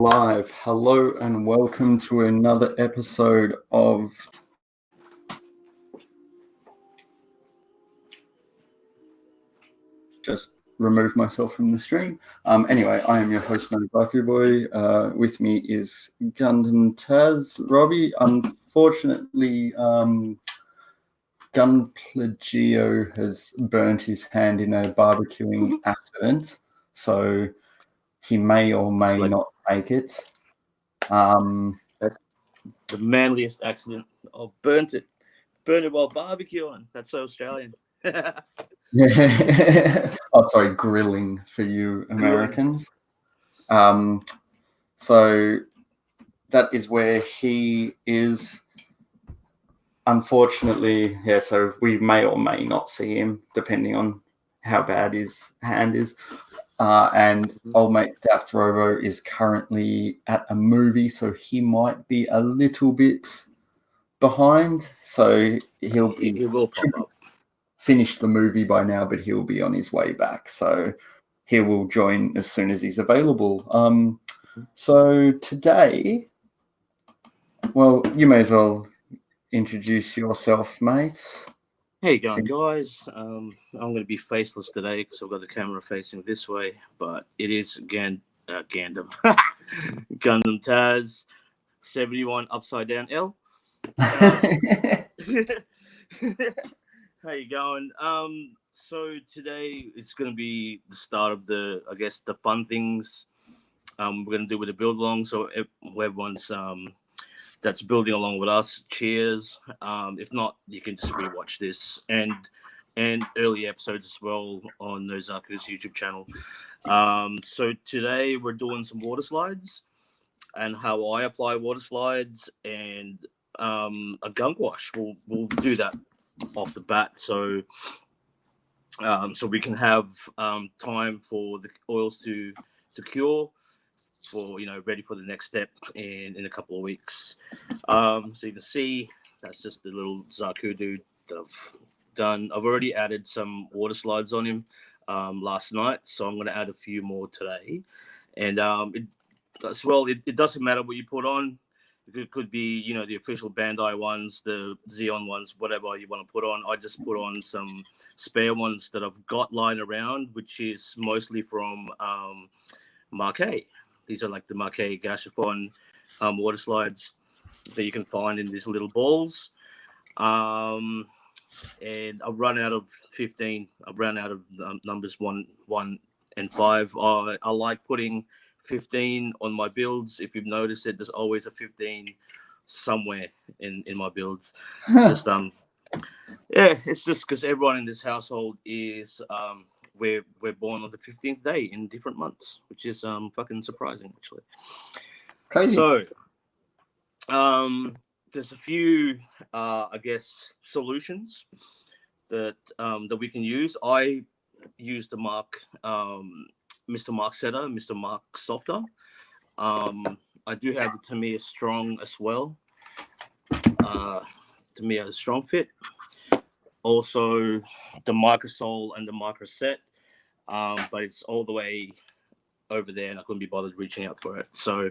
Live. Hello and welcome to another episode of just remove myself from the stream. Anyway, I am your host, Zaku Boy. With me is Gundam Tas. Robbie, unfortunately, Gunpla Geo has burnt his hand in a barbecuing accident, so he may or may not make it. That's the manliest accident. Oh, burnt it while barbecuing. That's so Australian. Yeah. Oh, sorry, grilling for you Americans. So that is where he is. Unfortunately, yeah, so we may or may not see him, depending on how bad his hand is. And old mate Daft Robo is currently at a movie, so he might be a little bit behind. So he will pop up. Finished the movie by now, but he'll be on his way back. So he will join as soon as he's available. So today, well, you may as well introduce yourself, mate. How you going, guys? I'm going to be faceless today because I've got the camera facing this way, but it is Gundam Tas 71 upside down L. How you going? So today it's going to be the start of the fun things we're going to do with the build along. So everyone's that's building along with us, cheers. If not, you can just rewatch this and early episodes as well on Zaku's YouTube channel. So today we're doing some water slides and how I apply water slides and a gunk wash. We'll do that off the bat, so we can have time for the oils to cure, for ready for the next step in a couple of weeks. So you can see that's just the little Zaku dude that I've done. I've already added some water slides on him last night, so I'm going to add a few more today. And it doesn't matter what you put on. It could be, the official Bandai ones, the Xeon ones, whatever you want to put on. I just put on some spare ones that I've got lying around, which is mostly from Marquet. These are like the Marquet Gashapon water slides that you can find in these little balls. And I've run out of 15. I've run out of numbers 1, and 5. I like putting 15 on my builds. If you've noticed it, there's always a 15 somewhere in my build. It's just it's just because everyone in this household is we're born on the 15th day in different months, which is fucking surprising actually. Crazy. So there's a few solutions that we can use. I use the Mr. Mark Setter, Mr. Mark Softer. I do have the Tamiya Strong as well. Tamiya Strong Fit. Also the Microsol and the Microset. But it's all the way over there and I couldn't be bothered reaching out for it. So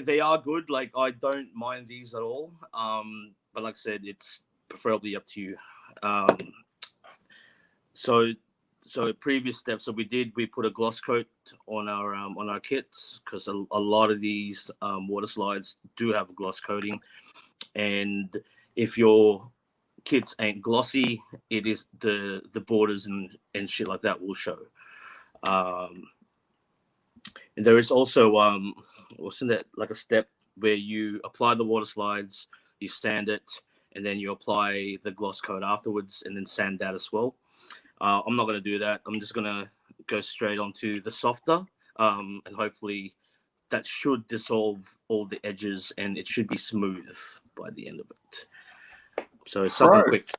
they are good. Like, I don't mind these at all. But like I said, it's preferably up to you. So previous steps that we put a gloss coat on our kits, because a lot of these water slides do have a gloss coating, and if your kits ain't glossy, it is the borders and shit like that will show. And there is also wasn't that like a step where you apply the water slides, you sand it, and then you apply the gloss coat afterwards, and then sand that as well. I'm not going to do that. I'm just going to go straight onto the softer, and hopefully that should dissolve all the edges, and it should be smooth by the end of it. So something quick.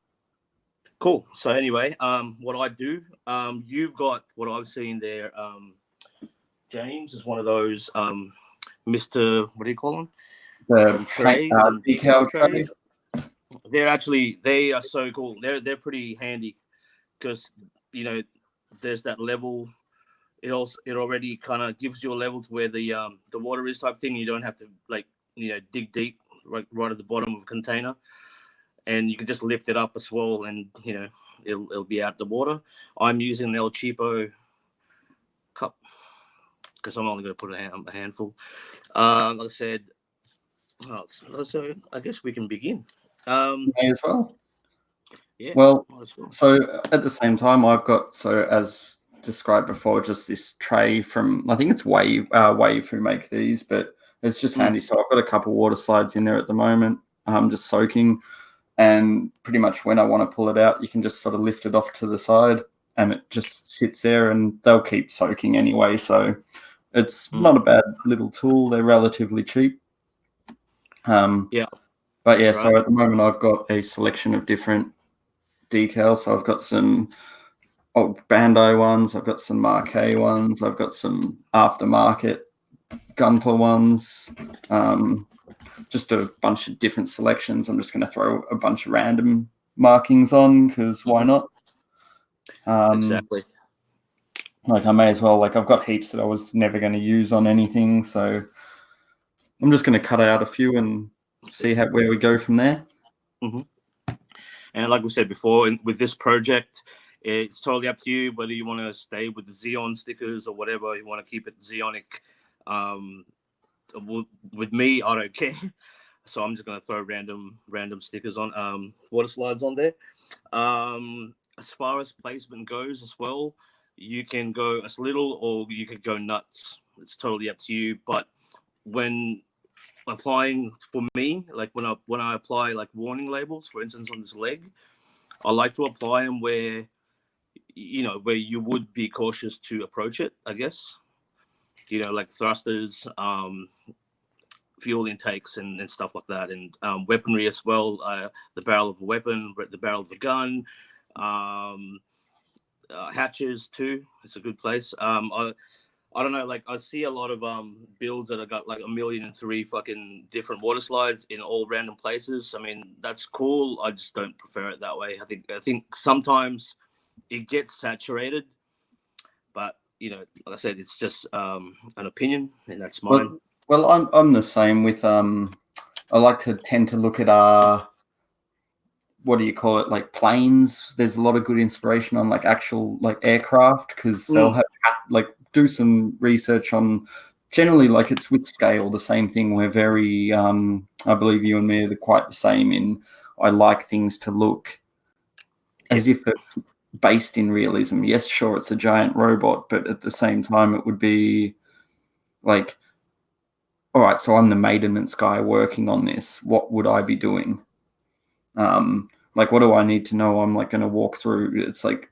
Cool. So anyway, what I do, you've got what I've seen there. James is one of those Mr. What do you call them? The trays and detail trays. They are so cool. They're pretty handy because there's that level it already kind of gives you a level to where the water is type thing. You don't have to like dig deep right at the bottom of a container, and you can just lift it up as well, and it'll be out the water. I'm using an El Cheapo cup because I'm only going to put a handful. Like I said, so I guess we can begin. May as well. Yeah. Well, so at the same time, I've got, so as described before, just this tray from, I think it's Wave who make these, but it's just handy. So I've got a couple water slides in there at the moment. I'm just soaking, and pretty much when I want to pull it out, you can just sort of lift it off to the side, and it just sits there, and they'll keep soaking anyway. So it's not a bad little tool. They're relatively cheap. Yeah. But yeah, That's so right. at the moment I've got a selection of different decals. So I've got some old Bandai ones, I've got some Marquee ones, I've got some aftermarket Gunpla ones, just a bunch of different selections. I'm just going to throw a bunch of random markings on because why not? Exactly. Like I may as well, like I've got heaps that I was never going to use on anything, so I'm just going to cut out a few and see where we go from there. And like we said before, with this project, it's totally up to you whether you want to stay with the Xeon stickers or whatever. You want to keep it Xeonic. With me, I don't care. So I'm just going to throw random stickers on, water slides on there. As far as placement goes as well, you can go as little or you could go nuts. It's totally up to you. But when applying, for me, like when I apply like warning labels, for instance, on this leg, I like to apply them where you would be cautious to approach it, I guess. Like thrusters, fuel intakes and stuff like that, and weaponry as well. The barrel of a weapon, the barrel of a gun, hatches too. It's a good place. I don't know, like I see a lot of builds that have got like 1,000,003 fucking different water slides in all random places. I mean, that's cool. I just don't prefer it that way. I think sometimes it gets saturated, but like I said, it's just an opinion, and that's mine. Well, I'm the same with I like to tend to look at what do you call it, like planes. There's a lot of good inspiration on like actual like aircraft because they'll have like do some research on generally like it's with scale the same thing. We're very I believe you and me are quite the same in I like things to look as if it's based in realism. Yes, sure, it's a giant robot, but at the same time it would be like, all right, so I'm the maintenance guy working on this. What would I be doing? Like, what do I need to know? I'm like going to walk through. It's like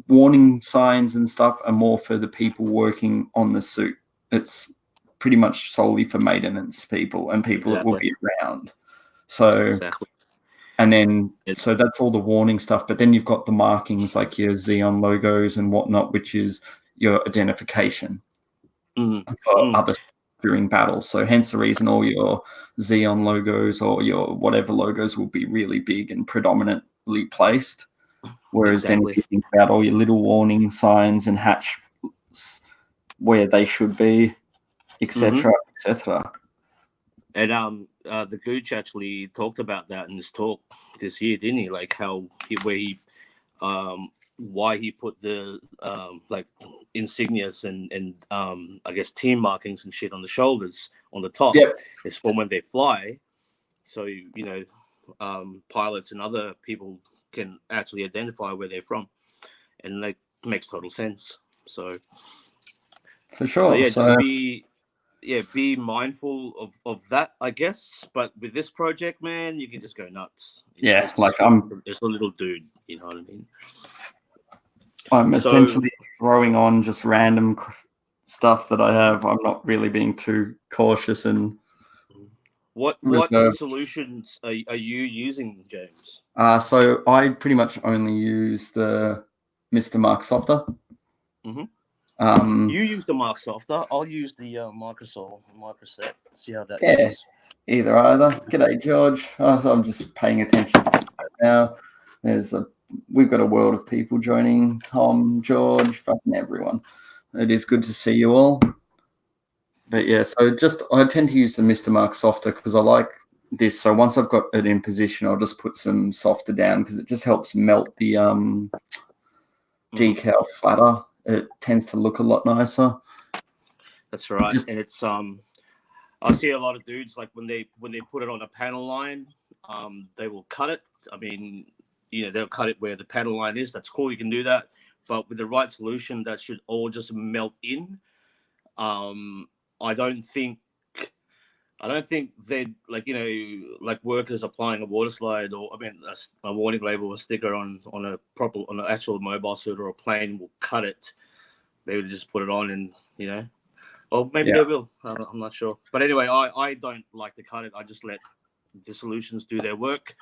warning signs and stuff are more for the people working on the suit. It's pretty much solely for maintenance people and people that will be around. So, and then, so that's all the warning stuff. But then you've got the markings like your Xeon logos and whatnot, which is your identification for other during battle. So hence the reason all your Xeon logos or your whatever logos will be really big and predominantly placed. Whereas then if you think about all your little warning signs and hatch where they should be, etc., etc. And the Gooch actually talked about that in his talk this year, didn't he? Like why he put the like insignias and I guess team markings and shit on the shoulders on the top. It's for when they fly, so pilots and other people can actually identify where they're from, and that makes total sense. So for sure. So yeah, just be mindful of that, I guess. But with this project, man, you can just go nuts. Like I'm just a little dude, you know what I mean? I'm essentially throwing on just random stuff that I have. I'm not really being too cautious and what solutions are you using, James? So I pretty much only use the Mr. Mark Softer. You use the Mark Softer. I'll use the Microset. See how that goes. Either. G'day, George. So I'm just paying attention to it right now. We've got a world of people joining. Tom, George, fucking everyone. It is good to see you all. But yeah, so I tend to use the Mr. Mark softer because I like this. So once I've got it in position, I'll just put some softer down because it just helps melt the decal flatter. It tends to look a lot nicer. That's right. And it's I see a lot of dudes like when they put it on a panel line, they will cut it. I mean, they'll cut it where the panel line is. That's cool. You can do that. But with the right solution, that should all just melt in. I don't think they'd like workers applying a water slide or a warning label or sticker on an actual mobile suit or a plane will cut it. They would just put it on and or maybe they will. I'm not sure. But anyway, I don't like to cut it. I just let the solutions do their work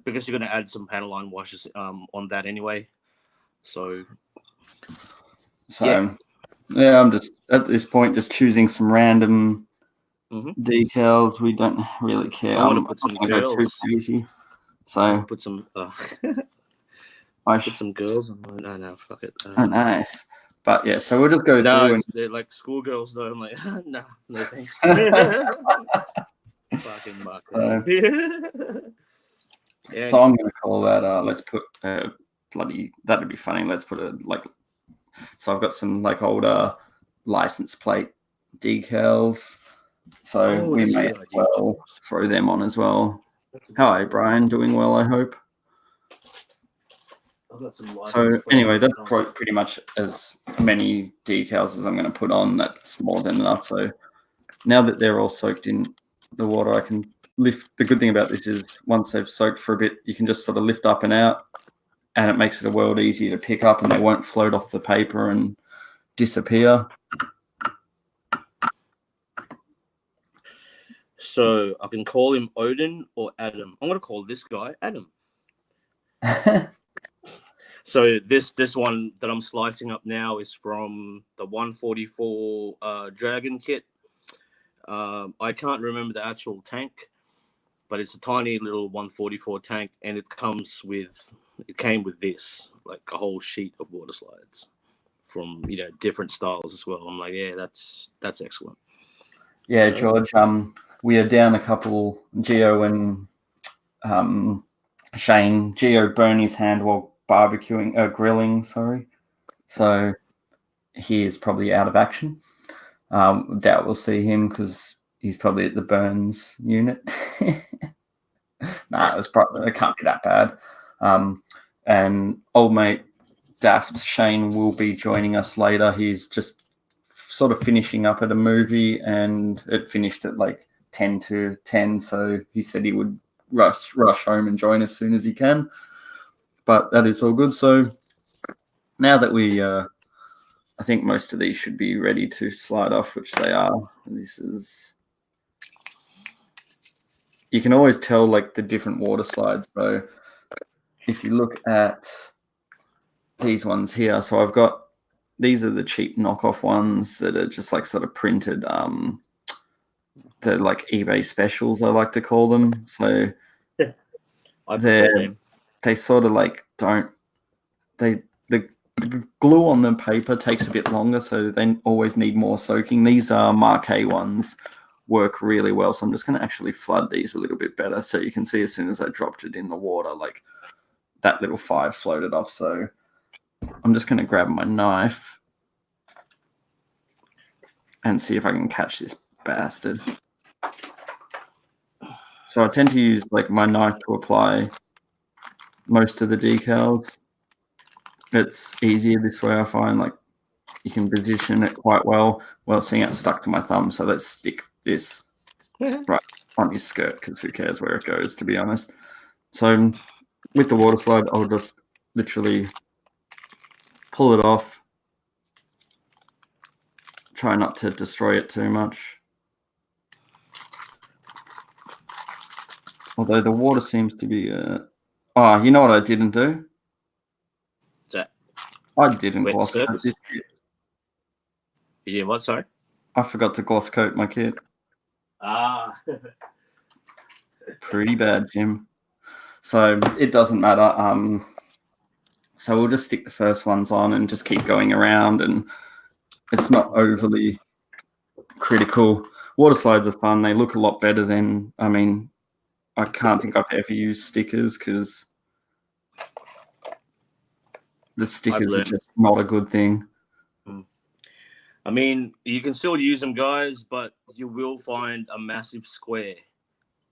because you're going to add some panel line washes on that anyway. So yeah, I'm just at this point just choosing some random decals. We don't really care. I want to put some girls. Go too crazy. So I put some. I put some girls on. No, fuck it. Nice. But yeah, so we'll just go through and they're like schoolgirls though. I'm like, no thanks. Fucking muck. Yeah, so I'm going to call that. Let's put that'd be funny. Let's put so I've got some like older license plate decals. So we may as well throw them on as well. Hi, Brian. Doing well, I hope. So anyway, that's pretty much as many decals as I'm going to put on. That's more than enough. So now that they're all soaked in the water, I can lift. The good thing about this is once they've soaked for a bit, you can just sort of lift up and out, and it makes it a world easier to pick up, and they won't float off the paper and disappear. So I can call him Odin or Adam. I'm going to call this guy Adam. So this one that I'm slicing up now is from the 144 Dragon kit. I can't remember the actual tank, but it's a tiny little 144 tank, and it came with this, like a whole sheet of water slides from different styles as well. I'm like, yeah, that's excellent. Yeah, George. We are down a couple. Geo and Shane. Geo burned his hand while grilling. Sorry, so he is probably out of action. Doubt we'll see him because he's probably at the burns unit. Nah, it can't be that bad. And old mate Daft Shane will be joining us later. He's just sort of finishing up at a movie, and it finished at like 10 to 10. So he said he would rush home and join as soon as he can. But that is all good. So now that we, I think most of these should be ready to slide off, which they are. You can always tell like the different water slides. So if you look at these ones here, so these are the cheap knockoff ones that are just like sort of printed. They're like eBay specials, I like to call them. So they sort of like the glue on the paper takes a bit longer, so they always need more soaking. These are Marquee ones, work really well. So I'm just going to actually flood these a little bit better, so you can see as soon as I dropped it in the water, like that little 5 floated off. So I'm just going to grab my knife and see if I can catch this bastard. So I tend to use like my knife to apply most of the decals. It's easier this way, I find. Like you can position it quite well. Well, seeing it stuck to my thumb, so let's stick this right on your skirt because who cares where it goes, to be honest. So with the water slide, I'll just literally pull it off. Try not to destroy it too much. Although the water seems to be... Oh, you know what I didn't do? What's that? I didn't gloss coat this kit. You did what, sorry? I forgot to gloss coat my kit. Ah. Pretty bad, Jim. So it doesn't matter. So we'll just stick the first ones on and just keep going around. And it's not overly critical. Water slides are fun. They look a lot better than, I mean, I can't think I've ever used stickers because the stickers are just not a good thing. I mean, you can still use them, guys, but you will find a massive square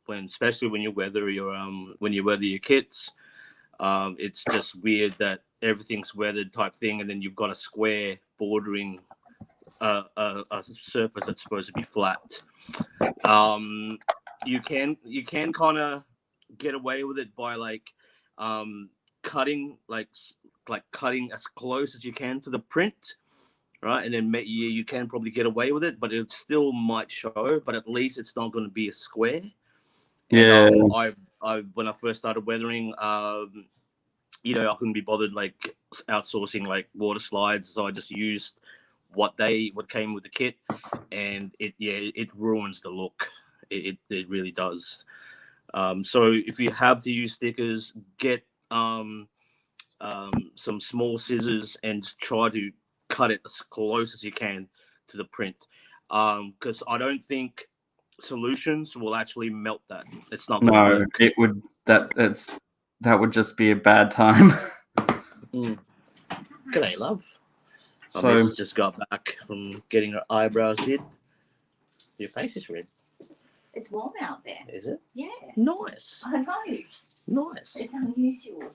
especially when you weather your kits. It's just weird that everything's weathered type thing, and then you've got a square bordering a surface that's supposed to be flat. You can kind of get away with it by cutting cutting as close as you can to the print, right? And then you can probably get away with it, but it still might show. But at least it's not going to be a square. Yeah. And I when I first started weathering, I couldn't be bothered outsourcing water slides, so I just used what came with the kit, and it ruins the look. It really does. So if you have to use stickers, get some small scissors and try to cut it as close as you can to the print, because I don't think solutions will actually melt that. It's not going to work. It would that would just be a bad time. G'day, love. My So miss just got back from getting her eyebrows did. Your face is red. It's warm out there. Is it? Yeah. Nice. I know. Nice. It's unusual.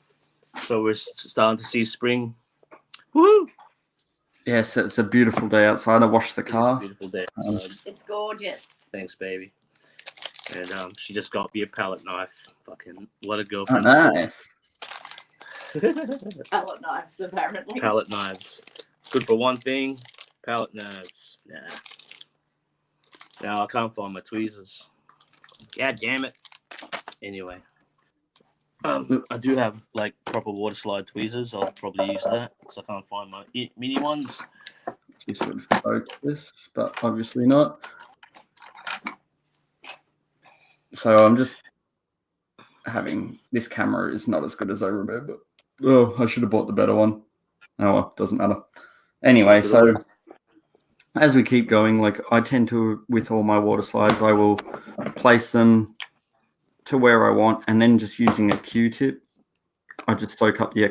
So we're starting to see spring. Woo! Yes, it's a beautiful day outside. I washed the car. It's a beautiful day outside. It's gorgeous. Thanks, baby. And she just got me a palette knife. Fucking what a Oh, girlfriend. nice. Palette knives, apparently. Palette knives. Good for one thing. Palette knives. Nah. Now I can't find my tweezers. God damn it. Anyway. I do have proper water slide tweezers. I'll probably use that because I can't find my mini ones. This would focus, but obviously not. So I'm just having this camera is not as good as I remember. Oh, I should have bought the better one. Oh well, doesn't matter. Anyway, so as we keep going, I tend to, with all my water slides, I will place them to where I want, and then just using a Q-tip, I just soak up the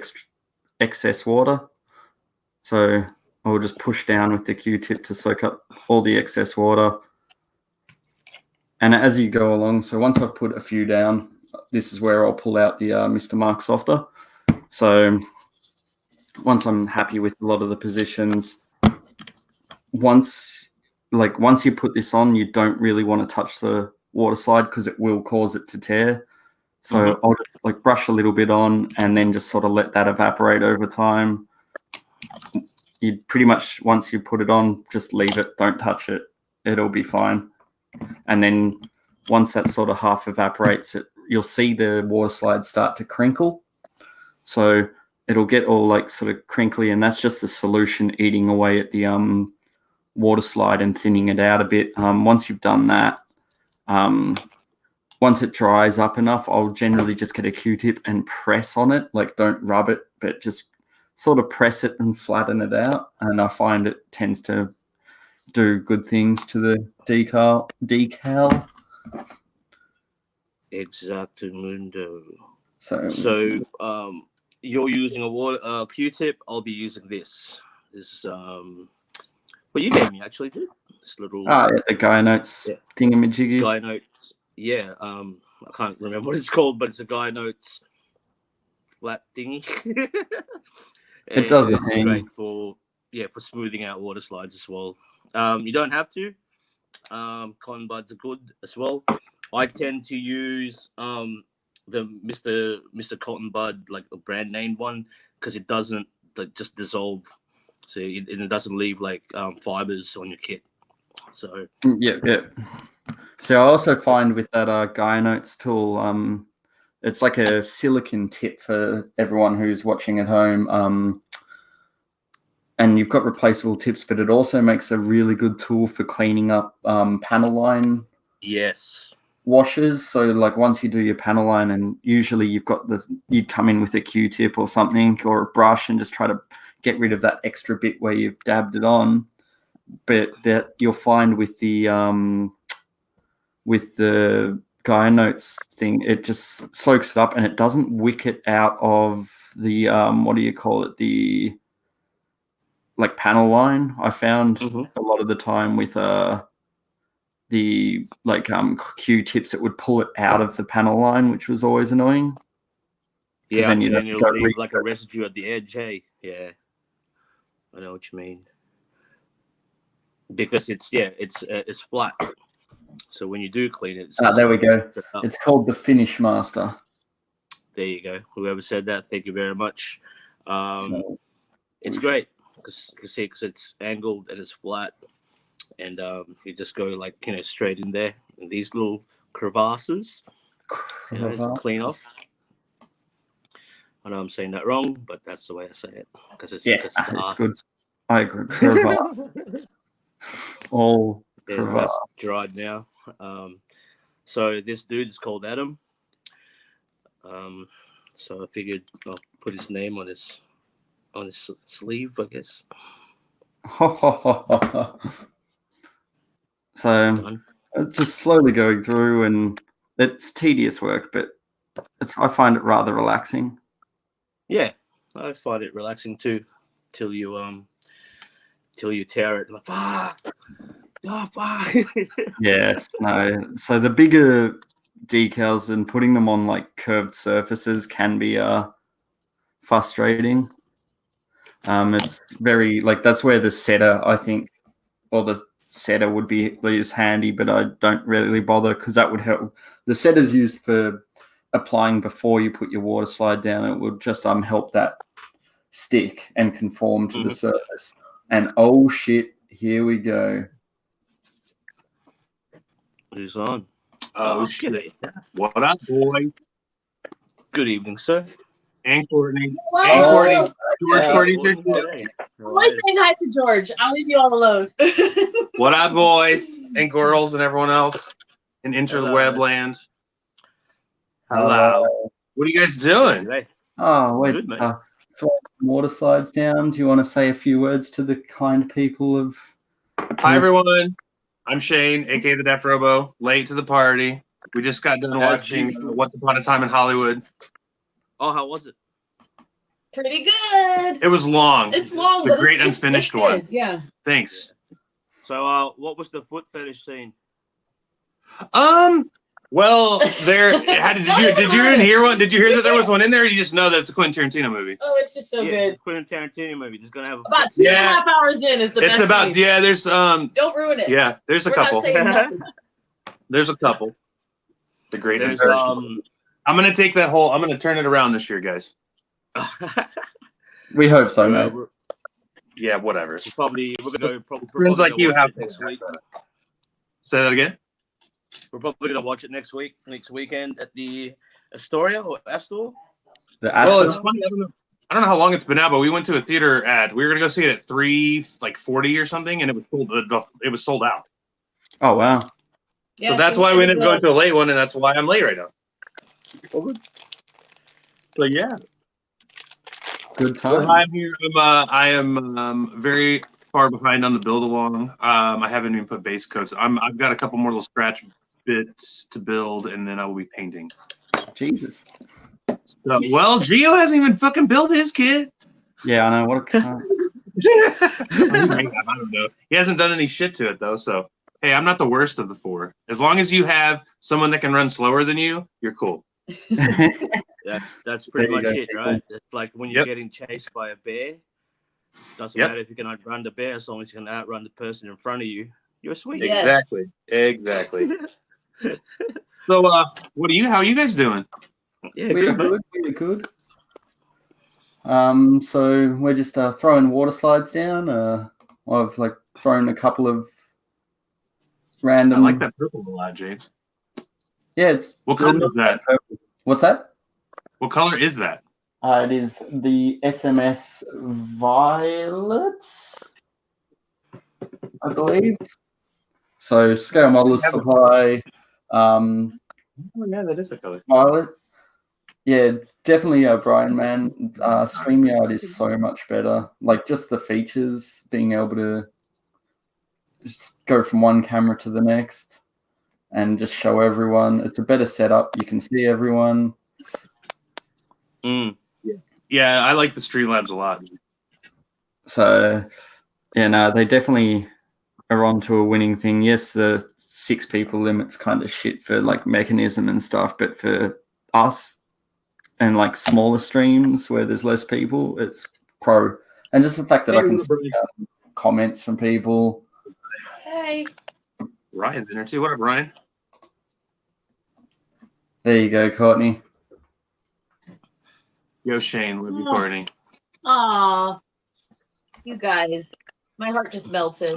excess water. So I will just push down with the Q-tip to soak up all the excess water. And as you go along, so once I've put a few down, this is where I'll pull out the Mr. Mark Softer. So once I'm happy with a lot of the positions, once you put this on, you don't really want to touch the water slide because it will cause it to tear. So I'll just brush a little bit on and then just sort of let that evaporate over time. You pretty much, once you put it on, just leave it, don't touch it. It'll be fine. And then once that sort of half evaporates, you'll see the water slide start to crinkle. So it'll get all sort of crinkly, and that's just the solution eating away at the water slide and thinning it out a bit. Once you've done that, once it dries up enough, I'll generally just get a Q-tip and press on it. Don't rub it, but just sort of press it and flatten it out. And I find it tends to do good things to the decal. Exactamundo. So you're using a water Q-tip. I'll be using this. This well, you gave me actually, dude. This little the Guy Notes thingamajiggy. Guy Notes. Yeah. I can't remember what it's called, but it's a Guy Notes flat thingy. It does the it's thing. great for smoothing out water slides as well. You don't have to. Cotton buds are good as well. I tend to use the Mr. Cotton Bud, a brand name one, because it doesn't just dissolve, so it doesn't leave fibers on your kit. So yeah. So I also find with that Guy Notes tool, it's like a silicon tip for everyone who's watching at home. And you've got replaceable tips, but it also makes a really good tool for cleaning up panel line washers. So once you do your panel line, and usually you'd come in with a Q-tip or something or a brush and just try to get rid of that extra bit where you've dabbed it on. but that you'll find with the Gaia Notes thing, it just soaks it up and it doesn't wick it out of the what do you call it, the like panel line. I found a lot of the time with the like Q-tips, it would pull it out of the panel line, which was always annoying. Yeah, then and then you'll leave like a residue at the edge. Hey, yeah, I know what you mean. Because it's flat. So when you do clean it, there we go. It's called the Finish Master. There you go. Whoever said that, thank you very much. It's great because it's angled and it's flat, and you just go like straight in there in these little crevasses, clean off. I know I'm saying that wrong, but that's the way I say it because it's good. I agree. All that's dried now. So this dude is called Adam. So I figured I'll put his name on his sleeve, I guess. So just slowly going through, and it's tedious work, but I find it rather relaxing. Yeah, I find it relaxing too, till you tear it. Like, fuck. Yes, no. So the bigger decals and putting them on like curved surfaces can be frustrating. It's very like that's where the setter, I think, or the setter would be is handy, but I don't really bother because that would help. The setter's used for applying before you put your water slide down. It would just help that stick and conform to the surface. And oh shit, here we go. Who's on? Oh shit! What up, boy? Good evening, sir. And Courtney. Hello. And Courtney. George Courtney's here. I'm always saying hi to George. I'll leave you all alone. What up, boys and girls and everyone else in interweb land? Hello. What are you guys doing? Oh, wait. Good, mate. Throwing some water slides down. Do you want to say a few words to the kind people of... Hi, everyone. I'm Shane, a.k.a. the Daft Robo, late to the party. We just got done watching Once Upon a Time in Hollywood. Oh, how was it? Pretty good. It was long. It's long, the but great unfinished one. Yeah. Thanks. So, what was the foot fetish scene? Well, did you even hear one? Did you hear that there was one in there? Or you just know that it's a Quentin Tarantino movie? Oh, it's just so good. It's a Quentin Tarantino movie. Just gonna have about 2.5 hours in is the best. It's about scene. There's Don't ruin it. Yeah, there's a couple. There's a couple. The great unfinished. I'm gonna take that whole. I'm gonna turn it around this year, guys. We hope so, mate. Yeah, whatever. We're gonna go. Friends like you have next week. Say that again. We're probably gonna watch it next weekend at the Astoria or Astor. Well, it's funny. I don't know how long it's been out, but we went to a theater we were gonna go see it at 3:40 or something, and it was sold out. Oh wow! Yeah, so that's why we ended up going to a late one, and that's why I'm late right now. So yeah, good time. So I'm here. I am very far behind on the build along. I haven't even put base coats. I've got a couple more little scratch bits to build, and then I will be painting. Jesus. So, well, Geo hasn't even fucking built his kit. Yeah, I know. What a cunt. I don't know. He hasn't done any shit to it though. So hey, I'm not the worst of the four. As long as you have someone that can run slower than you, you're cool. That's pretty much it, right? It's like when you're getting chased by a bear. Doesn't matter if you can outrun the bear, as long as you can outrun the person in front of you. You're sweet. Exactly. So, how are you guys doing? Yeah, we're good. We're good. So we're just throwing water slides down. I've like thrown a couple of random. I like that purple a lot, James. Yeah, it's. What color is that? What's that? What color is that? It is the SMS Violet, I believe. So scale model supply. Oh yeah, that is a color. Violet. Yeah, definitely Brian, man. StreamYard is so much better. Like just the features, being able to just go from one camera to the next and just show everyone. It's a better setup. You can see everyone. Yeah, I like the Streamlabs a lot. So, yeah, no, they definitely are onto a winning thing. Yes, the 6 people limit's kind of shit for like mechanism and stuff, but for us and like smaller streams where there's less people, it's pro. And just the fact that I can see comments from people. Hey. Ryan's in there too. What up, Ryan? There you go, Courtney. Yo, Shane, love you, Courtney. Aw. You guys. My heart just melted.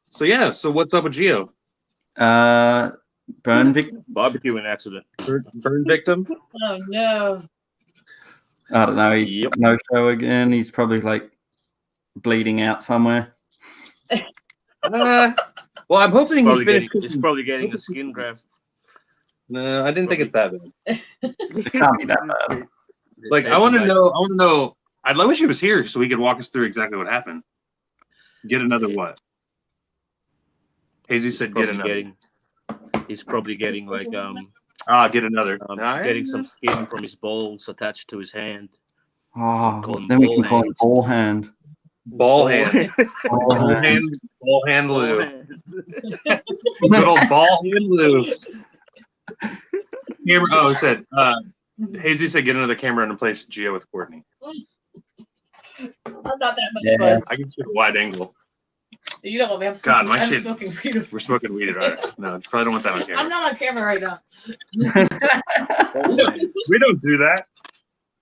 So yeah, so what's up with Geo? Burn victim? Barbecuing accident. Burn victim? Oh no. I don't know. No show again. He's probably like bleeding out somewhere. Well, I'm hoping he's probably getting a skin graft. No, I didn't think it's that bad. It can't be that bad. Like, I want to know. I wish he was here so he could walk us through exactly what happened. Get another what? Hazy said get another. He's probably getting like get another. Getting some skin from his balls attached to his hand. Oh, then we can call him ball hand. Ball hand. Ball hand Lou. Good old ball hand Lou. Camera. Oh, it said Hazy said get another camera and replace Geo with Courtney. I'm not that much fun. I can shoot a wide angle. You don't want me. I'm smoking weed. We're smoking weed. All right. No, probably don't want that on camera. I'm not on camera right now. We don't do that.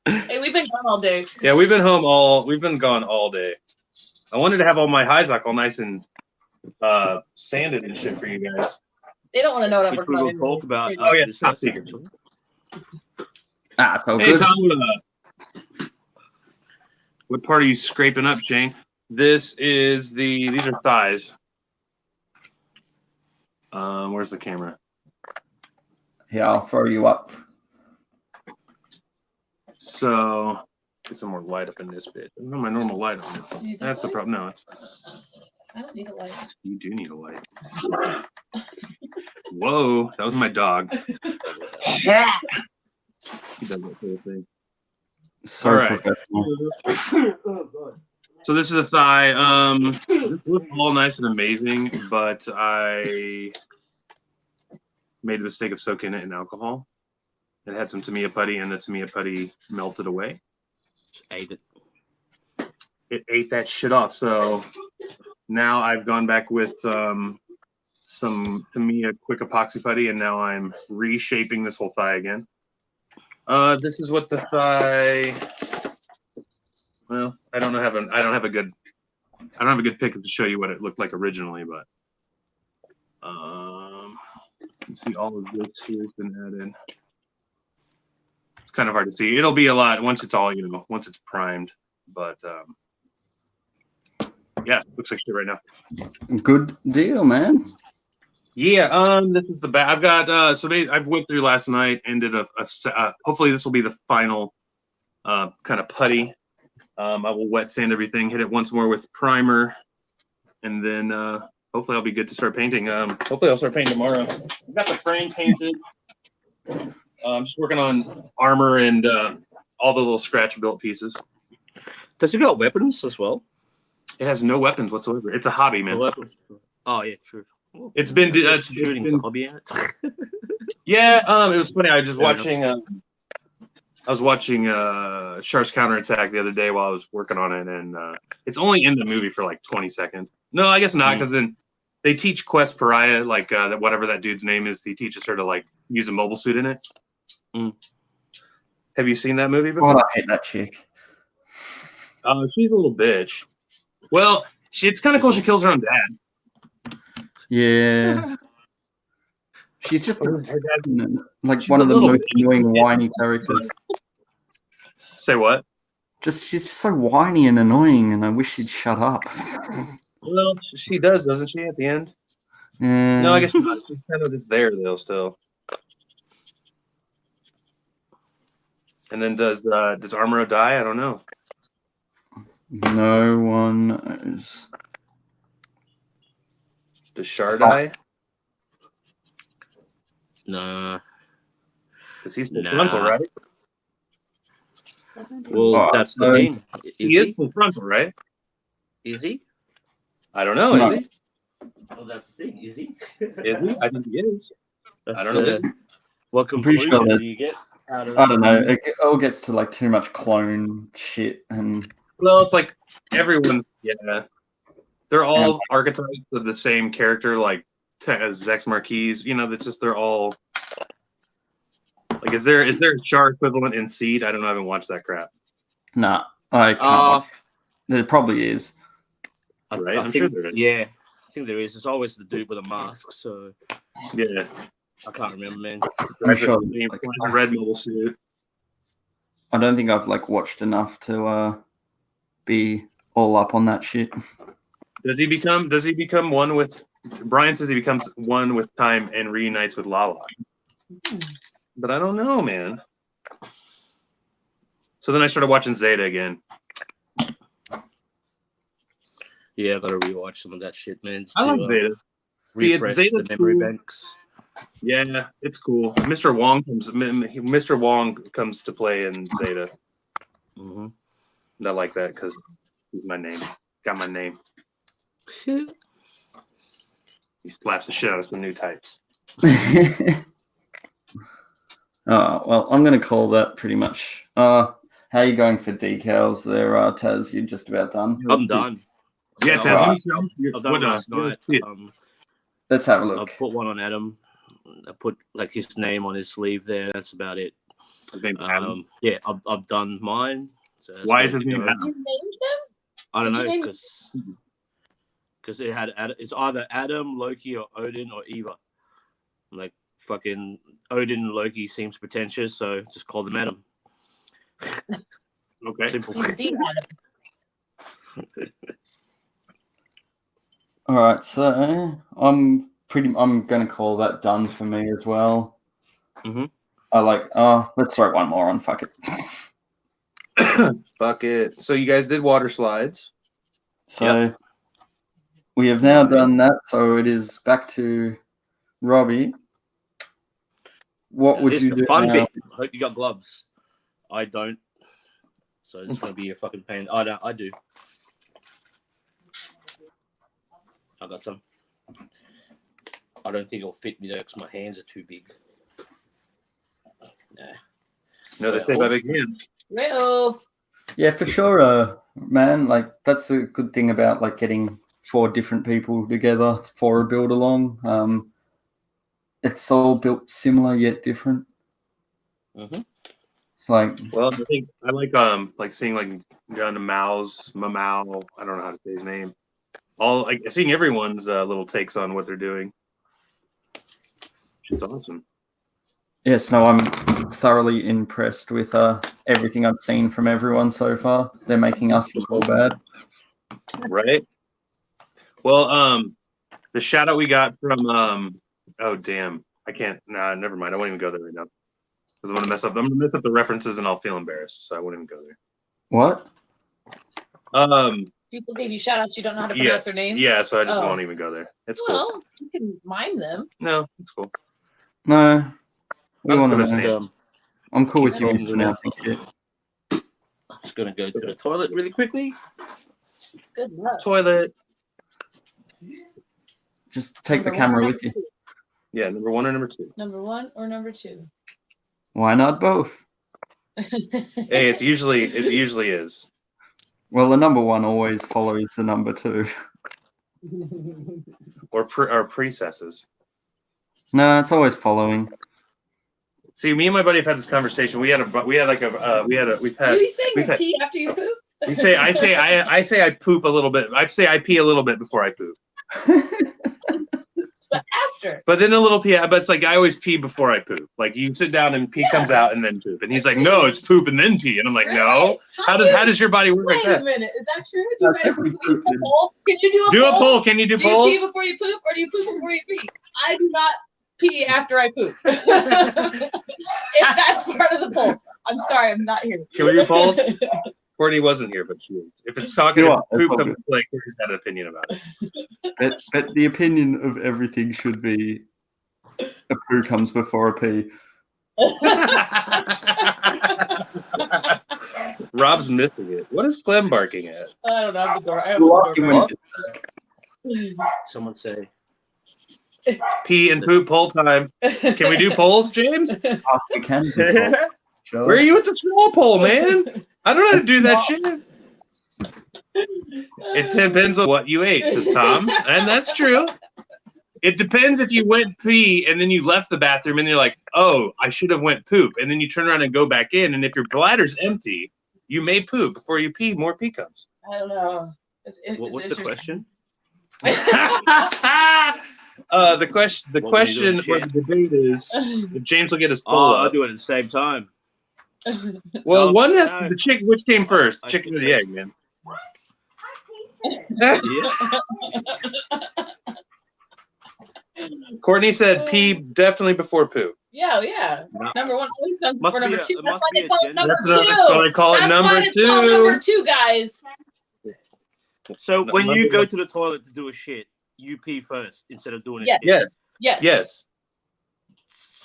Hey, we've been gone all day. Yeah, we've been gone all day. I wanted to have all my Hyzak all nice and sanded and shit for you guys. They don't want to know that we're going to talk about. Oh yeah, top secret. It's all hey, good. Tom, what part are you scraping up, Shane? These are thighs. Where's the camera? Yeah, I'll throw you up. So get some more light up in this bit. I don't have my normal light on. That's the problem. No, it's fine. I don't need a light. You do need a light. Whoa, that was my dog. Yeah. He does that whole thing. So professional. So this is a thigh. This looks all nice and amazing, but I made the mistake of soaking it in alcohol. It had some Tamiya putty, and the Tamiya putty melted away. Just ate it. It ate that shit off. So now I've gone back with some Tamiya quick epoxy putty, and now I'm reshaping this whole thigh again. This is what the thigh. Well, I don't have a good picture to show you what it looked like originally, but you can see all of this here has been added. It's kind of hard to see. It'll be a lot once it's all, once it's primed, but yeah, looks like shit right now. Good deal, man. Yeah, this is the back. I've got I've went through last night and did hopefully this will be the final kind of putty. I will wet sand everything, hit it once more with primer, and then hopefully I'll be good to start painting. Hopefully I'll start painting tomorrow. I've got the frame painted. I'm just working on armor and all the little scratch built pieces. Does it got weapons as well? It has no weapons whatsoever. It's a hobby, man. No weapons. Oh yeah, true. It's been shooting's a hobby. Yeah, it was funny. I was watching Shark's Counterattack the other day while I was working on it, and it's only in the movie for like 20 seconds. No, I guess not, because then they teach Quest Pariah, like whatever that dude's name is, he teaches her to like use a mobile suit in it. Have you seen that movie before? Oh, I hate that chick. She's a little bitch. Well, it's kind of cool. She kills her own dad. Yeah. She's just like She's one of the most bitch. annoying whiny characters. Say what? She's just so whiny and annoying, and I wish she'd shut up. Well, she does, doesn't she? At the end. Yeah. No, I guess she's kind of just there though, still. And then does Armoro die? I don't know. No one knows. Does Char die? Nah. Because he's full Nah. frontal, right? Well, that's the thing. He is full frontal, right? Is he? I don't know. No. Is he? Oh, that's the thing. Is he? Is he? I think he is. That's I don't know. Is he? What I'm pretty conclusion sure do you get out of I don't know. It all gets to like too much clone shit, and Well, it's like everyone's. Yeah, they're all archetypes of the same character, like Zex Marquis. You know, that's just they're all. Like, is there a Char equivalent in Seed? I don't know. I haven't watched that crap. nah, I can't. Watch. There probably is. Right? I I'm think, sure there is. Yeah, I think there is. It's always the dude with a mask, so Yeah. I can't remember, man. I'm sure. Like, red mobile suit. I don't think I've like watched enough to be all up on that shit. Does he become one with? Brian says he becomes one with time and reunites with Lala. But I don't know, man. So then I started watching Zeta again. Yeah, I gotta rewatch some of that shit, man. I like Zeta. Refresh the memory banks. Yeah, it's cool. Mr. Wong comes to play in Zeta. Mm-hmm. And I like that because he's my name. Got my name. He slaps the shit out of some new types. Oh, well, I'm going to call that pretty much. How are you going for decals there, Taz? You're just about done? I'm done. Yeah, Taz, I've done it last night. Let's have a look. I put one on Adam. I put like his name on his sleeve there. That's about it. Yeah, I've done mine. So why is his name Adam? You named him? I don't know, because it's either Adam, Loki, or Odin or Eva. Like fucking Odin and Loki seems pretentious, so just call them Adam. Okay. Simple. He's the Adam. All right, so I'm going to call that done for me as well. Mm-hmm. Let's throw one more on. Fuck it. Fuck it. So you guys did water slides. So we have now done that. So it is back to Robbie. What would you do fun now? bit. I hope you got gloves. I don't. So it's going to be a fucking pain. I do. I got some. I don't think it'll fit me though because my hands are too big. Nah. No, they say by big hands. Well, Yeah, for sure, man. Like that's the good thing about like getting 4 different people together for a build along. It's all built similar yet different. Mm-hmm. It's like, well, I think I like seeing like Gundam Mamao. I don't know how to say his name. All like seeing everyone's little takes on what they're doing. It's awesome. yes, no, I'm thoroughly impressed with everything I've seen from everyone so far. They're making us look all bad. Right. Well, the shout out we got from oh damn, I can't. Nah, never mind. I won't even go there right now because I'm gonna mess up the references and I'll feel embarrassed. So I won't even go there. What? people gave you shout outs, you don't know how to pronounce their names? Yeah, so I just won't even go there. It's cool. Well, you can mime them. No, it's cool. No. We want to say know. I'm cool with you pronouncing shit. I'm just going to go to the toilet really quickly. Good luck. Toilet. Just take the camera with you. Yeah, number 1 or number 2? Number 1 or number 2? Why not both? Hey, it usually is. Well, the number 1 always follows the number 2. Or precesses. No, it's always following. See, me and my buddy have had this conversation. We've had. You say you pee after you poop? I say I poop a little bit. I say I pee a little bit before I poop. But after. But then a little pee. But it's like I always pee before I poop. Like you sit down and pee comes out and then poop. And he's like, no, it's poop and then pee. And I'm like, no. How does your body work like that? Wait a minute. Is that true? Can you do a poll? Can you do a poll? Can you do polls? Do you pee before you poop or do you poop before you pee? I do not pee after I poop. If that's part of the poll. I'm sorry, I'm not here. Can we do polls? Courtney wasn't here, but she is. If it's talking, Sure, if that's poop all comes good. to play, Courtney's got an opinion about it. But the opinion of everything should be a poo comes before a pee. Rob's missing it. What is Clem barking at? I don't know. I have the door. I have We'll ask the him door. when What? he Someone say. Pee and poop poll time. Can we do polls, James? we can. do that. Sure. Where are you with the straw poll, man? I don't know how to do that shit. It depends on what you ate, says Tom. And that's true. It depends if you went pee and then you left the bathroom and you're like, oh, I should have went poop. And then you turn around and go back in. And if your bladder's empty, you may poop. Before you pee, more pee comes. I don't know. What's the question? The question What were you doing, or the debate is if James will get his poll Oh, I'll up. do it at the same time. Well, No, one has no. the chicken. Which came first, I chicken or think the it's- egg, man? Yeah. Courtney said pee definitely before poop. Yeah. No. Number one always comes Must before be number a- two. it That's must why be they a call it gender- number That's two. why they call it That's number why it's called two. number two, guys. So when Number you go one. to the toilet to do a shit, you pee first instead of doing a Yes. shit. Yes.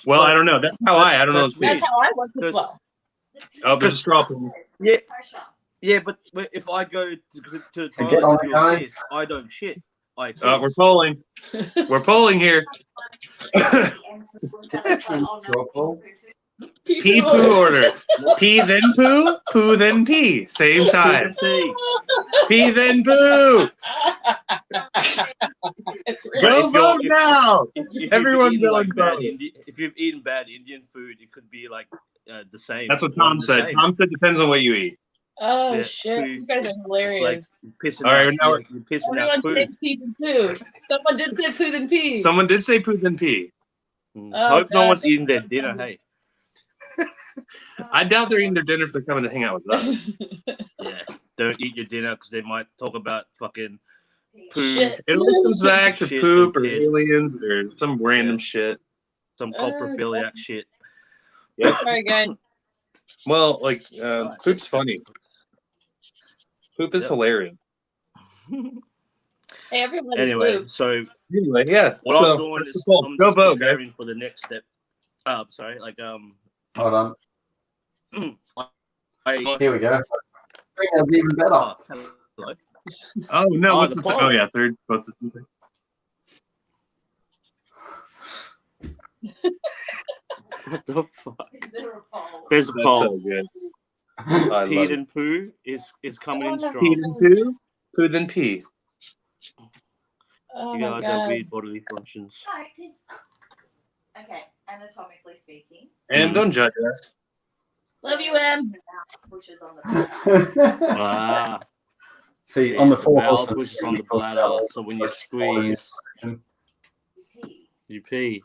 Well, I don't know. That's how I don't know. That's That's how I work as Because- well. Oh, there's a straw poll. Yeah, but if I go to the Get toilet on to it, do a guys. piss, I don't shit. I piss. We're polling. We're polling here. Pee poo order. Pee then poo. Poo then pee. Same time. Pee. Pee then poo. It's But real. Go if you're- vote if- now. If Everyone you've eaten, go and vote. if you've eaten bad Indian food, it could be like the same. That's what one Tom and the said. same. Tom said depends on what you eat. Oh Yeah, shit! poo. You guys are It's like hilarious. pissing All right, out. now You're pissing What do you out want to poo. say? Pee and poo. Someone did say poo and pee. Someone did say poo then pee. Oh, Hope no God. one's eating their dinner. Hey, I doubt they're eating their dinner if they're coming to hang out with us. yeah, don't eat your dinner because they might talk about fucking poo, Shit. It always comes back to Shit poop and or piss. aliens or some random shit. some coprophiliac shit. All right, guys. Well, like poop's funny. Poop is Yep. hilarious. Hey, everybody. Anyway, Poop. so Anyway, yeah. what so, I'm doing that's is the poll. I'm Go just vote, guys. preparing for the next step. Sorry, like Hold on. I Here we go. That's even better. oh, hello. Oh no! Oh, What's the the poll. Oh yeah, third. Both the same thing. What the fuck? There's a That's poll. so good. I love Pete it. and Pooh is coming in Oh, strong. Pee then poo. Poo then pee. Oh You my guys have God. weird bodily functions. Okay, anatomically speaking. And don't judge us. Love you, Em. Pushes on the Ah, See, on the the four valve horses, pushes on the bladder, so when you squeeze, pee. you pee.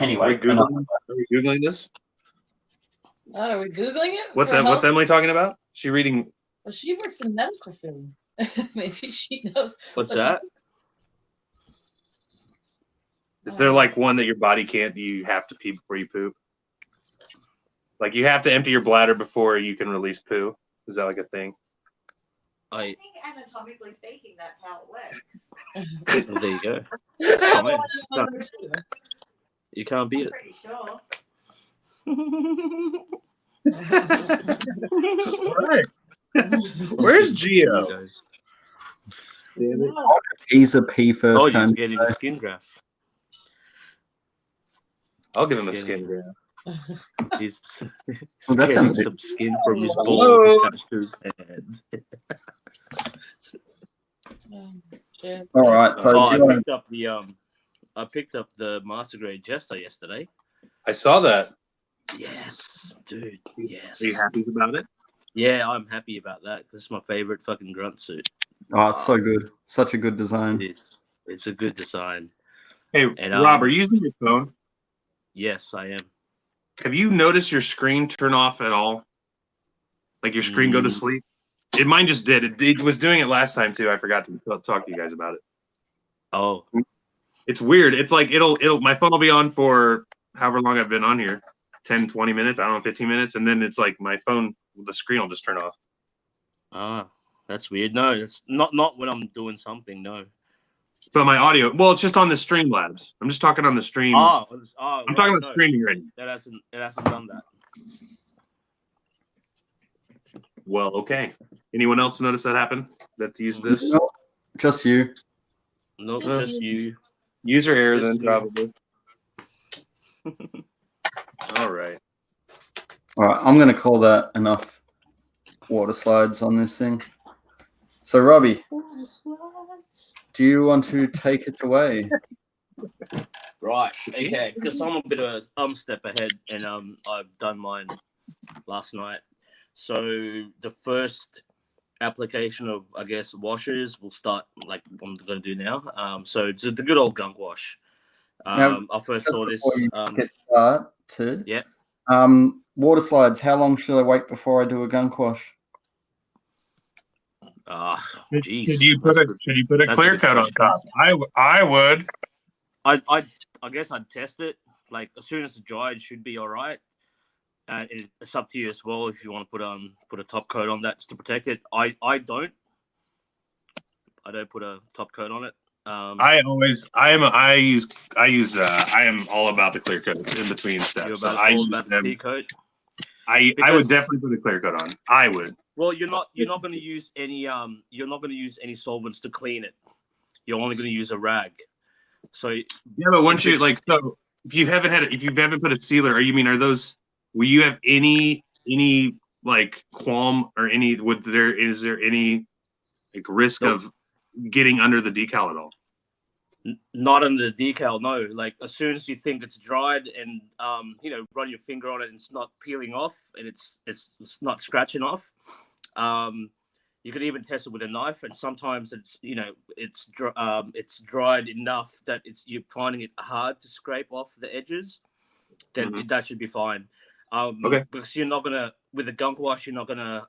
Are we Anyway, Googling this? Oh, are we Googling it? What's For that? What's help? Emily talking about? She reading? Well, she works in medical field. Maybe she knows. What's that? Is there like one that your body can't? You have to pee before you poop. Like you have to empty your bladder before you can release poo. Is that like a thing? I I think anatomically speaking, that's how it works. well, there you go. Oh, Science. You can't beat it. Pretty sure. Where's Geo? Goes. he's a P first Oh, you're time. getting a skin graft. I'll give him a skin grab. He's Well, that getting sounds- some skin from his Hello. balls attached to his head. All right, so Oh, do you want I picked up the Master Grade Jester yesterday. I saw that. Yes, dude. Yes. Are you happy about it? Yeah, I'm happy about that. This is my favorite fucking grunt suit. Oh, it's so good. Such a good design. It is. It's a good design. Hey, And, Rob, are you using your phone? Yes, I am. Have you noticed your screen turn off at all? Like your screen go to sleep? Mine just did. It was doing it last time too. I forgot to talk to you guys about it. Oh, It's weird. It's like it'll my phone will be on for however long I've been on here. 10, 20 minutes, I don't know, 15 minutes, and then it's like my phone the screen will just turn off. Ah, that's weird. No, it's not when I'm doing something. No. But my audio, well, it's just on the Streamlabs. I'm just talking on the stream. I'm I'm talking about streaming right now. It hasn't done that. Well, okay. Anyone else notice that happen? That used this? No, just you. No, Just just you. User error Just then, me. probably. All right. All right, I'm going to call that enough water slides on this thing. So, Robbie, do you want to take it away? Right. Okay. Because I'm a bit of a step ahead, and I've done mine last night. So the first application of, I guess, washers will start like I'm going to do now. So it's the good old gunk wash. Now, I first just saw this. before you get started, Yeah. Water slides, how long should I wait before I do a gunk wash? Geez. Should you put a that's clear a good coat on question. top? I would. I guess I'd test it. Like as soon as it's dry, it should be all right. It's up to you as well if you want to put a top coat on that just to protect it. I don't put a top coat on it. I am all about the clear coat in between steps. You're So about, I all use about the them. clear coat. I Because- would definitely put a clear coat on. I would. Well, you're not going to use any solvents to clean it. You're only going to use a rag. So Yeah, but once you like, so if you haven't put a sealer, will you have any like qualm or is there any like risk Nope. of getting under the decal at all? Not under the decal, no. Like as soon as you think it's dried and run your finger on it and it's not peeling off and it's not scratching off. You can even test it with a knife, and sometimes it's dried enough that you're finding it hard to scrape off the edges. Then that should be fine. Okay. Because you're not gonna with a gunk wash, you're not gonna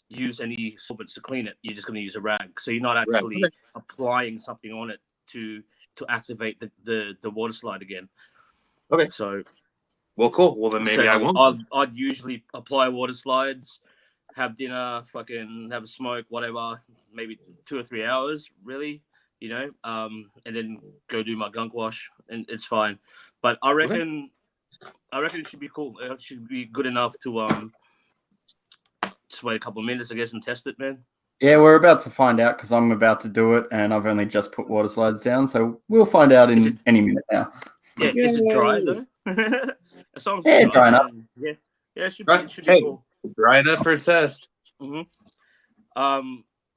use any solvents to clean it. You're just gonna use a rag, so you're not actually applying something on it to activate the water slide again. Okay. So, well, cool. Well, then maybe I won't. I'd usually apply water slides, have dinner, fucking have a smoke, whatever. Maybe 2 or 3 hours, really, and then go do my gunk wash, and it's fine. But I reckon it should be cool. It should be good enough to just wait a couple of minutes, I guess, and test it, man. Yeah, we're about to find out because I'm about to do it, and I've only just put water slides down, so we'll find out in any minute now. Yeah, is it dry though? As long as Yeah, it's dry enough. Yeah, it should Right. be cool. Dry enough for a test. As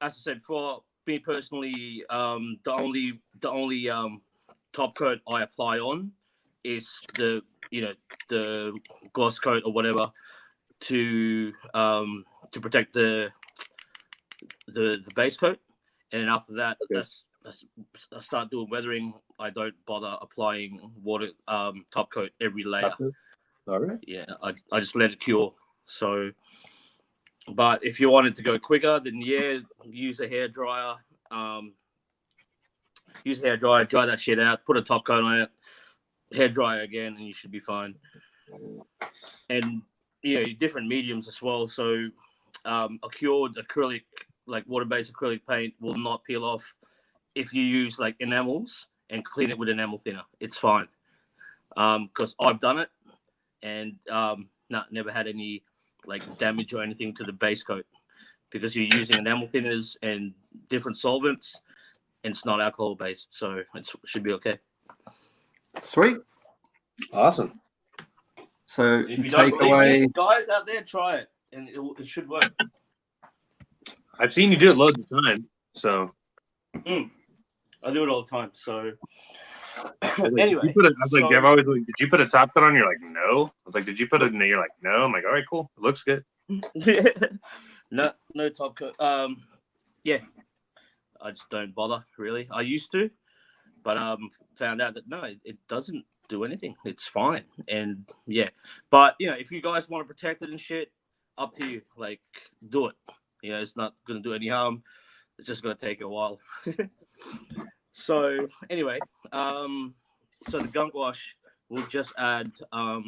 I said, for me personally, the only top coat I apply on is the gloss coat or whatever to protect the base coat, and then after that, I start doing weathering. I don't bother applying water top coat every layer. All right. Yeah, I just let it cure. So, but if you wanted to go quicker, then use a hairdryer. Dry that shit out, put a top coat on it, hairdryer again, and you should be fine. And different mediums as well. So, a cured acrylic, like water-based acrylic paint, will not peel off if you use like enamels and clean it with enamel thinner. It's fine. Because I've done it, and never had any like damage or anything to the base coat because you're using enamel thinners and different solvents, and it's not alcohol based, so it should be okay. Sweet. Awesome. So If you take don't believe away. me, guys out there, try it, and it should work. I've seen you do it loads of times. So I do it all the time. So anyway, I've always like, did you put a top coat on? You're like, no. I was like, did you put it? And you're like, no. I'm like, all right, cool. It looks good. no top coat. Yeah, I just don't bother really. I used to, but found out that no, it doesn't do anything. It's fine. And yeah, but if you guys want to protect it and shit, up to you. Like, do it. It's not gonna do any harm. It's just gonna take a while. So anyway, so the gunk wash will just add I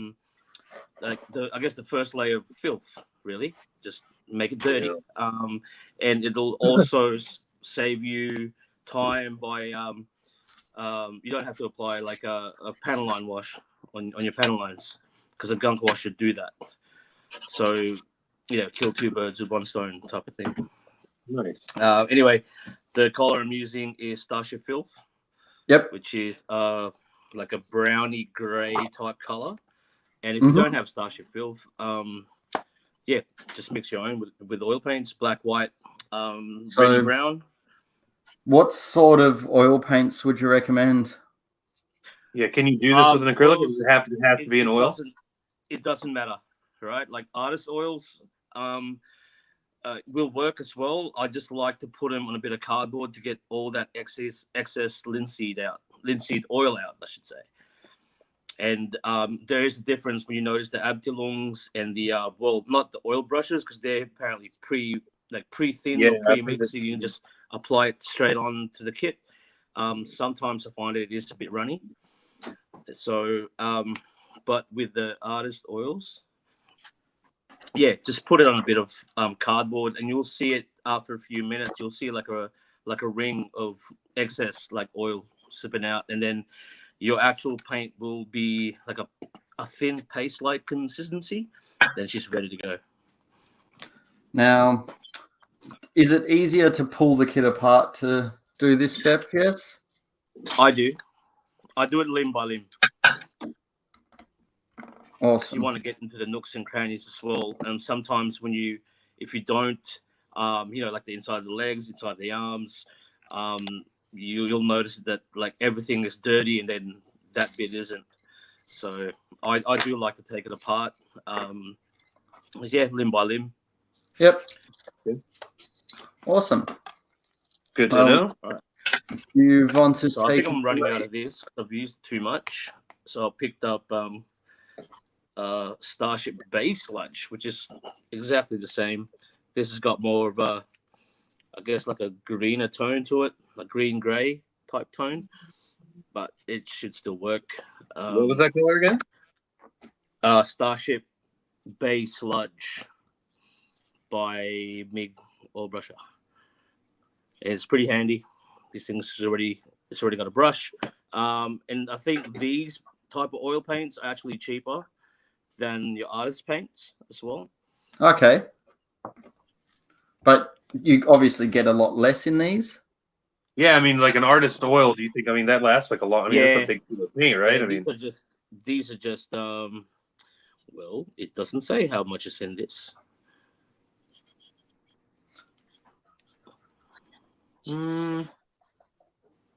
guess the first layer of filth, really. Just make it dirty. And it'll also save you time by you don't have to apply like a panel line wash on your panel lines, because a gunk wash should do that. So yeah, kill two birds with one stone type of thing. Nice. Anyway, the color I'm using is Starship Filth. Yep. Which is like a browny gray type color. And if you don't have Starship Filth, yeah, just mix your own with oil paints, black, white, reddy brown. What sort of oil paints would you recommend? Yeah, can you do this with an acrylic? Does it have to be an oil? It doesn't matter, right? Like artist oils will work as well. I just like to put them on a bit of cardboard to get all that excess linseed oil out, I should say. And there is a difference when you notice the Abtilungs and the not the oil brushes, because they're apparently pre-thinned or pre-mixed, so you can just apply it straight on to the kit. Sometimes I find it is a bit runny. So, but with the artist oils, yeah, just put it on a bit of cardboard, and you'll see it after a few minutes. You'll see like a ring of excess like oil sipping out, and then your actual paint will be like a thin paste-like consistency. Then she's ready to go. Now, is it easier to pull the kit apart to do this step? Yes, I do. I do it limb by limb. Awesome. You want to get into the nooks and crannies as well. And sometimes if you don't, like the inside of the legs, inside the arms, you'll notice that like everything is dirty, and then that bit isn't. So I do like to take it apart. Yeah, limb by limb. Yep. Awesome. Good to know. All right. You want to So I think I'm running out of this. I've used too much. So I picked up Starship Base Lunch, which is exactly the same. This has got more of a, I guess, like a greener tone to it, like green-gray type tone, but it should still work. What was that color again? Starship Bay Sludge by Mig Oil Brusher. It's pretty handy. This thing's already got a brush, and I think these type of oil paints are actually cheaper than your artist paints as well. Okay, but you obviously get a lot less in these. Yeah, I mean, like an artist oil. Do you think? I mean, that lasts like a long. I mean, it's a big paint, right? Yeah, I mean, these are just. Well, it doesn't say how much is in this.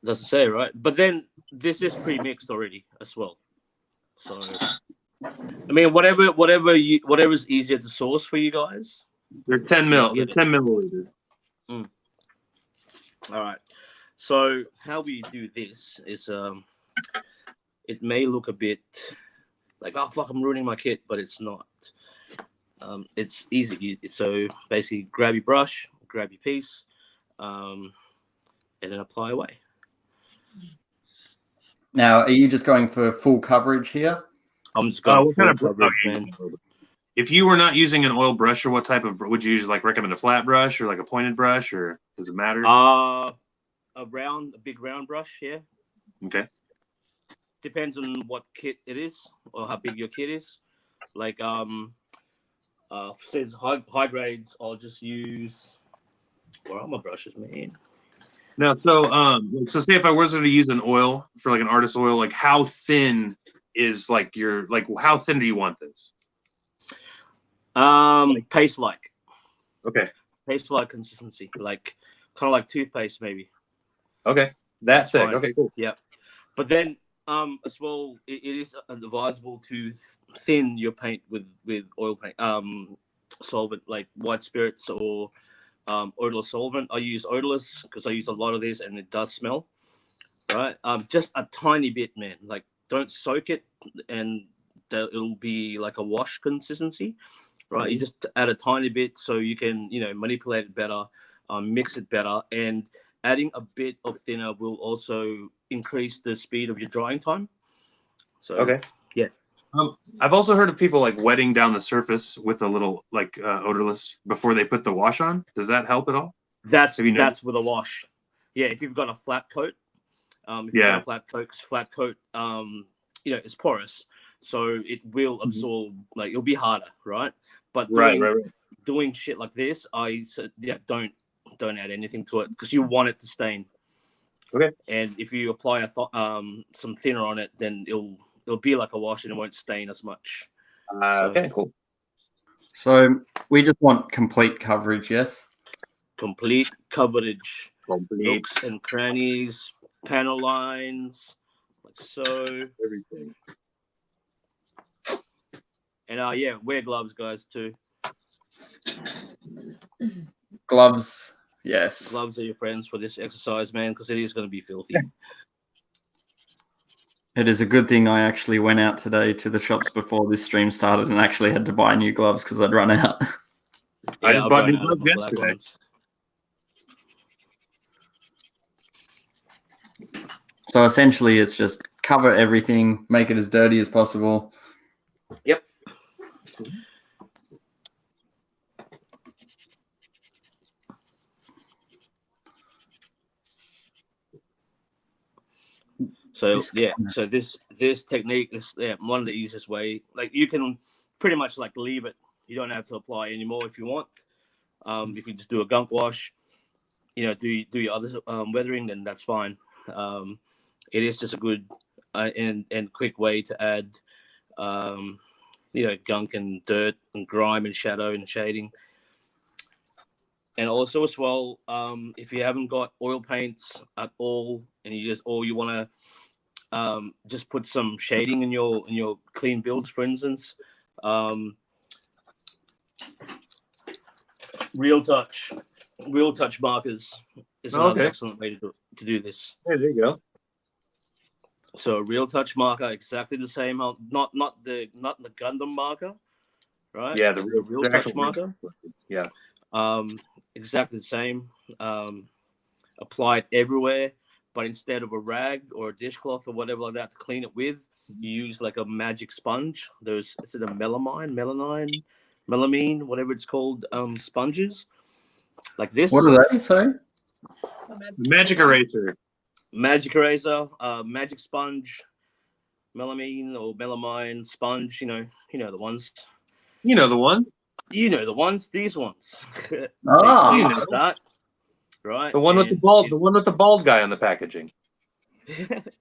Doesn't say, right? But then this is pre-mixed already as well. So, I mean, whatever's easier to source for you guys. they're 10 mil. They're 10 milliliters. All right. So how we do this is, it may look a bit like, oh fuck, I'm ruining my kit, but it's not. It's easy. So basically, grab your brush, grab your piece, and then apply away. Now, are you just going for full coverage here? I'm just going what kind of coverage, man. If you were not using an oil brusher, what type of would you use? Like recommend a flat brush or like a pointed brush, or does it matter? A big round brush, yeah. Okay. Depends on what kit it is or how big your kit is. Like since high grades, I'll just use. Where are my brushes, man? Now, so say if I was going to use an oil for like an artist oil, like how thin is like how thin do you want this? Paste like. Okay. Paste like consistency, like kind of like toothpaste maybe. Okay. That's thick. Fine. Okay, cool. Yeah. But then as well, it is advisable to thin your paint with oil paint solvent like white spirits or odorless solvent. I use odorless because I use a lot of this and it does smell, right? Just a tiny bit, man. Like don't soak it and it'll be like a wash consistency, right? You just add a tiny bit so you can, manipulate it better, mix it better, and adding a bit of thinner will also increase the speed of your drying time. So okay. Yeah. I've also heard of people like wetting down the surface with a little like odorless before they put the wash on. Does that help at all? That's Have you noticed? with a wash. Yeah, if you've got a flat coat, Yeah. flat coat, it's porous, so it will absorb. Like it'll be harder, right? But doing shit like this, don't add anything to it because you want it to stain. Okay. And if you apply some thinner on it, then it'll be like a wash and it won't stain as much. Okay, cool. So we just want complete coverage, yes? Complete coverage, Complete nooks and crannies, panel lines, like so. everything. And wear gloves, guys, too. Gloves, yes. Gloves are your friends for this exercise, man, because it is going to be filthy. It is a good thing I actually went out today to the shops before this stream started and actually had to buy new gloves because I'd run out. I just bought new run out of gloves my black yesterday. ones. So essentially it's just cover everything, make it as dirty as possible. Yep. So this technique is one of the easiest way. Like you can pretty much like leave it. You don't have to apply anymore if you want. If you just do a gunk wash, do your other weathering, then that's fine. It is just a good and quick way to add gunk and dirt and grime and shadow and shading. And also as well, if you haven't got oil paints at all, and you want to just put some shading in your clean builds, for instance, real touch markers is another excellent way to do this. Hey, there you go. So real touch marker, exactly the same. Not the Gundam marker, right? Yeah, the the real touch marker. Yeah. Exactly the same. Apply it everywhere, but instead of a rag or a dishcloth or whatever like that to clean it with, you use like a magic sponge. Is it a melamine, whatever it's called, sponges like this. What are they? Sorry? Magic eraser. Magic eraser, magic sponge, melamine or melamine sponge. You know the ones. You know the one. You know the ones. These ones. Ah, you know that. Right. The one with the bald. The one with the bald guy on the packaging.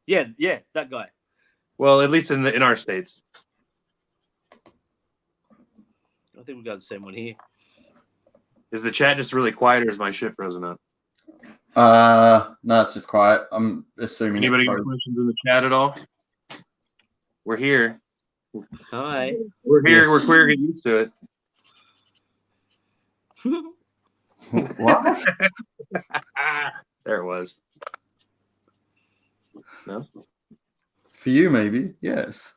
yeah, that guy. Well, at least in our states. I think we got the same one here. Is the chat just really quiet, or is my shit frozen up? no, it's just quiet. I'm assuming. Anybody got questions in the chat at all? We're here. Hi. We're here. We're queer. Get used to it. What? There it was. No? For you, maybe. Yes.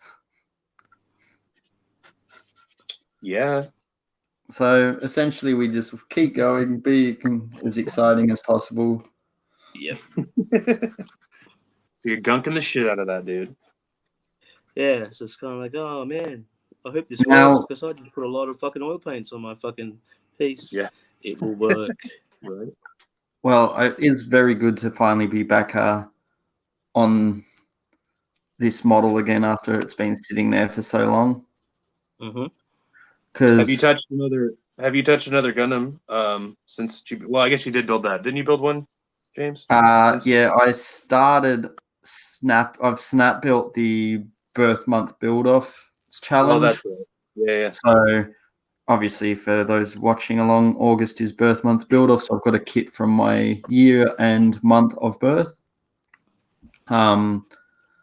Yeah. So essentially, we just keep going, be as exciting as possible. Yep. You're gunking the shit out of that, dude. Yeah, so it's kind of like, oh man, I hope this Now- works because I just put a lot of fucking oil paints on my fucking piece. Yeah. It will work. Right. Well, it is very good to finally be back on this model again after it's been sitting there for so long. Mm-hmm. Because Have you touched another Gundam since you? Well, I guess you did build that. Didn't you build one, James? yeah, I started I've snap built the birth month build off challenge. Oh, that's right. Yeah. So obviously, for those watching along, August is birth month build off. So I've got a kit from my year and month of birth. Did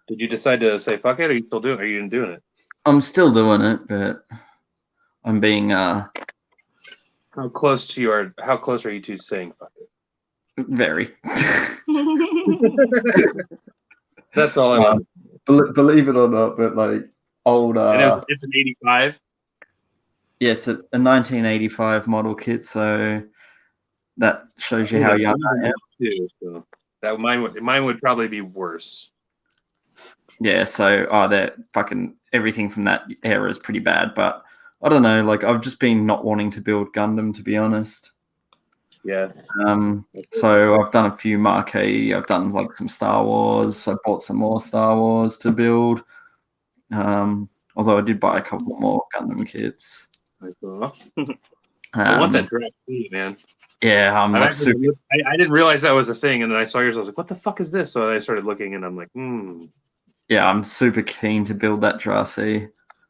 you decide to say fuck it? Or are you still doing? Are you even doing it? I'm still doing it, but I'm being How close are you to saying fuck it? very. That's all I want. Believe it or not, but like old. And it's an 85. Yes, a 1985 model kit. So that shows you how young I am. Too, so that mine would probably be worse. Yeah, so they're fucking everything from that era is pretty bad, but I don't know, like I've just been not wanting to build Gundam, to be honest. Yeah. So I've done a few marquee, I've done like some Star Wars, I bought some more Star Wars to build. Although I did buy a couple more Gundam kits. I want that direct feed, man. Yeah, I'm like super. I didn't realize that was a thing, and then I saw yours. I was like, "What the fuck is this?" So I started looking, and I'm like, Yeah, I'm super keen to build that Drasi.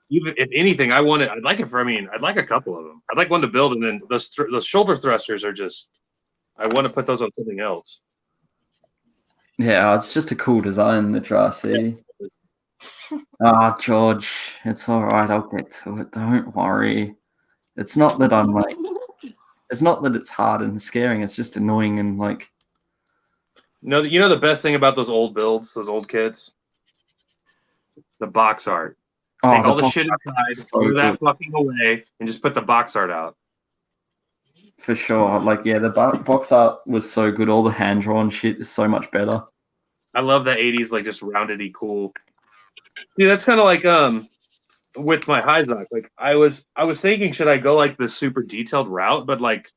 Even if anything, I want it. I'd like it for. I mean, I'd like a couple of them. I'd like one to build, and then those shoulder thrusters are just. I want to put those on something else. Yeah, it's just a cool design, the Drasi. Ah, George, it's all right. I'll get to it. Don't worry. It's not that I'm like. It's not that it's hard and scaring. It's just annoying and like. No, you know the best thing about those old builds, those old kits, the box art. Take all the shit inside, throw that fucking away, and just put the box art out. For sure. Like, yeah, the box art was so good. All the hand-drawn shit is so much better. I love that 80s, like, just roundedy cool. Dude, that's kind of like, with my Hyzak. Like, I was thinking, should I go, like, the super detailed route? But, like,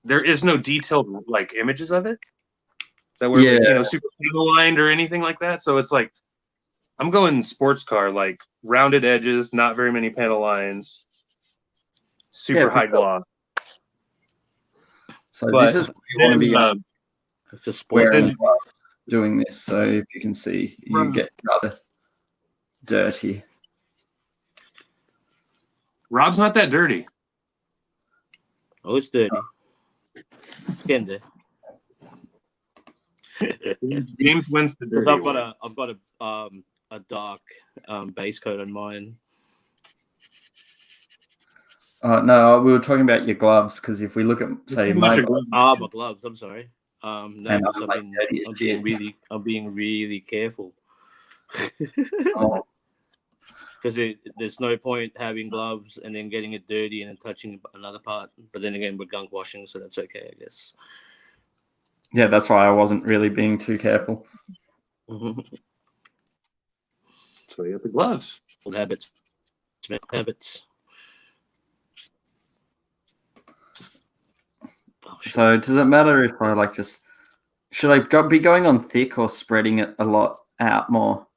there is no detailed, like, images of it that were, you know, super aligned or anything like that. So it's like, I'm going sports car, like, rounded edges, not very many panel lines, super high gloss. So this is what you want to be it's a sport doing this. So if you can see, you get rather dirty. Rob's not that dirty. Oh, it's dirty. It's getting there. James wins the dirty. I've got a dark base coat on mine. No, we were talking about your gloves because if we look at, say, my gloves. I'm sorry. No, I'm being really careful. Because there's no point having gloves and then getting it dirty and then touching another part. But then again, we're gunk washing, so that's okay, I guess. Yeah, that's why I wasn't really being too careful. So you got the gloves. Old habits. So does it matter if I like just should I be going on thick or spreading it a lot out more?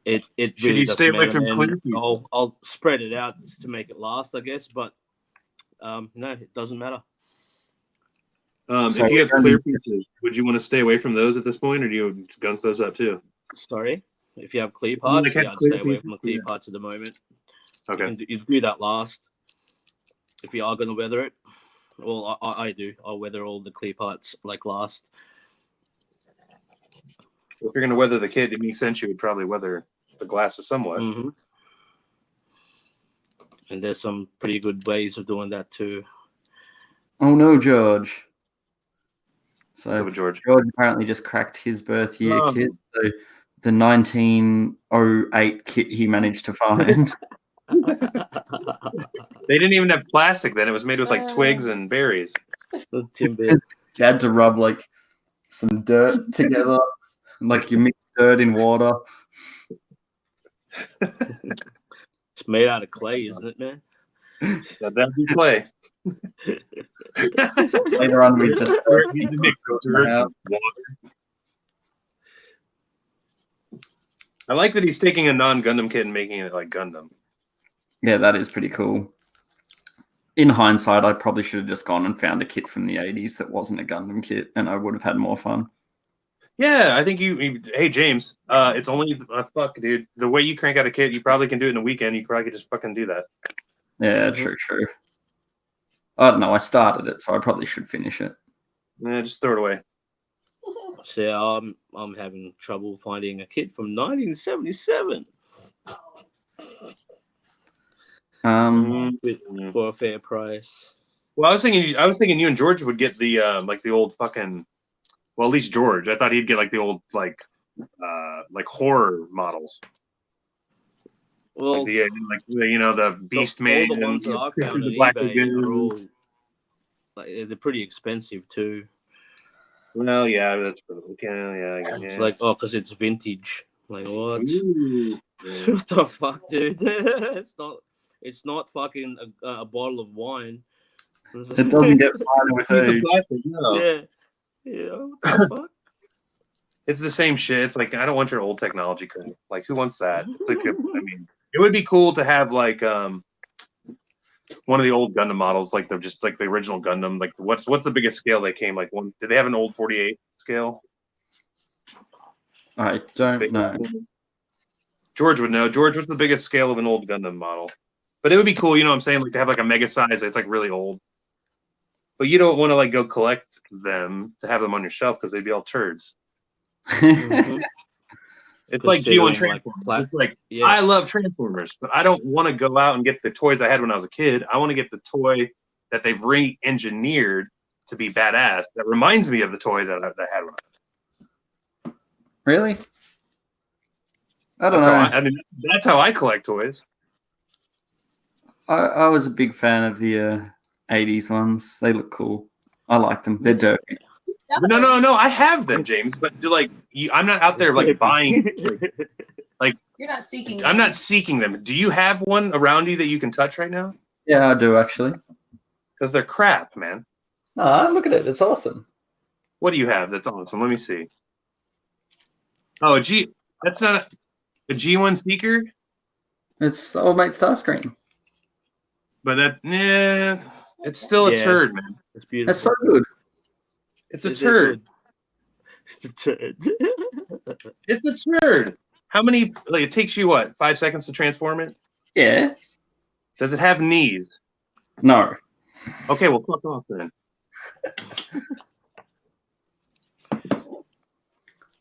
It should really you stay away from clear? I'll spread it out to make it last, I guess, but no, it doesn't matter. If you have clear pieces, would you want to stay away from those at this point, or do you gunk those up too? Sorry, if you have clear parts, I'd stay away from the clear parts at the moment. Okay, you do that last if you are going to weather it. Well, I do. I'll weather all the clear parts like last. If you're going to weather the kit, it makes sense you would probably weather the glasses somewhat. Mm-hmm. And there's some pretty good ways of doing that too. Oh no, George. So George apparently just cracked his birth year kit. So the 1908 kit he managed to find. They didn't even have plastic then. It was made with like twigs and berries. You had to rub like some dirt together, like you mix dirt in water. It's made out of clay, isn't it, man? That'd be clay. Later on, we just mix dirt. I like that he's taking a non-Gundam kit and making it like Gundam. Yeah, that is pretty cool. In hindsight, I probably should have just gone and found a kit from the 80s that wasn't a Gundam kit, and I would have had more fun. Yeah, I think hey, James, it's only, fuck, dude. The way you crank out a kit, you probably can do it in a weekend. You probably could just fucking do that. Yeah, true. I don't know. I started it, so I probably should finish it. Yeah, just throw it away. So I'm having trouble finding a kit from 1977. For a fair price. Well, I was thinking you and George would get the like the old fucking. Well, at least George. I thought he'd get like the old like horror models. Well, like the Beast Man. All the ones that I found on eBay are all, like, they're pretty expensive too. Well, yeah, that's okay. Yeah. It's like, oh, because it's vintage. Like, what? Ooh. What the fuck, dude? It's not fucking a bottle of wine. It doesn't get finer with Piece of age. plastic, no. Yeah. What the fuck? It's the same shit. It's like I don't want your old technology crap. Like, who wants that? It's like, I mean, it would be cool to have like one of the old Gundam models, like they're just like the original Gundam. Like, what's the biggest scale they came? Like, one? Did they have an old 48 scale? I don't know. George would know. George, what's the biggest scale of an old Gundam model? But it would be cool, you know what I'm saying? Like to have like a mega size that's like really old. But you don't want to like go collect them to have them on your shelf because they'd be all turds. Mhm. It's like G1 Considering, like, Transformers. It's like, Yeah. I love Transformers, but I don't want to go out and get the toys I had when I was a kid. I want to get the toy that they've re-engineered to be badass. That reminds me of the toys that I had when I was Really? I don't That's know. how I mean, that's how I collect toys. I was a big fan of the 80s ones. They look cool. I like them. They're dirty. No. I have them, James. But like, I'm not out there like buying. You're not seeking. I'm not seeking them. Do you have one around you that you can touch right now? Yeah, I do actually. Because they're crap, man. No, look at it. It's awesome. What do you have that's awesome? Let me see. Oh, that's not a G1 Seeker? It's Old Mate Starscream. But it's still a Yeah. turd, man. It's beautiful. That's so good. It's a Is it turd. good? It's a turd. It's a turd. How many? Like, it takes you what? 5 seconds to transform it? Yeah. Does it have knees? No. Okay, well, fuck off then.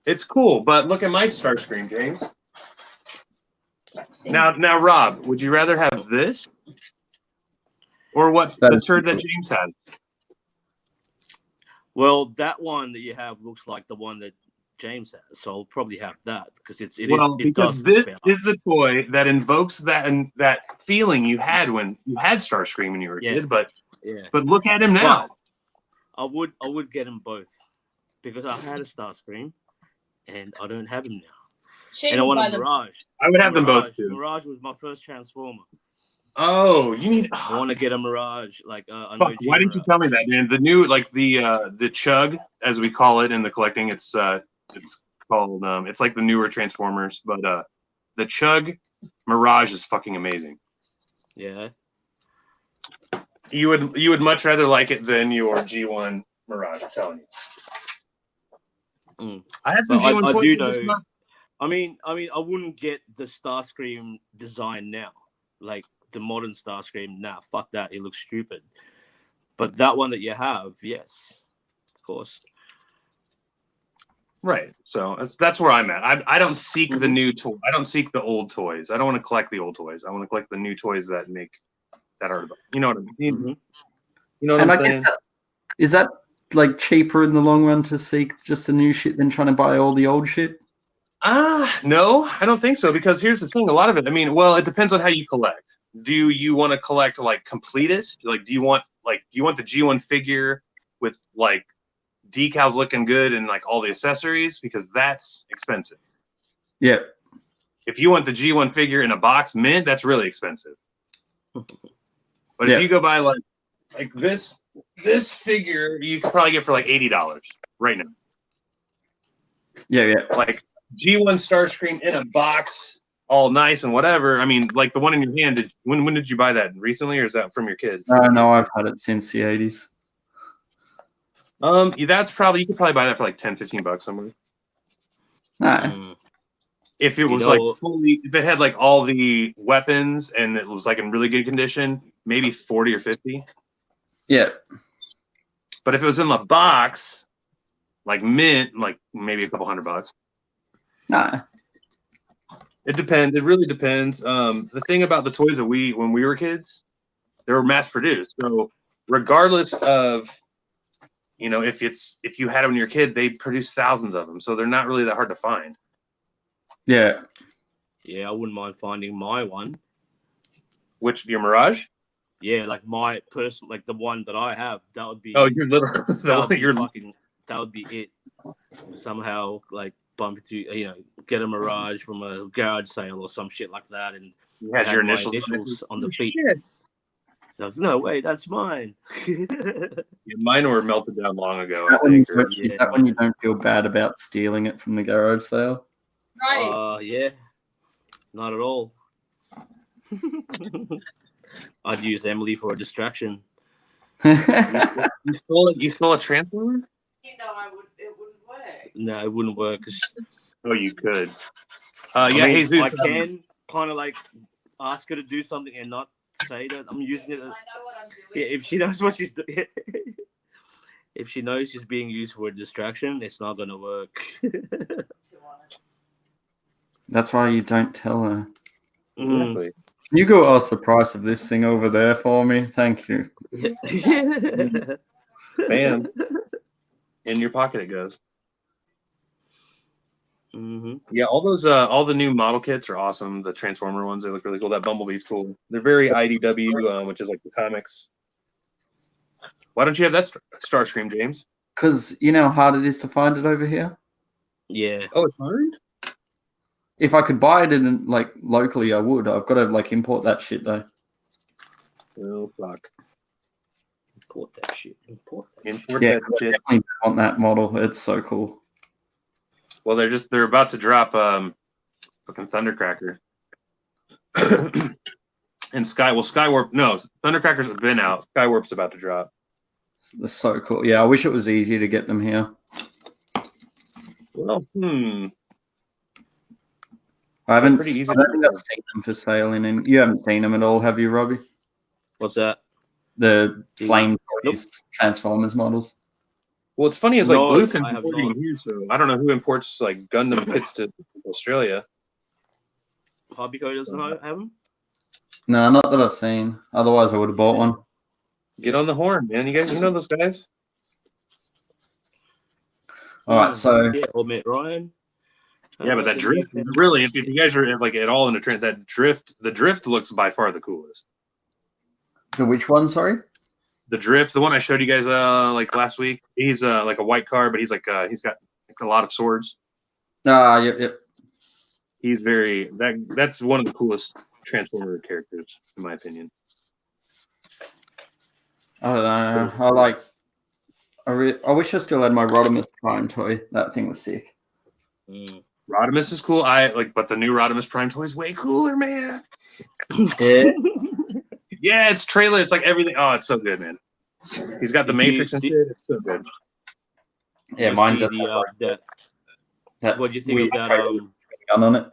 It's cool, but look at my Starscream, James. Now, Rob, would you rather have this or what the turd that James had? Well, that one that you have looks like the one that James has, so I'll probably have that because it because does this look is the toy that invokes that feeling you had when you had Starscream when you were a kid. But look at him now. But I would get them both because I had a Starscream and I don't have him now. And I want a Mirage. I would have them both too. Mirage was my first Transformer. Oh, you need. I want to get a Mirage, like an Fuck, OG why didn't you tell me that, man? The new, like the Chug, as we call it in the collecting, it's called it's like the newer Transformers, but the Chug Mirage is fucking amazing. Yeah. You would much rather like it than your G1 Mirage. I'm telling you. I had some G1 toys. I do know. I mean, I wouldn't get the Starscream design now, like the modern Starscream. Nah, fuck that. It looks stupid. But that one that you have, yes, of course. Right. So that's where I'm at. I don't seek the new toy. I don't seek the old toys. I don't want to collect the old toys. I want to collect the new toys that are. You know what I mean? Mm-hmm. You know what I'm saying? Is that like cheaper in the long run to seek just the new shit than trying to buy all the old shit? No, I don't think so. Because here's the thing: a lot of it. I mean, well, it depends on how you collect. Do you want to collect like completist? Like, do you want the G1 figure with like decals looking good and like all the accessories? Because that's expensive. Yeah. If you want the G1 figure in a box mint, that's really expensive. But if you go buy like this figure, you could probably get for like $80 right now. Yeah. Like G1 Starscream in a box, all nice and whatever. I mean, like the one in your hand. When did you buy that? Recently, or is that from your kids? No, I've had it since the 80s. That's probably, you could probably buy that for like $10-15 somewhere. No. If it was like fully, if it had like all the weapons and it was like in really good condition, maybe 40 or 50. Yeah. But if it was in the box, like mint, like maybe a couple $100. No. It depends. It really depends. The thing about the toys that when we were kids, they were mass produced. So regardless of, you know, if you had them when you were a kid, they produce thousands of them. So they're not really that hard to find. Yeah. Yeah, I wouldn't mind finding my one. Which, your Mirage? Yeah, like my person, like the one that I have. That would be. Oh, your little. Fucking that would be it. Somehow, like bump into, get a Mirage from a garage sale or some shit like that, and You had I your my initials on the feet. Shit. No, wait, that's mine. Yeah, mine were melted down long ago, I That one, think. Or, is that when you don't feel bad about stealing it from the garage sale? Right. Yeah, not at all. I'd use Emily for a distraction. you stole a Transformer? It wouldn't work. No, it wouldn't work. Oh, you could. I mean, Jesus. I can kind of like ask her to do something and not say that I'm using it. I know what I'm doing. Yeah, if she knows what she's doing, if she knows she's being used for a distraction, it's not gonna work. That's why you don't tell her. Exactly. Can you go ask the price of this thing over there for me? Thank you. Bam. In your pocket it goes. Mm-hmm. Yeah, all the new model kits are awesome. The Transformer ones, they look really cool. That Bumblebee's cool. They're very IDW, which is like the comics. Why don't you have that Starscream, James? Because you know how hard it is to find it over here? Yeah. Oh, it's hard? If I could buy it in like locally, I would. I've got to like import that shit though. Oh, fuck. Import that shit. Import that shit. Import Yeah, that I shit. definitely want that model. It's so cool. Well, they're about to drop fucking Thundercracker. And Skywarp. No, Thundercracker's been out. Skywarp's about to drop. It's so cool. Yeah, I wish it was easier to get them here. Well, I haven't. pretty easy I don't to think do. I've seen them for sale in. You haven't seen them at all, have you, Robbie? What's that? The Flame Nope. Toys Transformers models. Well, it's funny. It's like No, Bluefin's I have importing not. here, so I don't know who imports like Gundam kits to Australia. Hobbyco doesn't have them? No, not that I've seen. Otherwise, I would have bought one. Get on the horn, man. You know those guys. All right, so Yeah, or Matt Ryan. Yeah, but that drift, really, if you guys are like at all into trend, the drift looks by far the coolest. the which one? Sorry. The drift, the one I showed you guys like last week. He's like a white car, but he's got like a lot of swords. Yep. He's that's one of the coolest Transformer characters, in my opinion. I don't know. I wish I still had my Rodimus Prime toy. That thing was sick. Rodimus is cool. But the new Rodimus Prime toy is way cooler, man. Yeah. Yeah, it's trailer. It's like everything. Oh, it's so good, man. He's got the Matrix and shit. It's so good. Yeah, mine just that. What do you think of that? Gun on it.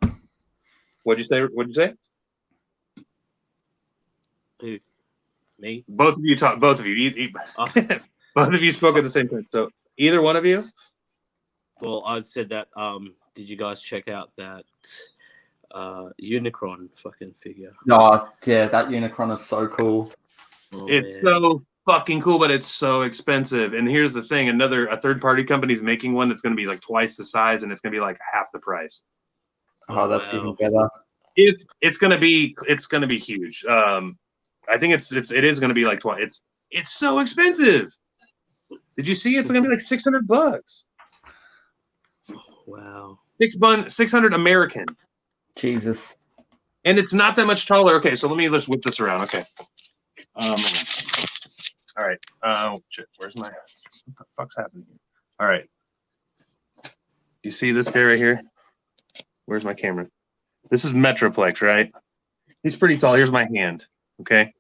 What'd you say? Who? Me? Both of you talk. Both of you. Both of you spoke at the same time. So either one of you. Well, I'd said that. Did you guys check out that Unicron fucking figure? Oh, yeah, that Unicron is so cool. Oh, It's man. so fucking cool, but it's so expensive. And here's the thing: a third-party company is making one that's going to be like twice the size, and it's going to be like half the price. Oh, that's wow. even better. It's going to be huge. I think it is going to be like twice. It's so expensive. Did you see? It's going to be like $600. Wow. 600 American. Jesus. And it's not that much taller. Okay, so let me just whip this around. Okay. All right. Shit, where's my? What the fuck's happening here? All right. You see this guy right here? Where's my camera? This is Metroplex, right? He's pretty tall. Here's my hand. Okay,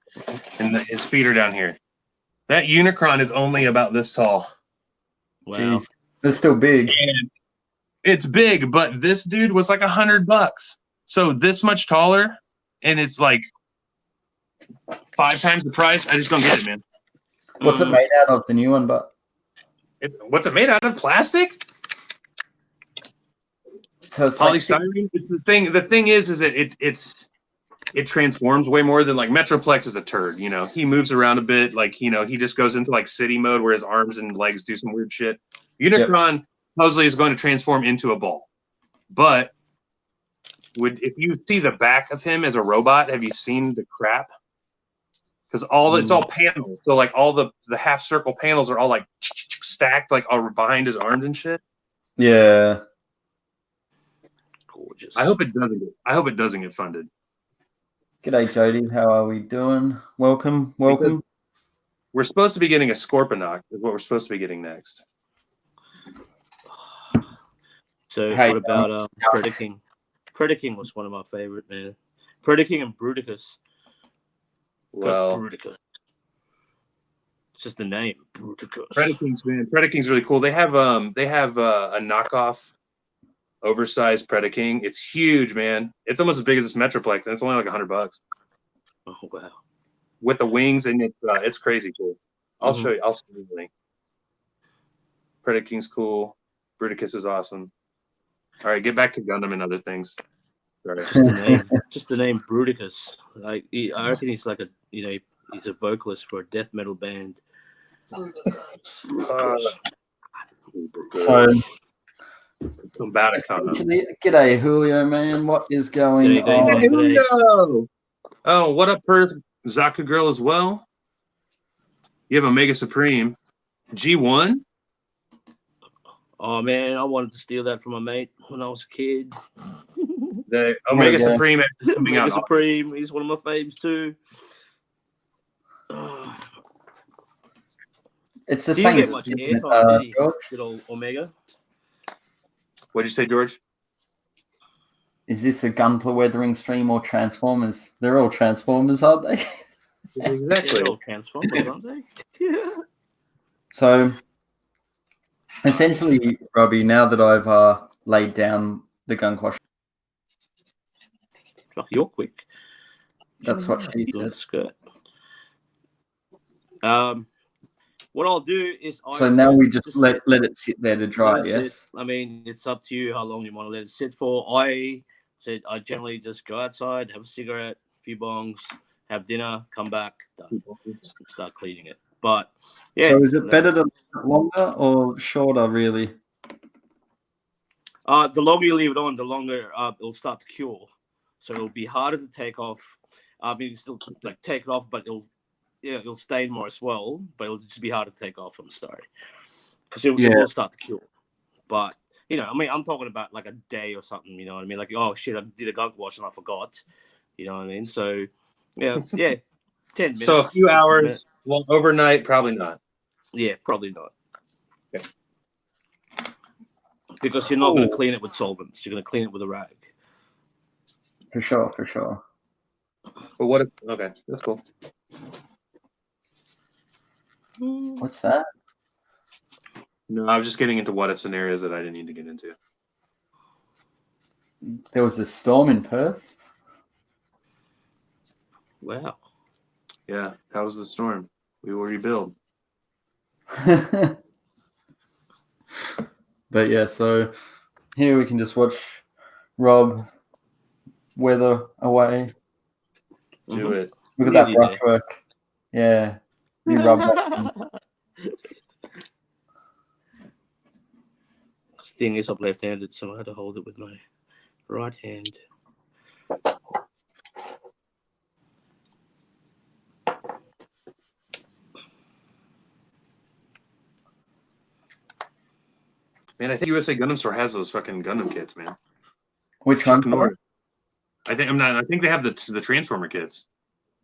and his feet are down here. That Unicron is only about this tall. Wow. Jeez. It's still big. And it's big, but this dude was like $100. So this much taller, and it's like 5 times the price. I just don't get it, man. What's it made out of? The new one, but What's it made out of? Plastic? so it's Polystyrene. It's the thing is that it transforms way more than like Metroplex is a turd. You know, he moves around a bit. Like, you know, he just goes into like city mode where his arms and legs do some weird shit. Unicron supposedly is going to transform into a ball, but if you see the back of him as a robot, have you seen the crap? because it's all panels. So like all the half circle panels are all like stacked, like all behind his arms and shit. Yeah. Gorgeous. I hope it doesn't get funded. G'day, Jody. How are we doing? Welcome. Because we're supposed to be getting a Scorponok. Is what we're supposed to be getting next. So Hey, what about Predaking? Predaking was one of my favorite, man. Predaking and Bruticus. Well, Bruticus. It's just the name, Bruticus. Predaking's, man. Predaking's really cool. They have a knockoff oversized Predaking. It's huge, man. It's almost as big as this Metroplex, and it's only like $100. Oh wow! With the wings, and it's crazy cool. I'll show you. I'll show you the link. Predaking's cool. Bruticus is awesome. All right, get back to Gundam and other things. Sorry. Just the name Bruticus. Like I reckon he's like he's a vocalist for a death metal band. So, actually, g'day, Julio, man. What is going on? Hey, Julio! Oh, what up, Perth? Zaku girl as well. You have Omega Supreme. G1? Oh man, I wanted to steal that from my mate when I was a kid. The Omega Supreme. Omega Supreme. He's one of my faves too. It's the Do same. you get much airtime, did he? George? Little Omega. What'd you say, George? Is this a Gunpla weathering stream or Transformers? They're all Transformers, aren't they? Exactly. They're all Transformers, aren't they? Yeah. So, essentially, Robbie, now that I've laid down the Gunpla, Oh, you're quick. that's what she said. Skirt. What I'll do is So now we just let it sit there to dry, yes? I mean, it's up to you how long you want to let it sit for. I generally just go outside, have a cigarette, a few bongs, have dinner, come back, done, and start cleaning it. But yeah. So is it better to longer or shorter, really? The longer you leave it on, the longer it'll start to cure. So it'll be harder to take off. I mean, still like take it off, but it'll stain more as well. But it'll just be hard to take off. I'm sorry, because it will start to cure. But I mean, I'm talking about like a day or something. You know what I mean? Like, oh shit, I did a gunk wash and I forgot. You know what I mean? So yeah, 10 minutes. So a few hours. Well, overnight, probably not. Yeah, probably not. Okay. Because you're not going to clean it with solvents. You're going to clean it with a rag. For sure. But what if? Okay, that's cool. What's that? No, I was just getting into what if scenarios that I didn't need to get into. There was a storm in Perth. Wow. Yeah, how was the storm? We will rebuild. But yeah, so here we can just watch Rob weather away. Do it. Look at that brushwork. Yeah. You rub that. Thing is, I'm left-handed, so I had to hold it with my right hand. Man, I think USA Gundam Store has those fucking Gundam kits, man. Which one? North. I think they have the Transformer kits,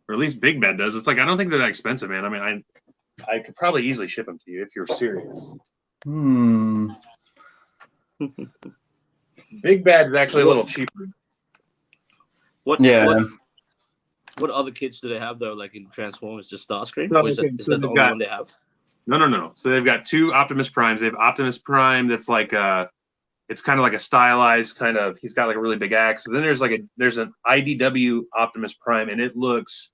or at least Big Bad does. It's like I don't think they're that expensive, man. I mean, I could probably easily ship them to you if you're serious. Big Bad is actually a little cheaper. What other kits do they have though? Like in Transformers, just Starscream? Or is that the only one they have? No. So they've got two Optimus Primes. They have Optimus Prime that's like it's kind of like a stylized kind of. He's got like a really big axe. And then there's an IDW Optimus Prime, and it looks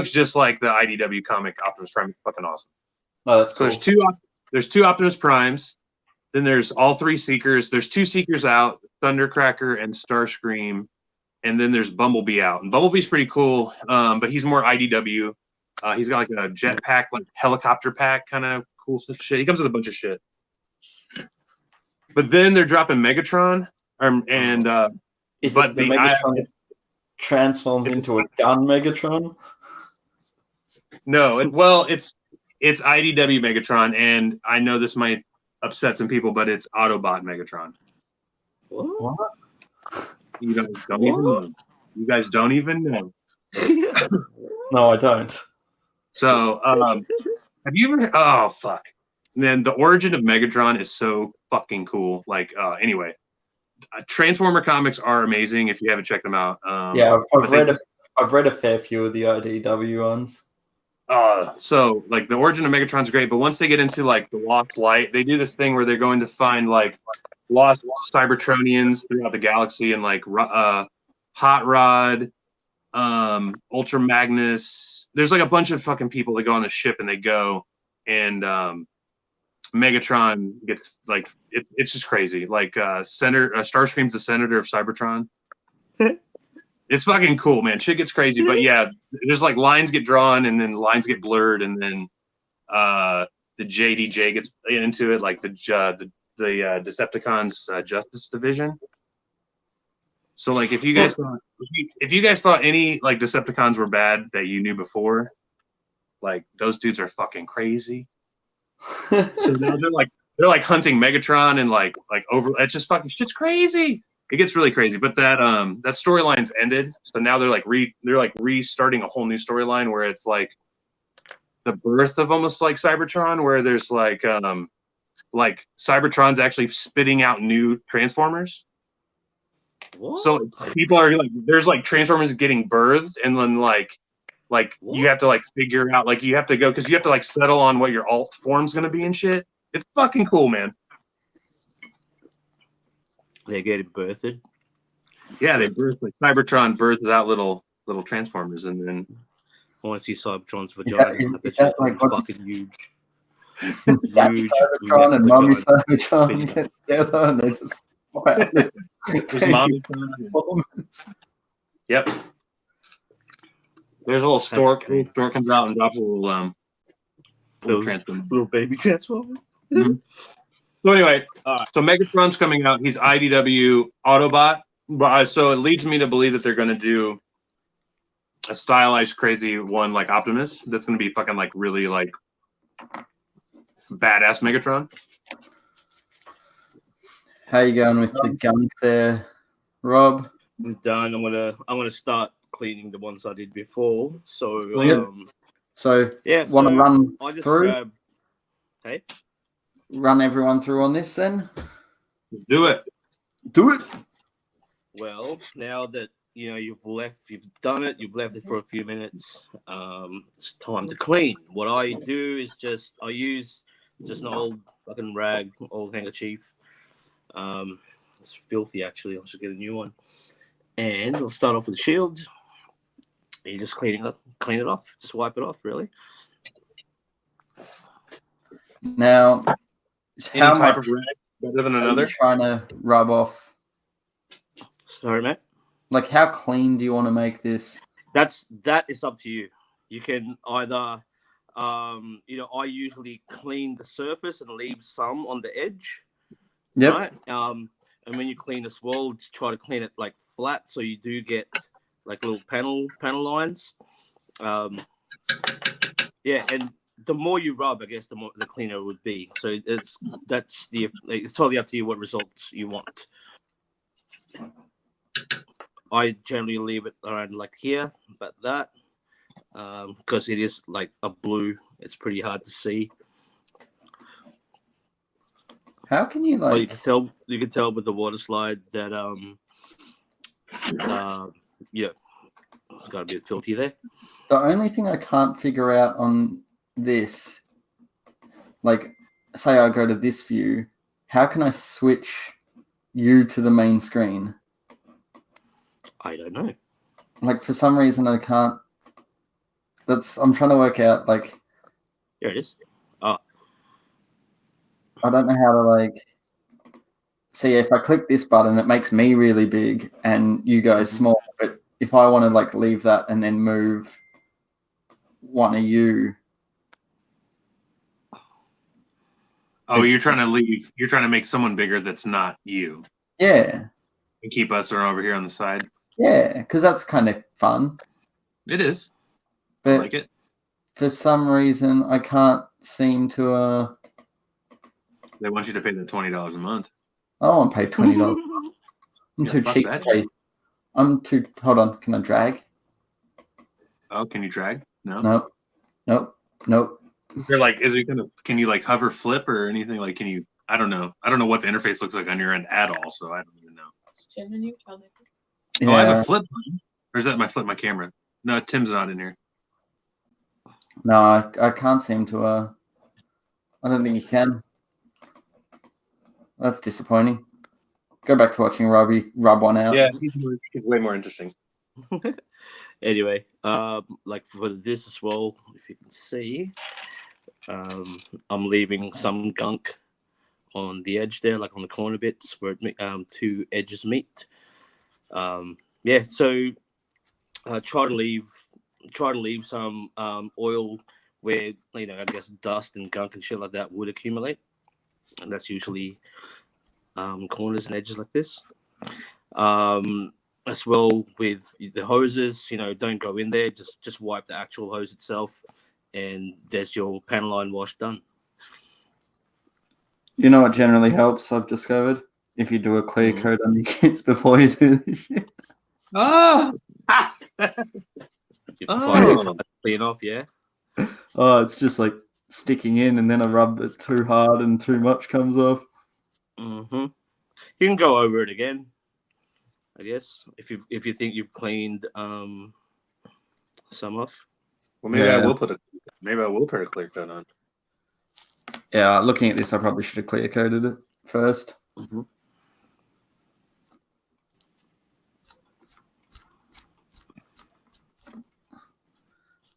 just like the IDW comic Optimus Prime. It's fucking awesome. Oh, that's cool. So there's two Optimus Primes. Then there's all three Seekers. There's two Seekers out: Thundercracker and Starscream. And then there's Bumblebee out. And Bumblebee's pretty cool, but he's more IDW. He's got like a jetpack, like helicopter pack, kind of cool shit. He comes with a bunch of shit. But then they're dropping Megatron, but the Megatron transforms into a gun Megatron? No, well, it's IDW Megatron, and I know this might upset some people, but it's Autobot Megatron. What? You guys don't even know. You guys don't even know. No, I don't. So, have you ever? Oh, fuck. And then the origin of Megatron is so fucking cool. Like, anyway, Transformer comics are amazing if you haven't checked them out. Yeah, I've read a fair few of the IDW ones. So like the origin of Megatron's great, but once they get into like the Lost Light, they do this thing where they're going to find like lost Cybertronians throughout the galaxy, and like Hot Rod, Ultra Magnus. There's like a bunch of fucking people that go on the ship and they go, and Megatron gets like it's just crazy. Like Starscream's the senator of Cybertron. It's fucking cool, man. Shit gets crazy, but yeah, there's like lines get drawn and then lines get blurred, and then the JDJ gets into it, like the Decepticons Justice Division. So like, if you guys thought any like Decepticons were bad that you knew before, like those dudes are fucking crazy. So now they're like hunting Megatron and like over. It's just fucking shit's crazy. It gets really crazy, but that storyline's ended. So now they're like restarting a whole new storyline where it's like the birth of almost like Cybertron, where there's like Cybertron's actually spitting out new Transformers. What? So people are like, there's like Transformers getting birthed, and then like you have to like figure out, like you have to go, because you have to like settle on what your alt form's gonna be and shit. It's fucking cool, man. They're getting birthed. Yeah, they birth, like Cybertron births out little Transformers, and then I want to see Cybertron's vagina. Is that like what's fucking huge? Daddy Huge Cybertron and Mommy vagina. Cybertron get together and they just pop out. there's Mommy. Yep. There's a little stork. Little stork comes out and drops a little Transformer. Little baby Transformer. Mm-hmm. So anyway, so Megatron's coming out. He's IDW Autobot. So it leads me to believe that they're going to do a stylized, crazy one like Optimus. That's going to be fucking like really like badass Megatron. How you going with the gun there, Rob? I'm done. I'm gonna start cleaning the ones I did before. So So yeah, want to run I just through? grab. Hey, Run everyone through on this then. Do it. Do it. well, now that you've done it, you've left it for a few minutes. It's time to clean. What I do is I use just an old fucking rag, old handkerchief. It's filthy actually. I should get a new one. And we'll start off with the shield. You just clean it off. Just wipe it off, really. Now, Any how type much of rag better than are you another? trying to rub off? Sorry, mate. Like, how clean do you want to make this? That is up to you. You can either, I usually clean the surface and leave some on the edge. Yep. Right. And when you clean the swirl, just try to clean it like flat, so you do get like little panel lines. Yeah, and the more you rub, I guess, the cleaner it would be. So it's totally up to you what results you want. I generally leave it around like here, about that, because it is like a blue. It's pretty hard to see. How can you like? Well, you can tell with the water slide that yeah, it's got a bit filthy there. The only thing I can't figure out on this, like, say I go to this view, how can I switch you to the main screen? I don't know. Like, for some reason I can't. I'm trying to work out, like. There it is. I don't know how to, like. See, if I click this button, it makes me really big and you guys small. But if I want to, like, leave that and then move one of you. Oh, you're trying to make someone bigger that's not you. Yeah. And keep us over here on the side. Yeah, because that's kind of fun. It is. But I like it. For some reason, I can't seem to. They want you to pay the $20 a month. I don't want to pay $20. I'm Yeah, too fuck cheap that to pay. I'm too. Hold on. Can I drag? Oh, can you drag? No. Nope. Nope. Nope. They're like, is it gonna? Can you like hover, flip, or anything? Like, can you? I don't know. I don't know what the interface looks like on your end at all. So I don't even know. Jim and you probably. Yeah. Oh, I have a flip button. Or is that my flip my camera? No, Tim's not in here. No, I can't seem to. I don't think you can. That's disappointing. Go back to watching Robbie rub one out. Yeah, he's way more interesting. Anyway, like for this as well, if you can see, I'm leaving some gunk on the edge there, like on the corner bits where two edges meet. Yeah, so try to leave some oil where I guess dust and gunk and shit like that would accumulate, and that's usually corners and edges like this. As well with the hoses, don't go in there. Just wipe the actual hose itself, and there's your panel line wash done. You know what generally helps? I've discovered if you do a clear coat on your kits before you do this shit. Oh, Clean off, yeah. Oh, it's just like sticking in, and then I rub it too hard, and too much comes off. Mm-hmm. You can go over it again, I guess, if you think you've cleaned some off. well, maybe I will put a clear coat on. Yeah, looking at this, I probably should have clear coated it first. Mm-hmm.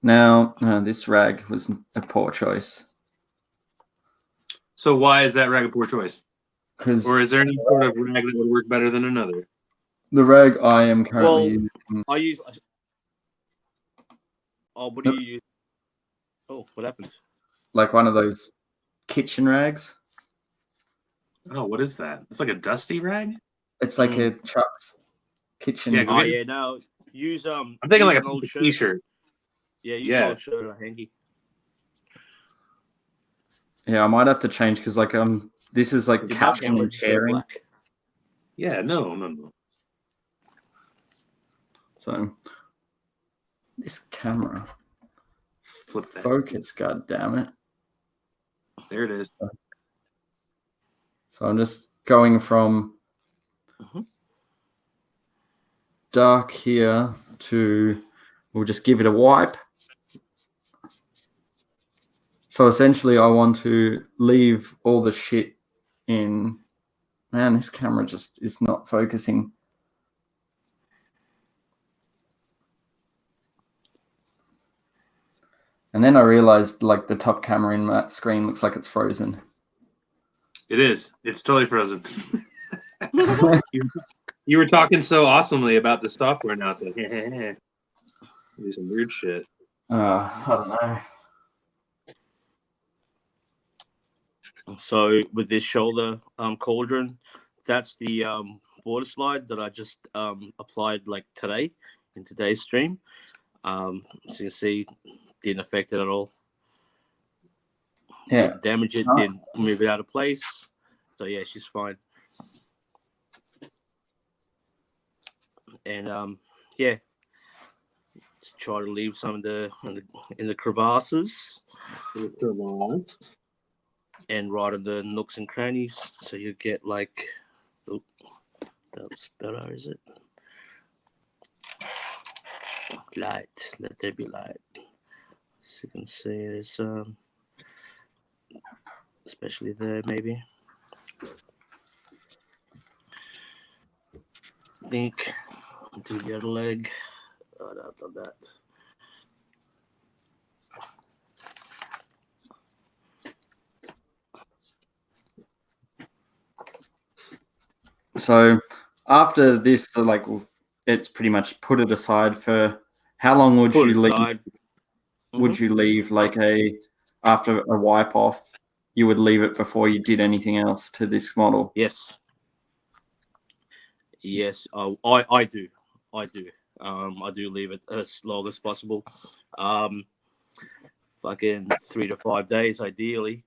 Now, this rag was a poor choice. So why is that rag a poor choice? Or is there any sort of rag that would work better than another? The rag I am currently using. I use. Oh, what do you use? Oh, what happened? Like one of those kitchen rags. Oh, what is that? It's like a dusty rag. It's like a Chuck's kitchen. Yeah, Yeah, no. Use I'm thinking like an a old t-shirt. Yeah, use an old shirt or hanky. Yeah, I might have to change because this is like couching and chairing. Yeah, no. So this camera Flip that. focus, god damn it. There it is. So I'm just going from dark here to, we'll just give it a wipe. So essentially I want to leave all the shit in. Man, this camera just is not focusing. And then I realized like the top camera in that screen looks like it's frozen. It is. It's totally frozen. You were talking so awesomely about the software. Now it's like, do some weird shit. I don't know. So with this shoulder cauldron, that's the water slide that I just applied like today in today's stream. So you can see, didn't affect it at all. Yeah. Didn't damage it, didn't move it out of place. So yeah, she's fine. And yeah, just try to leave some of in the crevasses. And right in the nooks and crannies, so you get like, that's better, is it? Light, let there be light. So you can see there's especially there maybe. I think do the other leg. Oh, I've done that. So after this, it's pretty much put it aside for how long would you leave? Would you leave after a wipe off? You would leave it before you did anything else to this model? Yes. Yes, I do. I do. I do leave it as long as possible. fucking 3 to 5 days, ideally.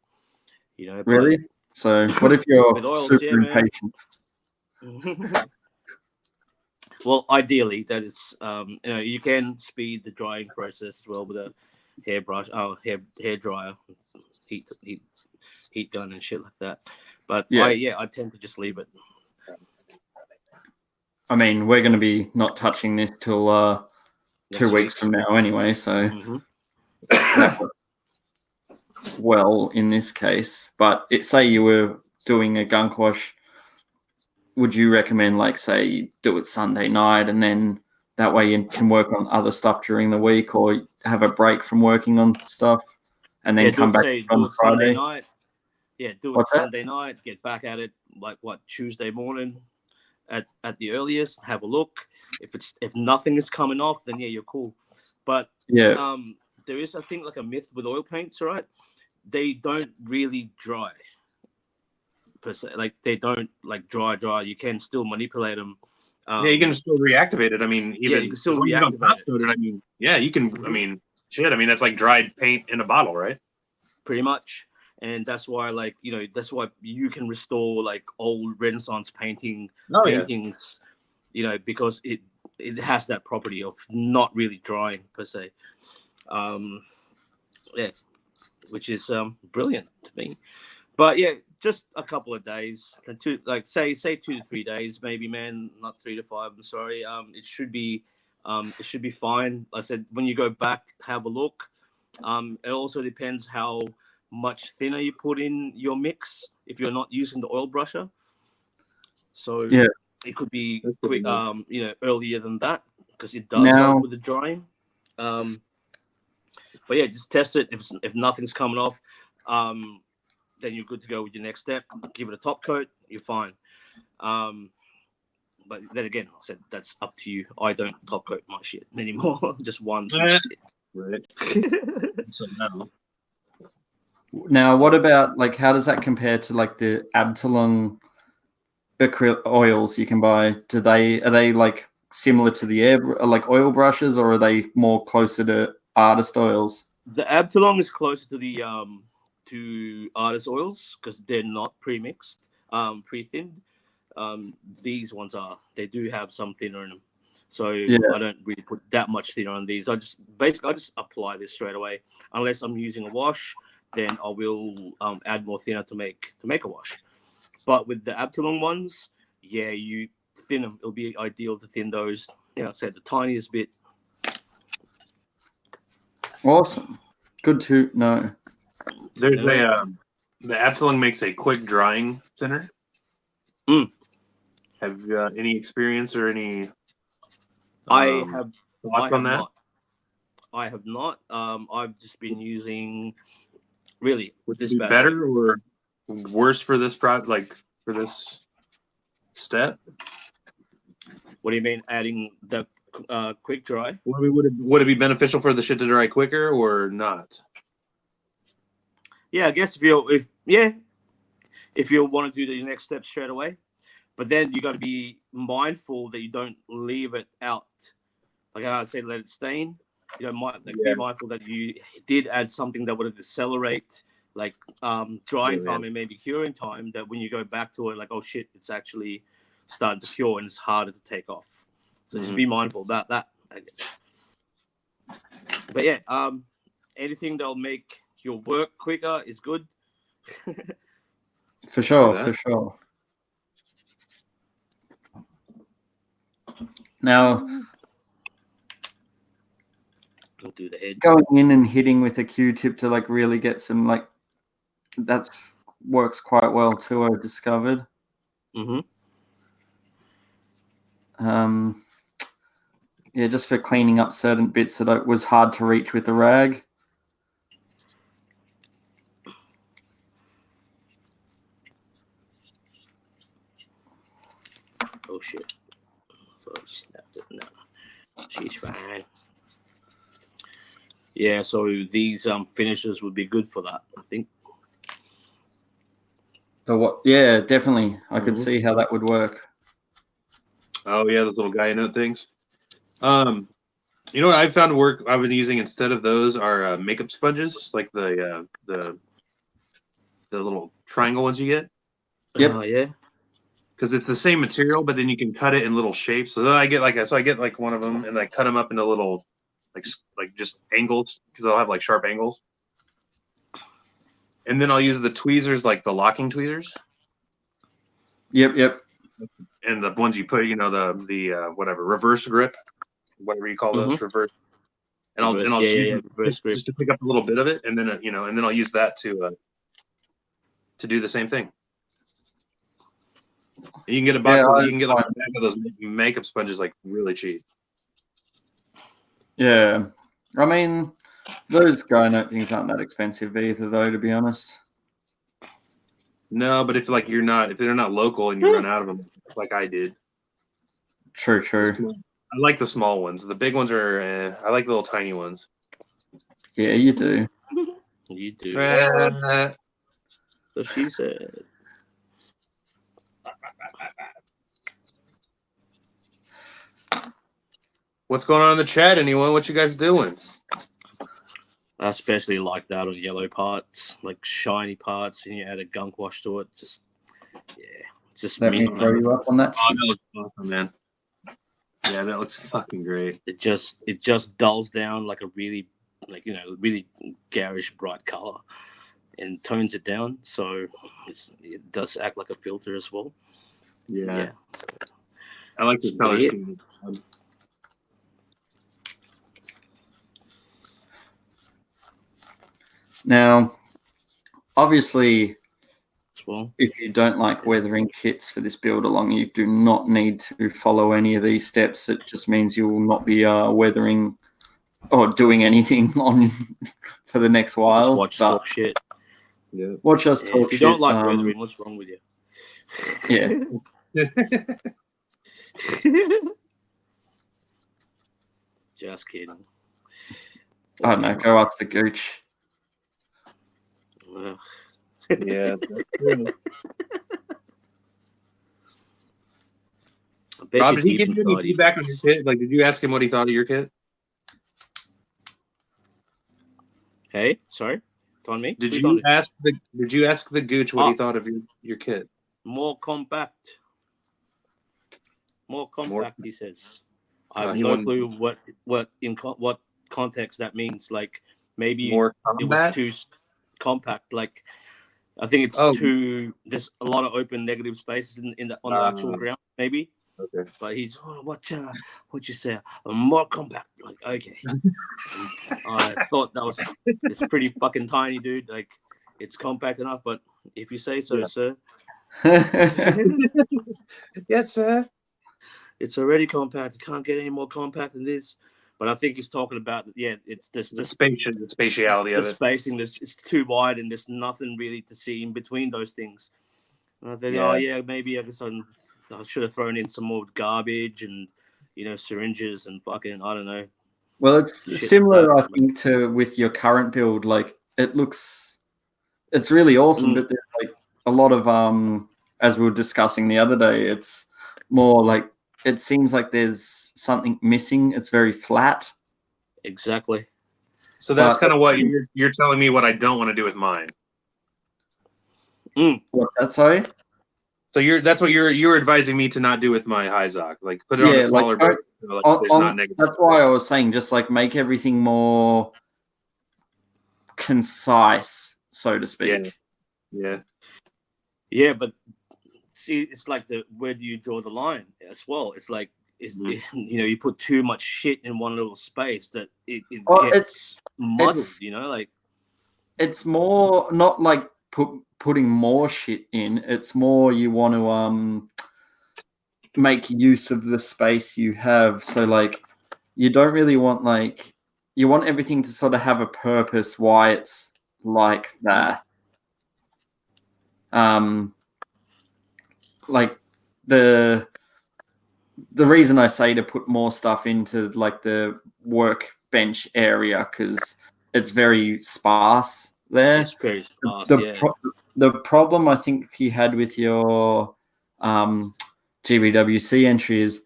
You know, Really? So what if you're With oils, super yeah, man. impatient? Well, ideally, that is, you can speed the drying process as well with a hairbrush, hair dryer, heat gun and shit like that. But I tend to just leave it. I mean, we're going to be not touching this till 2 Next weeks week. from now anyway, so Mhm. that works well in this case. But say you were doing a gunk wash, would you recommend, like, say, do it Sunday night and then that way you can work on other stuff during the week, or have a break from working on stuff and then come back do on it Sunday Friday? night. Yeah, do it What's that? Sunday night. Get back at it Tuesday morning at the earliest. Have a look. If nothing is coming off, then yeah, you're cool. But Yeah. there is, I think, like a myth with oil paints, right? They don't really dry per se. Like they don't like dry. You can still manipulate them. Yeah, you can still reactivate it. I mean, even you can still as long as you don't reactivate top it. coat it. I mean, yeah, you can. I mean, shit. I mean, that's like dried paint in a bottle, right? Pretty much. And that's why, like, that's why you can restore like old Renaissance paintings, because it has that property of not really drying per se. Yeah, which is brilliant to me. But yeah, just a couple of days, say 2 to 3 days, maybe, man, not 3 to 5. I'm sorry. It should be fine. Like I said, when you go back, have a look. It also depends how much thinner you put in your mix if you're not using the oil brusher. So Yeah. it could be quick, earlier than that, because it does help with the drying. But yeah, just test it. If nothing's coming off, then you're good to go with your next step. Give it a top coat, you're fine. But then again, I said that's up to you. I don't top coat my shit anymore. Just once. Right. So Now, what about, like, how does that compare to like the Absalon acrylic oils you can buy? Are they like similar to the oil brushes, or are they more closer to artist oils? The Absalon is closer to the to artist oils because they're not pre-mixed, pre-thinned. These ones they do have some thinner in them, so I don't really put that much thinner on these. I just apply this straight away. Unless I'm using a wash, then I will add more thinner to make a wash. But with the Absalon ones, yeah, you thin them. It'll be ideal to thin those. Yeah, I said the tiniest bit. Awesome. Good to know. there's the Absalon makes a quick drying thinner. Have you any experience or any? I have that? I have not. I've just been using. Really, would this be better or worse for this product, like for this step? What do you mean, adding the quick dry? Would it be beneficial for the shit to dry quicker or not? Yeah, I guess if you want to do the next step straight away, but then you got to be mindful that you don't leave it out. Like I said, let it stain. Be mindful that you did add something that would accelerate like drying time and maybe curing time. That when you go back to it, like, oh shit, it's actually starting to cure and it's harder to take off. So just be mindful about that, I guess. But yeah, anything that'll make your work quicker is good. For sure. Now, We'll do the head. Going in and hitting with a Q-tip to like really get some, like, that works quite well too, I've discovered. Yeah, just for cleaning up certain bits that it was hard to reach with the rag. Oh shit. So I snapped it. No. She's fine. Yeah, so these finishers would be good for that, I think. So what? Yeah, definitely. I could see how that would work. Oh yeah, those little guy note things. You know what I found work I've been using instead of those are makeup sponges, like the little triangle ones you get, Yep. Oh yeah. because it's the same material, but then you can cut it in little shapes. So then I get like one of them and I cut them up into little like just angles because I'll have like sharp angles. And then I'll use the tweezers, like the locking tweezers, Yep. and the ones you put, the whatever reverse grip, whatever you call those, reverse. And I'll use reverse grip. just to pick up a little bit of it, and then and then I'll use that to do the same thing. You can get a box. You can get like a bag of those makeup sponges like really cheap. Yeah, I mean, those Go Note things aren't that expensive either, though. To be honest. No, but if they're not local and you run out of them, like I did. True. I like the small ones. The big ones are. I like the little tiny ones. Yeah, you do. You do. So she said. What's going on in the chat? Anyone? What you guys doing? I especially like that on yellow parts, like shiny parts, and you add a gunk wash to it. Just Let me throw you up on that. Oh, that looks awesome, man. Yeah, that looks fucking great. It just dulls down like a really, really garish bright color, and tones it down, so it does act like a filter as well. Yeah. I like the color scheme. Now, obviously, well, if you don't like weathering kits for this build along, you do not need to follow any of these steps. It just means you will not be weathering or doing anything on for the next while. Just watch talk shit. Yeah. Watch us talk shit. If you don't like weathering, what's wrong with you? Yeah. Just kidding. I don't know. Go ask the gooch. Yeah. Rob, did he give you any feedback on your kit? Like, did you ask him what he thought of your kit? Hey, sorry, on me. Did you ask the gooch what he thought of your kit? More compact. He says. I have no clue what context that means. Like maybe it was too compact. Like I think it's too. There's a lot of open negative spaces on the actual ground. Maybe. Okay. But he's what you say? More compact. Like okay. I thought it's pretty fucking tiny, dude. Like it's compact enough, but if you say so, sir. Yes, sir. It's already compact. It can't get any more compact than this. But I think he's talking about it's the spatiality of it. Spacing. It's too wide, and there's nothing really to see in between those things. And I think, maybe I should have thrown in some more garbage and syringes and fucking I don't know. Well, it's similar, I think, to with your current build. Like it's really awesome, but there's like a lot of as we were discussing the other day, it's more like it seems like there's something missing. It's very flat. Exactly. So that's kind of what you're telling me what I don't want to do with mine. What's that, sorry? So that's what you're advising me to not do with my Hyzok. Like put it on a smaller boat. That's why I was saying just like make everything more concise, so to speak. Yeah, but see, it's like where do you draw the line as well? It's like you put too much shit in one little space that it gets muddled. Like it's more not like putting more shit in. It's more you want to make use of the space you have. So like you don't really want you want everything to sort of have a purpose why it's like that. Like the reason I say to put more stuff into like the workbench area because it's very sparse there. It's very sparse. The problem I think he had with your GBWC entry is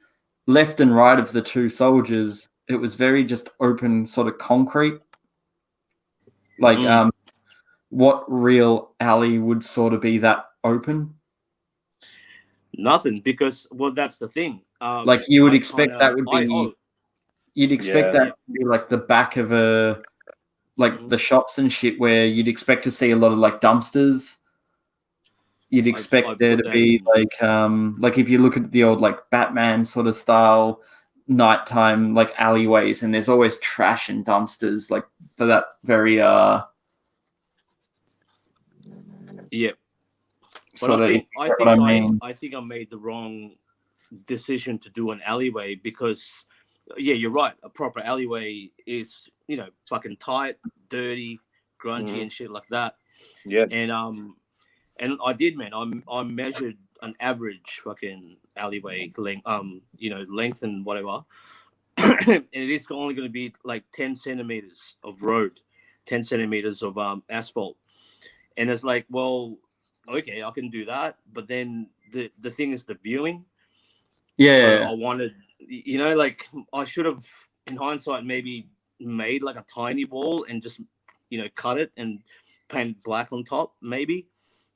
left and right of the two soldiers. it was very just open sort of concrete. Like what real alley would sort of be that open? Nothing, because well, that's the thing. Like you would I expect kinda- that would I- be oh, you'd expect Yeah. that to be like the back of a like the shops and shit where you'd expect to see a lot of like dumpsters. You'd expect I there put to that be in. like if you look at the old like Batman sort of style nighttime like alleyways, and there's always trash and dumpsters like for that very Yeah. But sort I of think what I mean. I think I made the wrong decision to do an alleyway, because yeah, you're right. A proper alleyway is, you know, fucking tight, dirty, grungy, and shit like that. Yeah. And I did, man. I measured an average fucking alleyway length, you know, length and whatever, and it is only going to be like 10 centimeters of road, 10 centimeters of asphalt, and it's like, well, okay, I can do that, but then the thing is the viewing. Yeah. So I wanted, you know, like I should have, in hindsight, maybe made like a tiny wall and just, you know, cut it and paint black on top, maybe,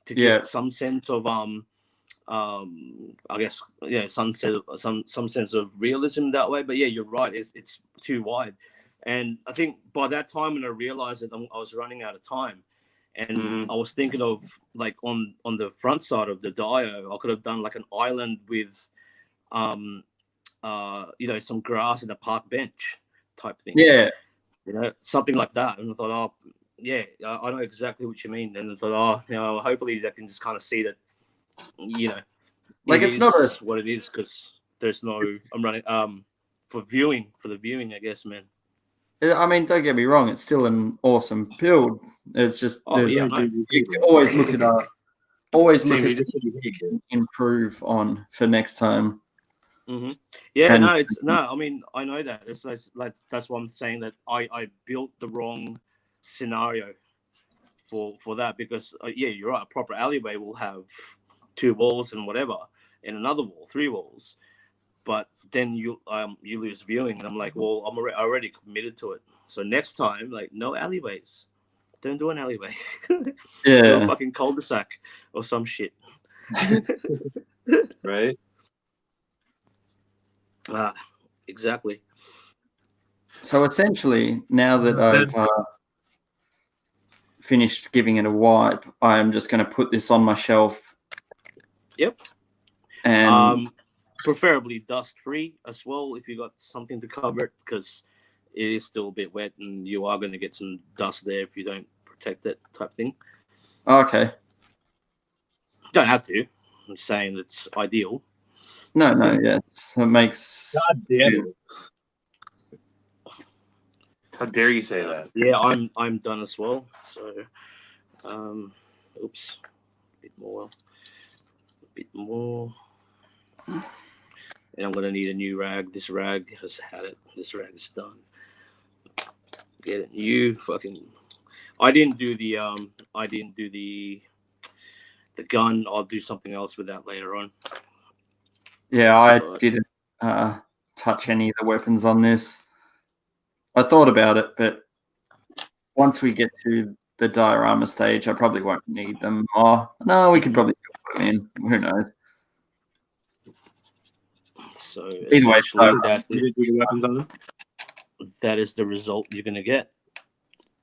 to get some sense of I guess, yeah, some sense of realism that way. But yeah, you're right. It's too wide, and I think by that time when I realized that I was running out of time, and I was thinking of like on the front side of the Dio, I could have done like an island with, you know, some grass and a park bench type thing. Yeah. You know, something like that. And I thought, oh, yeah, I know exactly what you mean. And I thought, oh, you know, hopefully they can just kind of see that, you know, Like it's not what it is, because there's no, I'm running for the viewing, I guess, man. I mean, don't get me wrong, it's still an awesome build. It's just Yeah, no. you can always look at always look Jamie, at things you can improve on for next time. Yeah, And- I mean, I know that. It's like that's why I'm saying that I built the wrong scenario for that, because yeah, you're right. A proper alleyway will have 2 walls and whatever, and another wall, 3 walls. But then you lose viewing, and I'm like, well, I'm already committed to it. So next time, like, no alleyways. Don't do an alleyway. Yeah. Do a fucking cul-de-sac or some shit. Right. Exactly. So essentially, now that I've finished giving it a wipe, I am just going to put this on my shelf. Yep. And preferably dust-free as well, if you got something to cover it, because it is still a bit wet, and you are going to get some dust there if you don't protect it, type thing. Okay. Don't have to. I'm saying it's ideal. No, yeah, it makes. God damn it! How dare you say that? Yeah, I'm done as well. So, oops, a bit more, and I'm gonna need a new rag. This rag has had it. This rag is done. Get it new. Fucking. I didn't do the gun. I'll do something else with that later on. Yeah, I didn't touch any of the weapons on this. I thought about it, but once we get to the diorama stage, I probably won't need them. Oh, no, we could probably put them in. Who knows? So Either way, essentially, weapons that is the result you're gonna get.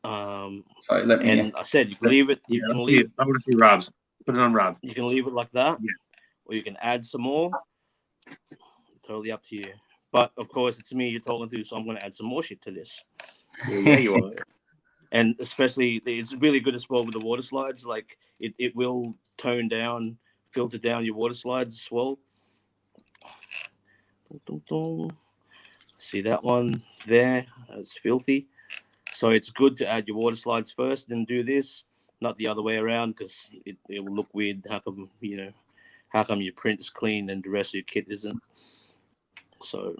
So let me. And I said you can leave it. You can leave. I want to see Rob's. Put it on Rob. You can leave it like that, Yeah. or you can add some more. Totally up to you. But of course, it's me you're talking to, so I'm going to add some more shit to this. Yeah, you are. And especially, it's really good as well with the water slides. Like it will filter down your water slides as well. See that one there? It's filthy. So it's good to add your water slides first, then do this, not the other way around, because it will look weird. How come your print is clean and the rest of your kit isn't? So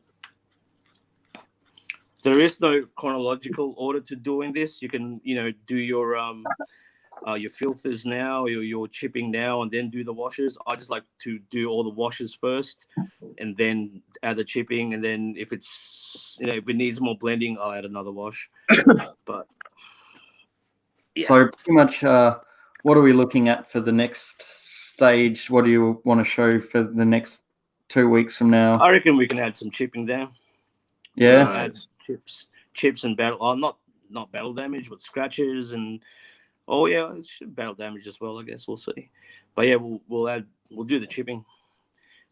there is no chronological order to doing this. You can, do your your filters now, your chipping now, and then do the washes. I just like to do all the washes first, and then add the chipping, and then if it's if it needs more blending, I'll add another wash. But yeah. So pretty much, what are we looking at for the next stage? What do you want to show for the next 2 weeks from now? I reckon we can add some chipping there. Yeah. Add chips and battle. Oh, not battle damage, but scratches and it should battle damage as well. I guess we'll see. But yeah, we'll do the chipping,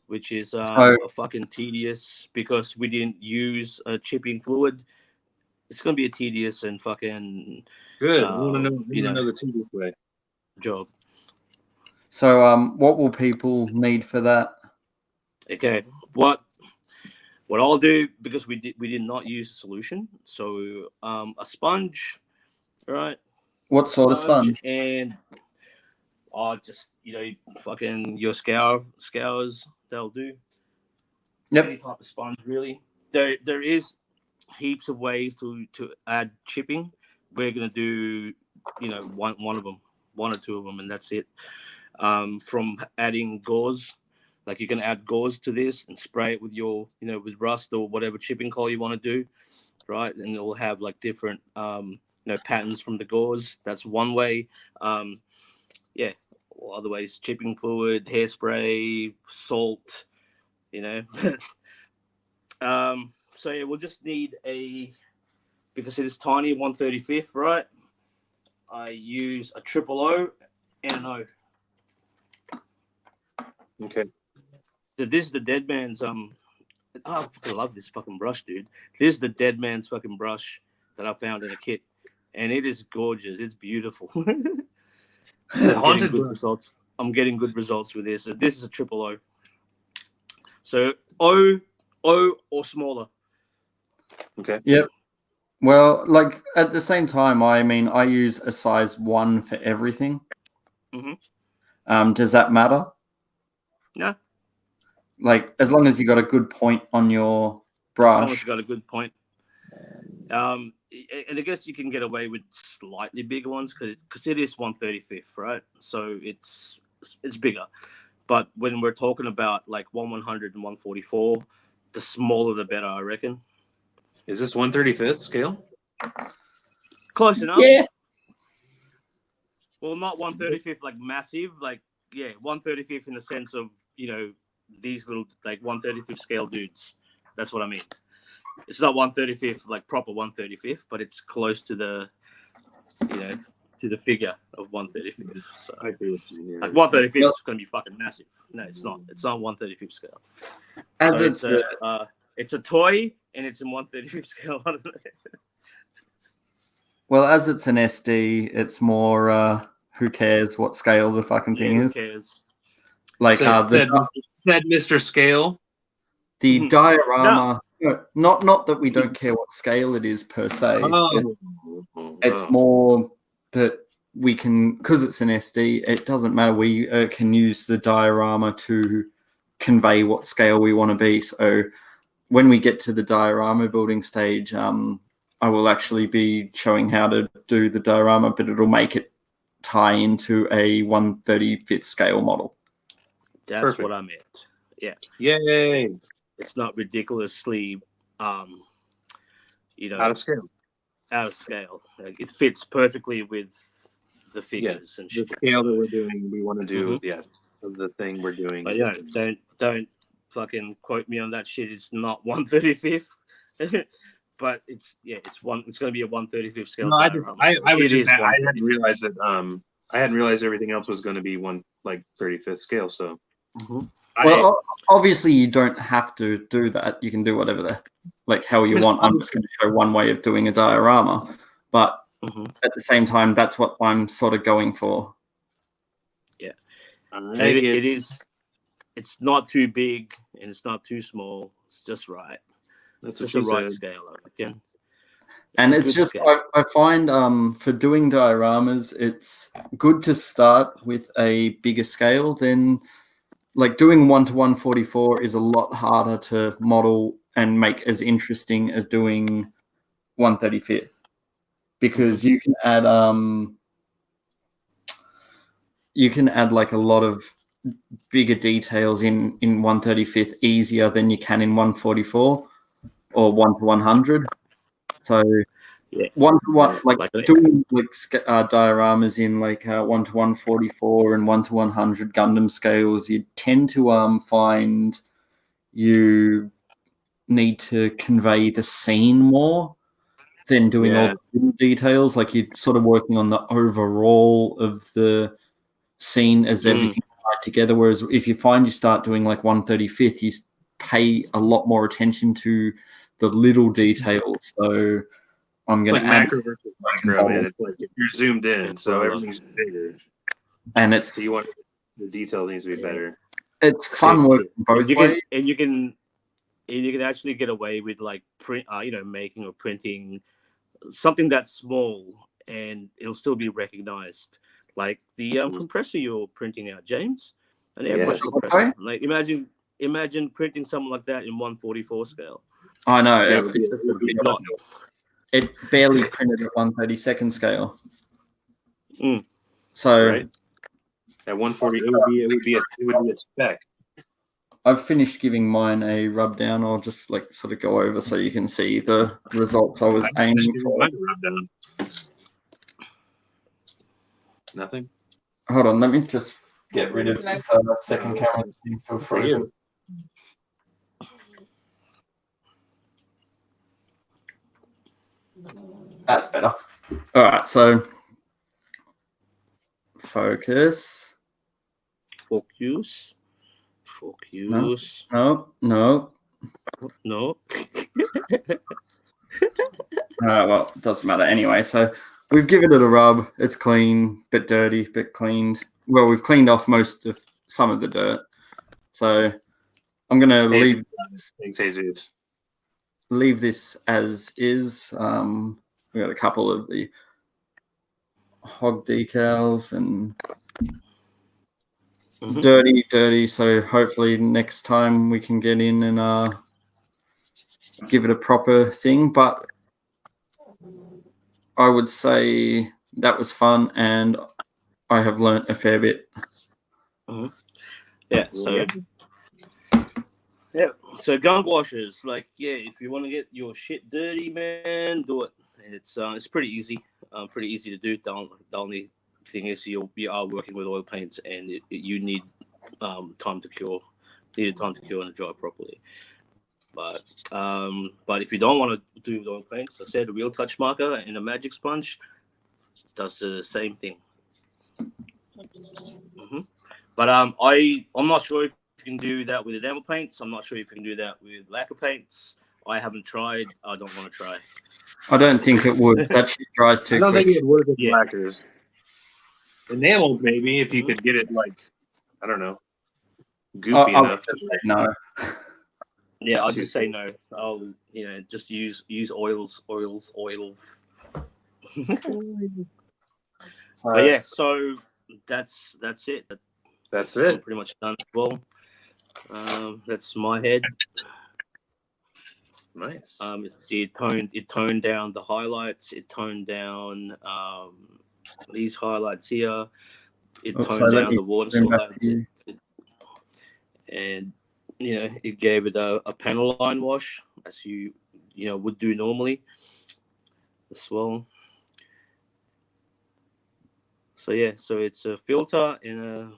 which is a fucking tedious because we didn't use a chipping fluid. It's gonna be a tedious and fucking good. I want to know the tedious way job. So what will people need for that? Okay, what I'll do, because we did not use a solution, so a sponge, right? What sort of sponge? And just fucking your scours, they'll do. Yep. Any type of sponge, really. There is heaps of ways to add chipping. We're gonna do one of them, one or two of them, and that's it. From adding gauze. Like you can add gauze to this and spray it with your, with rust or whatever chipping coal you want to do, right? And it will have like different, patterns from the gauze. That's one way. Or other ways, chipping fluid, hairspray, salt, So yeah, we'll just need because it is tiny, 1/35th, right? I use a 000 and an O. Okay. So this is the Dead Man's I fucking love this fucking brush, dude. This is the Dead Man's fucking brush that I found in a kit, and it is gorgeous. It's beautiful. Results. I'm getting good results with this. So this is a 000. So O or smaller. Okay. Yep. Well, like at the same time, I use a size 1 for everything. Mm-hmm. Does that matter? No. Like as long as you got a good point on your brush. As long as you got a good point. And I guess you can get away with slightly bigger ones because it is 1/35th, right? So it's bigger. But when we're talking about like 1/100 and 1/44, the smaller the better, I reckon. Is this 1/35th scale? Close enough. Yeah. Well, not 1/35th like massive, like 1/35th in the sense of these little like 1/35th scale dudes. That's what I mean. It's not 1/35th like proper 1/35th, but it's close to the to the figure of 1/35th. So I see what you mean. like 1/35th is going to be fucking massive. No, it's not. It's not 1/35th scale. So it's a toy and it's in 1/35th scale. Well, as it's an SD, it's more who cares what scale the fucking thing is. Who cares? Like said Mr. Scale. The diorama. No, not that we don't care what scale it is per se. It's more that we can, because it's an SD, it doesn't matter. We can use the diorama to convey what scale we want to be. So when we get to the diorama building stage, I will actually be showing how to do the diorama, but it'll make it tie into a 1/35th scale model. That's Perfect. what I meant. Yeah. Yay. It's not ridiculously, out of scale. Out of scale. Like, it fits perfectly with the figures and The shit. scale that we're doing, we want to do, of the thing we're doing. But don't fucking quote me on that shit. It's not 1/35th. But it's going to be a 1/35th scale. No, I hadn't realized that. I hadn't realized everything else was going to be 1/35th scale. So, well, obviously you don't have to do that. You can do whatever the hell you want. I'm just going to show one way of doing a diorama, but at the same time, that's what I'm sort of going for. Yeah, it is. It's not too big and it's not too small. It's just right. That's just the right scale, I reckon. And it's just, I find for doing dioramas, it's good to start with a bigger scale. Then, like doing 1/144 is a lot harder to model and make as interesting as doing 1/35th, because you can add you can add like a lot of bigger details in 135th easier than you can in 144 or 1 to 100. So Yeah. 1 to 1, like Like- doing like dioramas in like 1 to 144 and 1 to 100 Gundam scales, you tend to find you need to convey the scene more than doing all the little details. Like you're sort of working on the overall of the scene as everything tied together. Whereas if you find you start doing like 135th, you pay a lot more attention to the little details. So I'm going Like to add macro versus micro, man. It's like if you're zoomed in, so everything's bigger. And it's so you want the detail needs to be better. It's fun working both ways. And you can actually get away with like making or printing something that's small and it'll still be recognized. Like the compressor you're printing out, James, an airbrush compressor. Okay. Like imagine printing something like that in 144 scale. I know. Yeah, it barely printed at 132nd scale. So right. At 140, it would be a spec. I've finished giving mine a rub down. I'll just like sort of go over so you can see the results I was aiming for. Rub down. Nothing. Hold on, let me just get rid of this second camera that seems to have frozen. That's better. All right, so focus. Focus. No. Well, it doesn't matter anyway. So we've given it a rub. It's clean, bit dirty, bit cleaned. Well, we've cleaned off some of the dirt. So I'm going to leave this as is. We got a couple of the hog decals and dirty. So hopefully next time we can get in and give it a proper thing. But I would say that was fun, and I have learnt a fair bit. Yeah. So gunk washers, if you want to get your shit dirty, man, do it. It's pretty easy. Pretty easy to do. The only thing is you are working with oil paints, and you need time to cure. Needed time to cure and dry properly. But if you don't want to do oil paints, I said a real touch marker and a magic sponge does the same thing. But I'm not sure if you can do that with enamel paints. I'm not sure if you can do that with lacquer paints. I haven't tried. I don't want to try. I don't think it would. That shit dries too quick. I don't think it would with lacquers. Enamel, maybe, if you could get it I don't know, goopy enough. No. Yeah, I'll just say no. I'll just use oils. But yeah, so that's it. That's it. Pretty much done as well. That's my head. Nice. It toned down the highlights. It toned down these highlights here. It toned down the water slides. And it gave it a panel line wash, as you would do normally as well. So yeah, it's a filter in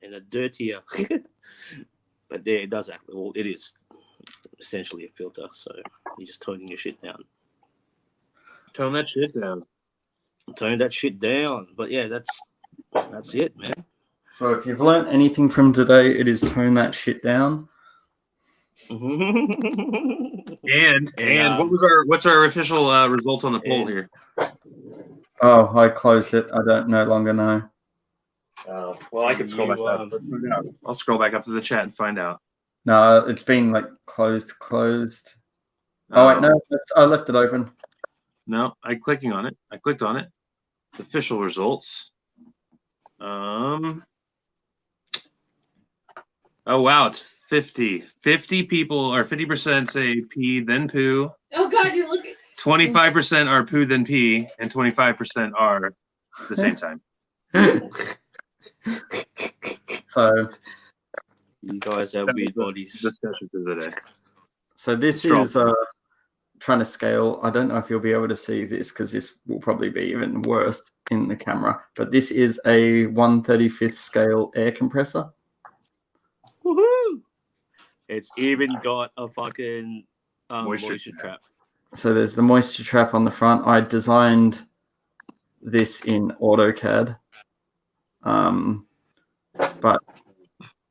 a dirtier, but there it does act. Well, it is essentially a filter. So you're just toning your shit down. Tone that shit down. Tone that shit down. But yeah, that's it, man. So if you've learned anything from today, it is tone that shit down. And what's our official results on the poll here? Oh, I closed it. I don't no longer know. Well, I can scroll back up. Let's move it out. I'll scroll back up to the chat and find out. No, it's been closed. Oh wait, no, I left it open. No, I clicked on it. Official results. Oh wow, it's 50. 50 people, or 50% say pee then poo. Oh God, you're looking. 25% are poo then pee, and 25% are the same time. So You guys have weird bodies. Discussion for the day. So this Strong. is trying to scale. I don't know if you'll be able to see this because this will probably be even worse in the camera. But this is a 1/35th scale air compressor. Woohoo! It's even got a fucking moisture trap. So there's the moisture trap on the front. I designed this in AutoCAD. But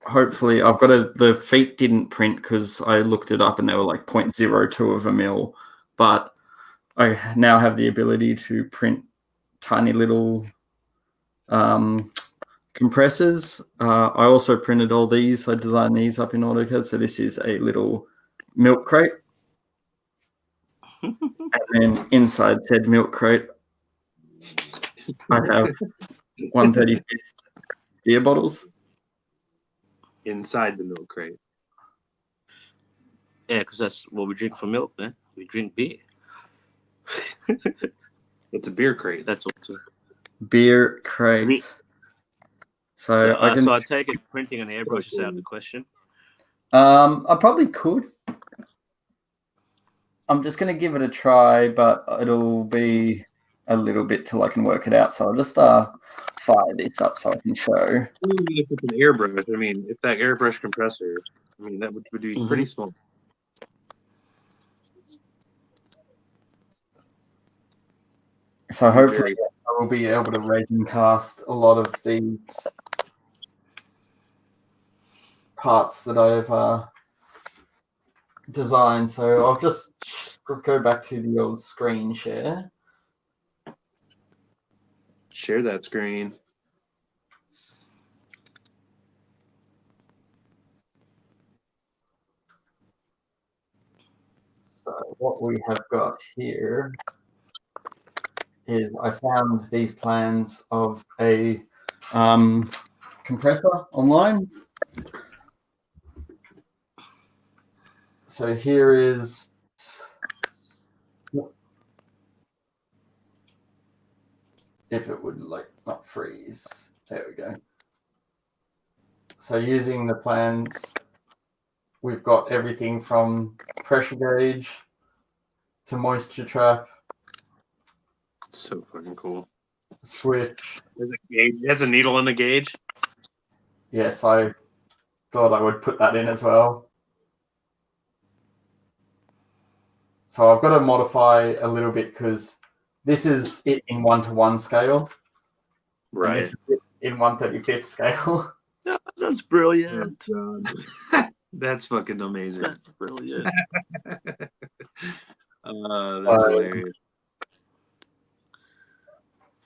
hopefully I've got the feet didn't print because I looked it up and they were like 0.02 of a mil. But I now have the ability to print tiny little compressors. I also printed all these. I designed these up in AutoCAD. So this is a little milk crate. And then inside said milk crate, I have 1/35th beer bottles. Inside the milk crate. Yeah, because that's what we drink for milk, man. We drink beer. It's a beer crate. That's also Beer crate. So I take it printing an airbrush is out of the question. I probably could. I'm just going to give it a try, but it'll be a little bit till I can work it out. So I'll just fire this up so I can show. If it's an airbrush, I mean, if that airbrush compressor, I mean, that would be pretty small. So hopefully I will be able to resin cast a lot of these parts that I've designed. So I'll just go back to the old screen share. Share that screen. So what we have got here is I found these plans of a compressor online. So here is if it would like not freeze. There we go. So using the plans, we've got everything from pressure gauge to moisture trap. So fucking cool. Switch. There's a gauge. It has a needle in the gauge. Yes, I thought I would put that in as well. So I've got to modify a little bit because this is it in 1:1 scale. Right. This is it in 1/35th scale. That's brilliant. That's fucking amazing. That's brilliant. That's hilarious.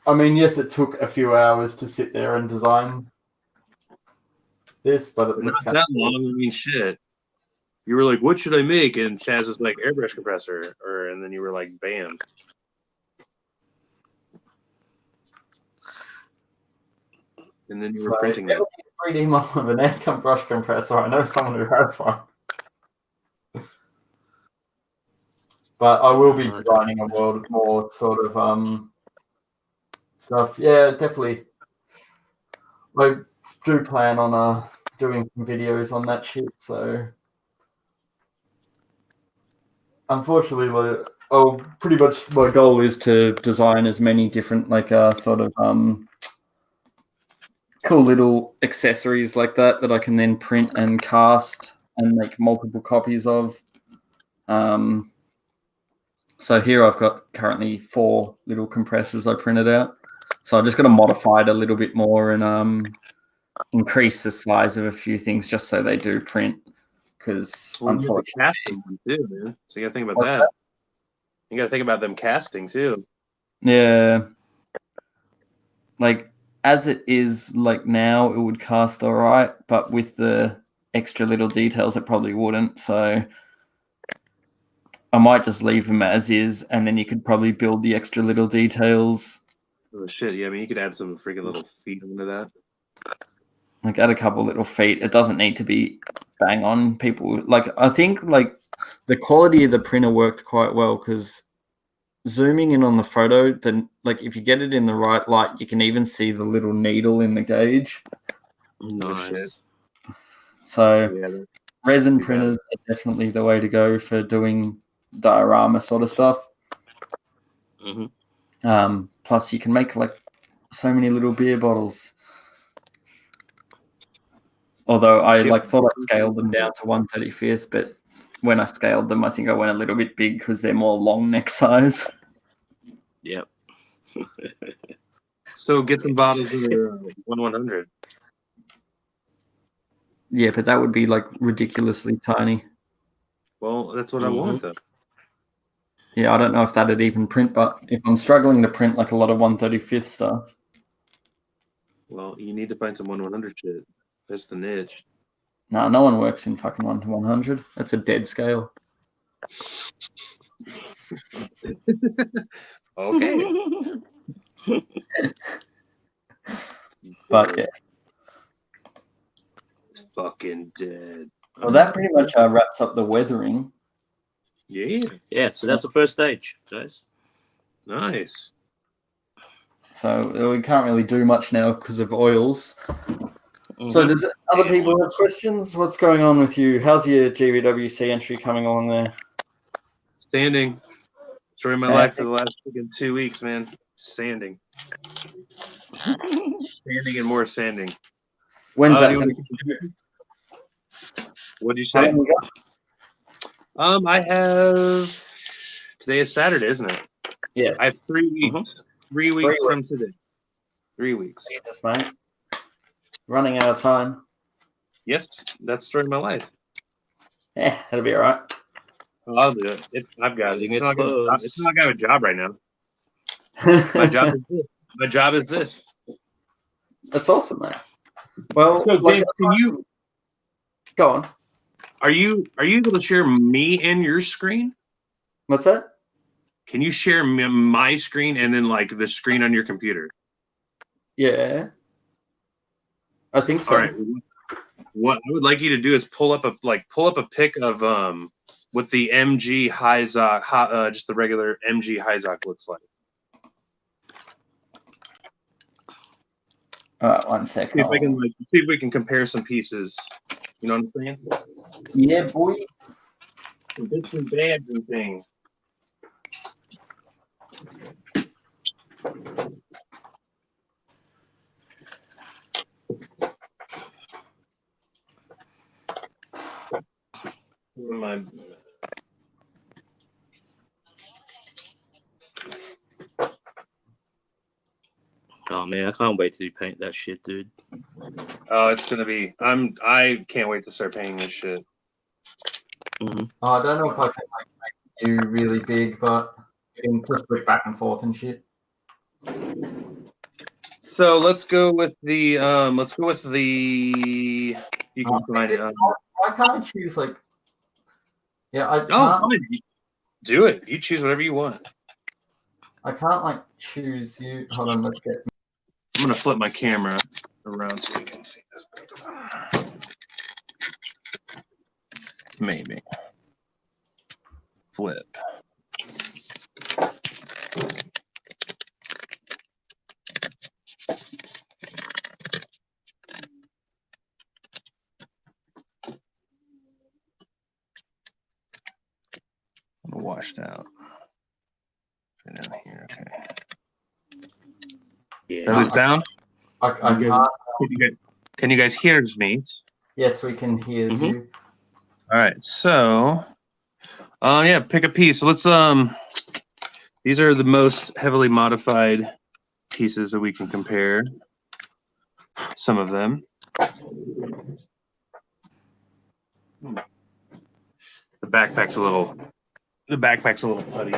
I mean, yes, it took a few hours to sit there and design this, but it looks Not that long. I mean, shit. You were like, "What should I make?" And Chaz was like, "Airbrush compressor," and then you were like, "Bam." And then you were printing it. 3D model of an air brush compressor. I know someone who has one. But I will be designing a world more sort of stuff. Yeah, definitely. I do plan on doing some videos on that shit. So unfortunately, pretty much my goal is to design as many different sort of cool little accessories like that I can then print and cast and make multiple copies of. So here I've got currently 4 little compressors I printed out. So I'm just going to modify it a little bit more and increase the size of a few things just so they do print. Because unfortunately, casting too, man. So you got to think about that. You got to think about them casting too. Yeah. Like as it is like now, it would cast all right, but with the extra little details, it probably wouldn't. So I might just leave them as is, and then you could probably build the extra little details. Oh shit! Yeah, I mean, you could add some freaking little feet into that. Like add a couple little feet. It doesn't need to be bang on. People I think the quality of the printer worked quite well because zooming in on the photo, then if you get it in the right light, you can even see the little needle in the gauge, Nice. So Yeah. resin Too bad. printers are definitely the way to go for doing diorama sort of stuff. Mm-hmm. Plus, you can make like so many little beer bottles. Although I Yep. thought I scaled them down to 1/35th, but when I scaled them, I think I went a little bit big because they're more long neck size. Yep. So get some bottles that are 1/100. Yeah, but that would be like ridiculously tiny. Well, that's what I Mhm. want though. Yeah, I don't know if that'd even print, but if I'm struggling to print like a lot of 1/35th stuff, Well, you need to find some 1/100 shit. That's the niche. no one works in fucking 1/100. That's a dead scale. Okay. But yeah, It's fucking dead. well, that pretty much wraps up the weathering. Yeah. Yeah, so that's the first stage, guys. Nice. So we can't really do much now because of oils. Mhm. So does other people have questions? What's going on with you? How's your GWC entry coming along there? Sanding. Story of my life for the last freaking 2 weeks, man. Sanding. Sanding and more sanding. When's that? do you Gonna want What'd you How say? long you got? I have today is Saturday, isn't it? Yes. I have 3 weeks. Mhm. 3 weeks 3 from weeks. today. 3 weeks. Jesus, mate. Running out of time. Yes, that's the story of my life. Yeah, that'll be all right. I'll do it. I've got it. Getting It's it not like close. it's not like I have a job right now. My job is this. My job is this. That's awesome, mate. Well, So, Dave, can you go on? are you able to share me and your screen? What's that? Can you share my screen and then like the screen on your computer? Yeah, I think so. All right. What I would like you to do is pull up a pic of what the MG Hyzok, just the regular MG Hyzok looks like. All right, 1 second. See if we can compare some pieces. You know what I'm saying? Yeah, boy. Some bits and babs and things. Where am I? Oh man, I can't wait till you paint that shit, dude. Oh, it's gonna be. I can't wait to start painting this shit. Mm-hmm. Oh, I don't know if I can make you really big, but you can push it back and forth and shit. So let's go with the. You can find it. Why can't I choose like? Yeah, I can't. Oh, fine. Do it. You choose whatever you want. I can't like choose you. Hold on, let's get. I'm gonna flip my camera around so you can see this. Maybe. Flip. I'm washed out. Right down here. Okay. Yeah. That was down. I can't. Can you guys hear me? Yes, we can hear Mhm. you. All right. So, yeah, pick a piece. So let's these are the most heavily modified pieces that we can compare. Some of them. The backpack's a little putty.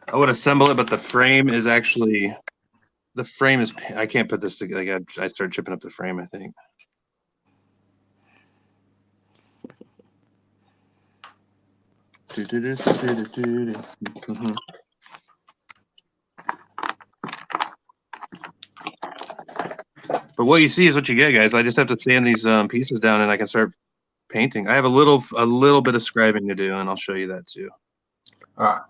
I would assemble it, but the frame is actually I can't put this together. I started chipping up the frame, I think. But what you see is what you get, guys. I just have to sand these pieces down, and I can start painting. I have a little bit of scribing to do, and I'll show you that too. All right.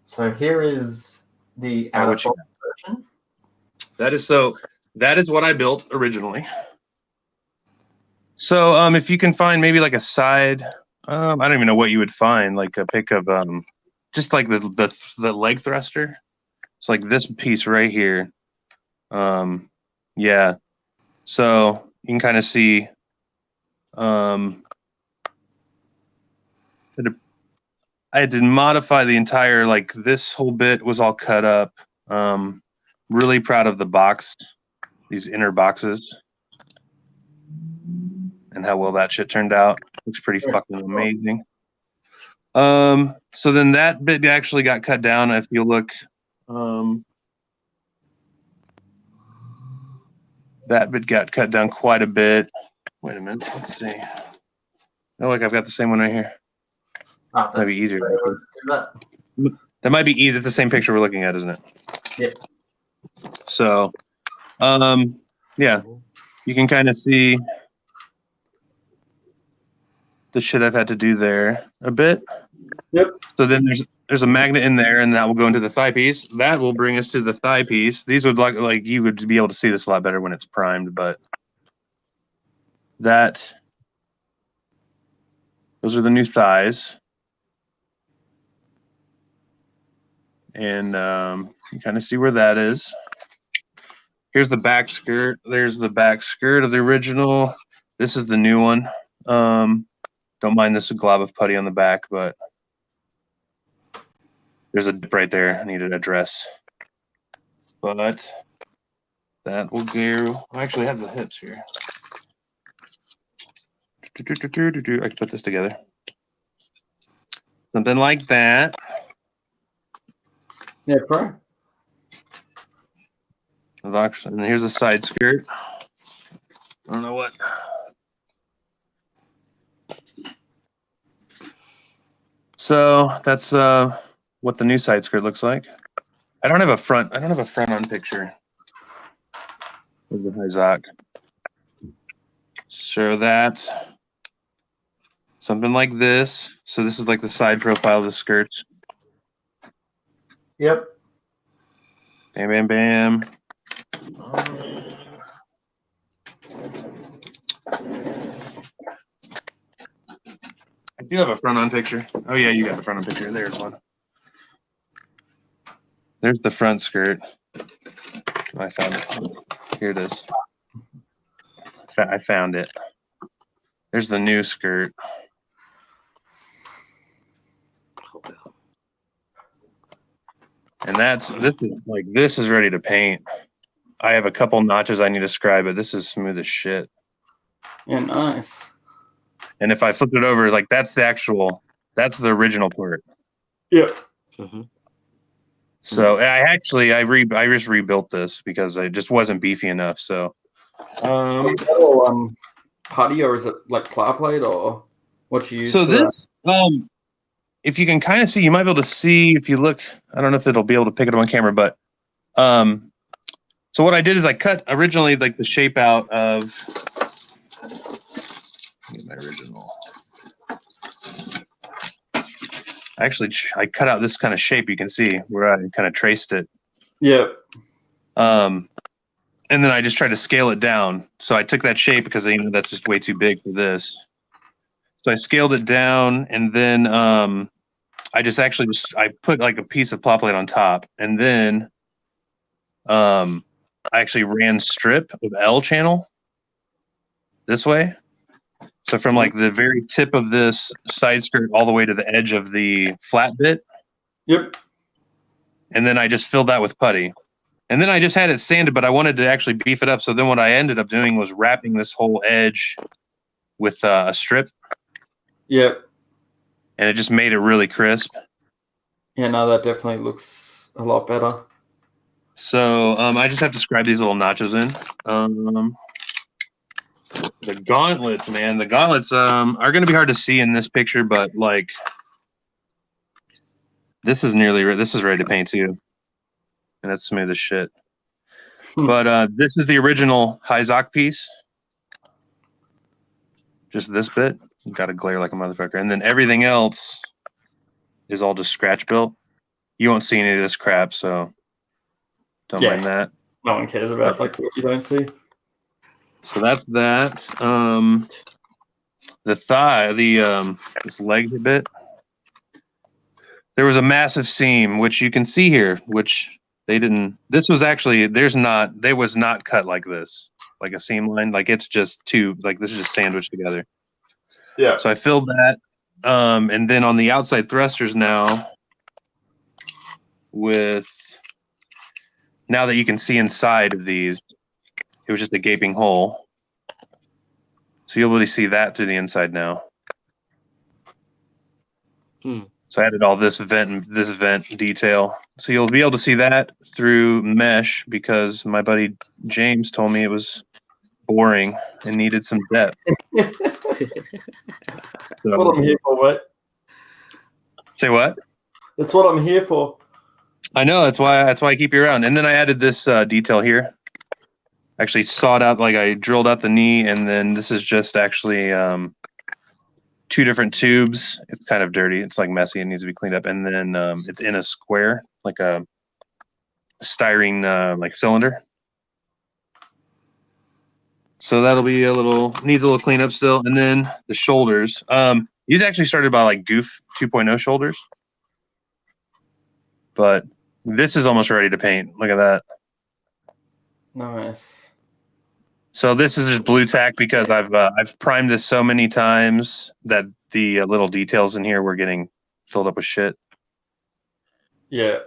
So here is the What out you of box version. That is what I built originally. So if you can find maybe like a side, I don't even know what you would find, like a pick of just like the leg thruster. It's like this piece right here. Yeah. So you can kind of see I had to modify the entire, like this whole bit was all cut up. Really proud of the box, these inner boxes, and how well that shit turned out. Looks pretty fucking amazing. So then that bit actually got cut down. If you look, that bit got cut down quite a bit. Wait a minute, let's see. Oh, look, I've got the same one right here. Might be easier. That might be easy. It's the same picture we're looking at, isn't it? Yeah. So, yeah, you can kind of see the shit I've had to do there a bit. Yep. So then there's a magnet in there, and that will go into the thigh piece. That will bring us to the thigh piece. These would like you would be able to see this a lot better when it's primed, but those are the new thighs. And you kind of see where that is. Here's the back skirt. There's the back skirt of the original. This is the new one. Don't mind this glob of putty on the back, but there's a dip right there. I need to address. But that will go. I actually have the hips here. I can put this together. Something like that. Yeah, bro. And here's a side skirt. I don't know what. So that's what the new side skirt looks like. I don't have a front on picture of the Zaku. So that something like this. So this is like the side profile of the skirts. Yep. Bam, bam, bam. I do have a front on picture. Oh yeah, you got the front on picture. There's one. There's the front skirt. I found it. Here it is. I found it. There's the new skirt. And this is ready to paint. I have a couple notches I need to scribe, but this is smooth as shit. Yeah, nice. And if I flip it over, like that's the original part. Yep. Mm-hmm. So I just rebuilt this because it just wasn't beefy enough. So putty, or is it like ply plate, or what you use? So this if you can kind of see, you might be able to see if you look. I don't know if it'll be able to pick it up on camera, but so what I did is I cut originally like the shape out of my original. Actually, I cut out this kind of shape. You can see where I kind of traced it. Yep. And then I just tried to scale it down. So I took that shape because that's just way too big for this. So I scaled it down, and then I put like a piece of plot plate on top, and then I actually ran strip of L channel this way. So from like the very tip of this side skirt all the way to the edge of the flat bit. Yep. And then I just filled that with putty. And then I just had it sanded, but I wanted to actually beef it up. So then what I ended up doing was wrapping this whole edge with a strip. Yep. And it just made it really crisp. Yeah, no, that definitely looks a lot better. So I just have to scribe these little notches in. The gauntlets, man. The gauntlets are going to be hard to see in this picture, but like this is ready to paint too. And that's smooth as shit. But this is the original Zaku piece. Just this bit. got to glare like a motherfucker. And then everything else is all just scratch built. You won't see any of this crap, so don't mind that. No one cares about like what you don't see. So that's that. The thigh, this leg bit. There was a massive seam, which you can see here, which they didn't. This was actually they was not cut like this, like a seam line. Like it's just two, like this is just sandwiched together. Yeah. So I filled that, and then on the outside thrusters now, now that you can see inside of these, it was just a gaping hole. So you'll really see that through the inside now. So I added all this vent detail. So you'll be able to see that through mesh because my buddy James told me it was boring and needed some depth. That's what I'm here for, mate. Say what? That's what I'm here for. I know, that's why I keep you around. And then I added this detail here. Actually sawed out, like I drilled out the knee, and then this is just actually two different tubes. It's kind of dirty. It's like messy. It needs to be cleaned up. And then it's in a square, like a styrene like cylinder. So that'll be needs a little cleanup still. And then the shoulders. These actually started by like Goof 2.0 shoulders. But this is almost ready to paint. Look at that. Nice. So this is just blue tack because I've primed this so many times that the little details in here were getting filled up with shit. Yeah.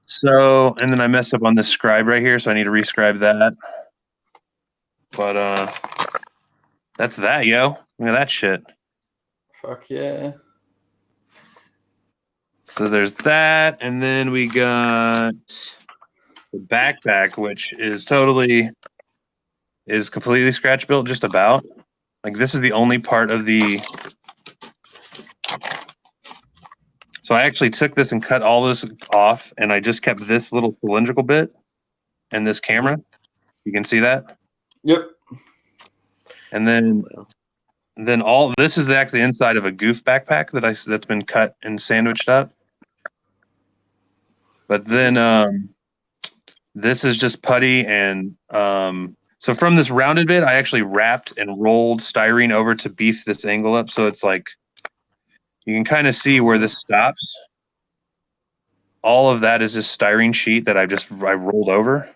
So, and then I messed up on this scribe right here, so I need to rescribe that. But that's that, yo. Look at that shit. Fuck yeah. So there's that, and then we got the backpack, which is completely scratch built, just about. Like this is the only part of the. So I actually took this and cut all this off, and I just kept this little cylindrical bit and this camera. You can see that. Yep. And then all this is actually inside of a Goof backpack that's been cut and sandwiched up. But then this is just putty and so from this rounded bit, I actually wrapped and rolled styrene over to beef this angle up, so it's like you can kind of see where this stops. All of that is just styrene sheet that I rolled over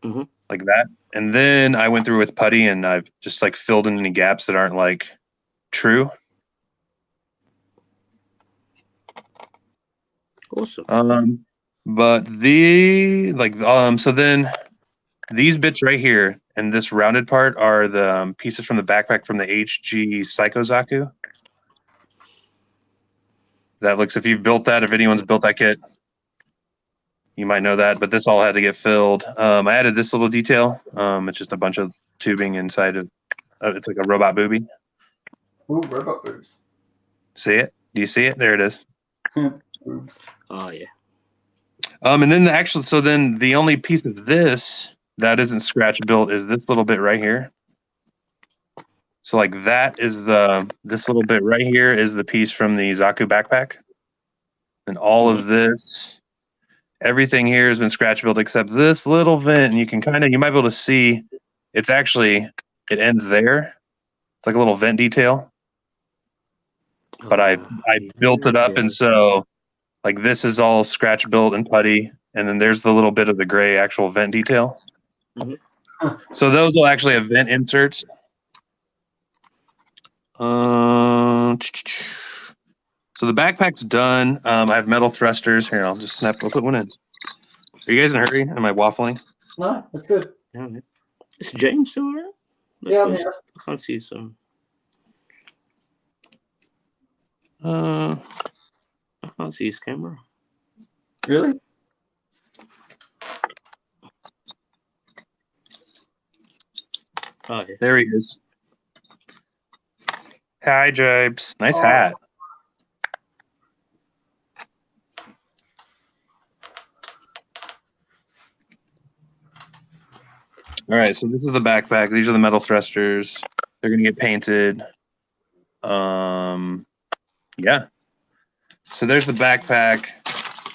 like that. And then I went through with putty and I've just like filled in any gaps that aren't like true. Awesome. But so then these bits right here and this rounded part are the pieces from the backpack from the HG Psycho Zaku. That looks, if you've built that, if anyone's built that kit, you might know that, but this all had to get filled. I added this little detail. It's just a bunch of tubing inside of, it's like a robot boobie. Ooh, robot boobs. See it? Do you see it? There it is. Boobs. Oh yeah. And then so then the only piece of this that isn't scratch built is this little bit right here. So like that is this little bit right here is the piece from the Zaku backpack. And all of this, everything here has been scratch built except this little vent. And you might be able to see it ends there. It's like a little vent detail. But I built it up, and so like this is all scratch built and putty, and then there's the little bit of the gray actual vent detail. So those will actually have vent inserts. So the backpack's done. I have metal thrusters. Here, I'll put one in. Are you guys in a hurry? Am I waffling? No, that's good. Is James still around? Yeah, I'm here. I can't see some. I can't see his camera. Really? Oh yeah. There he is. Hi, James. Nice hat. All right, so this is the backpack. These are the metal thrusters. They're gonna get painted. Yeah. So there's the backpack.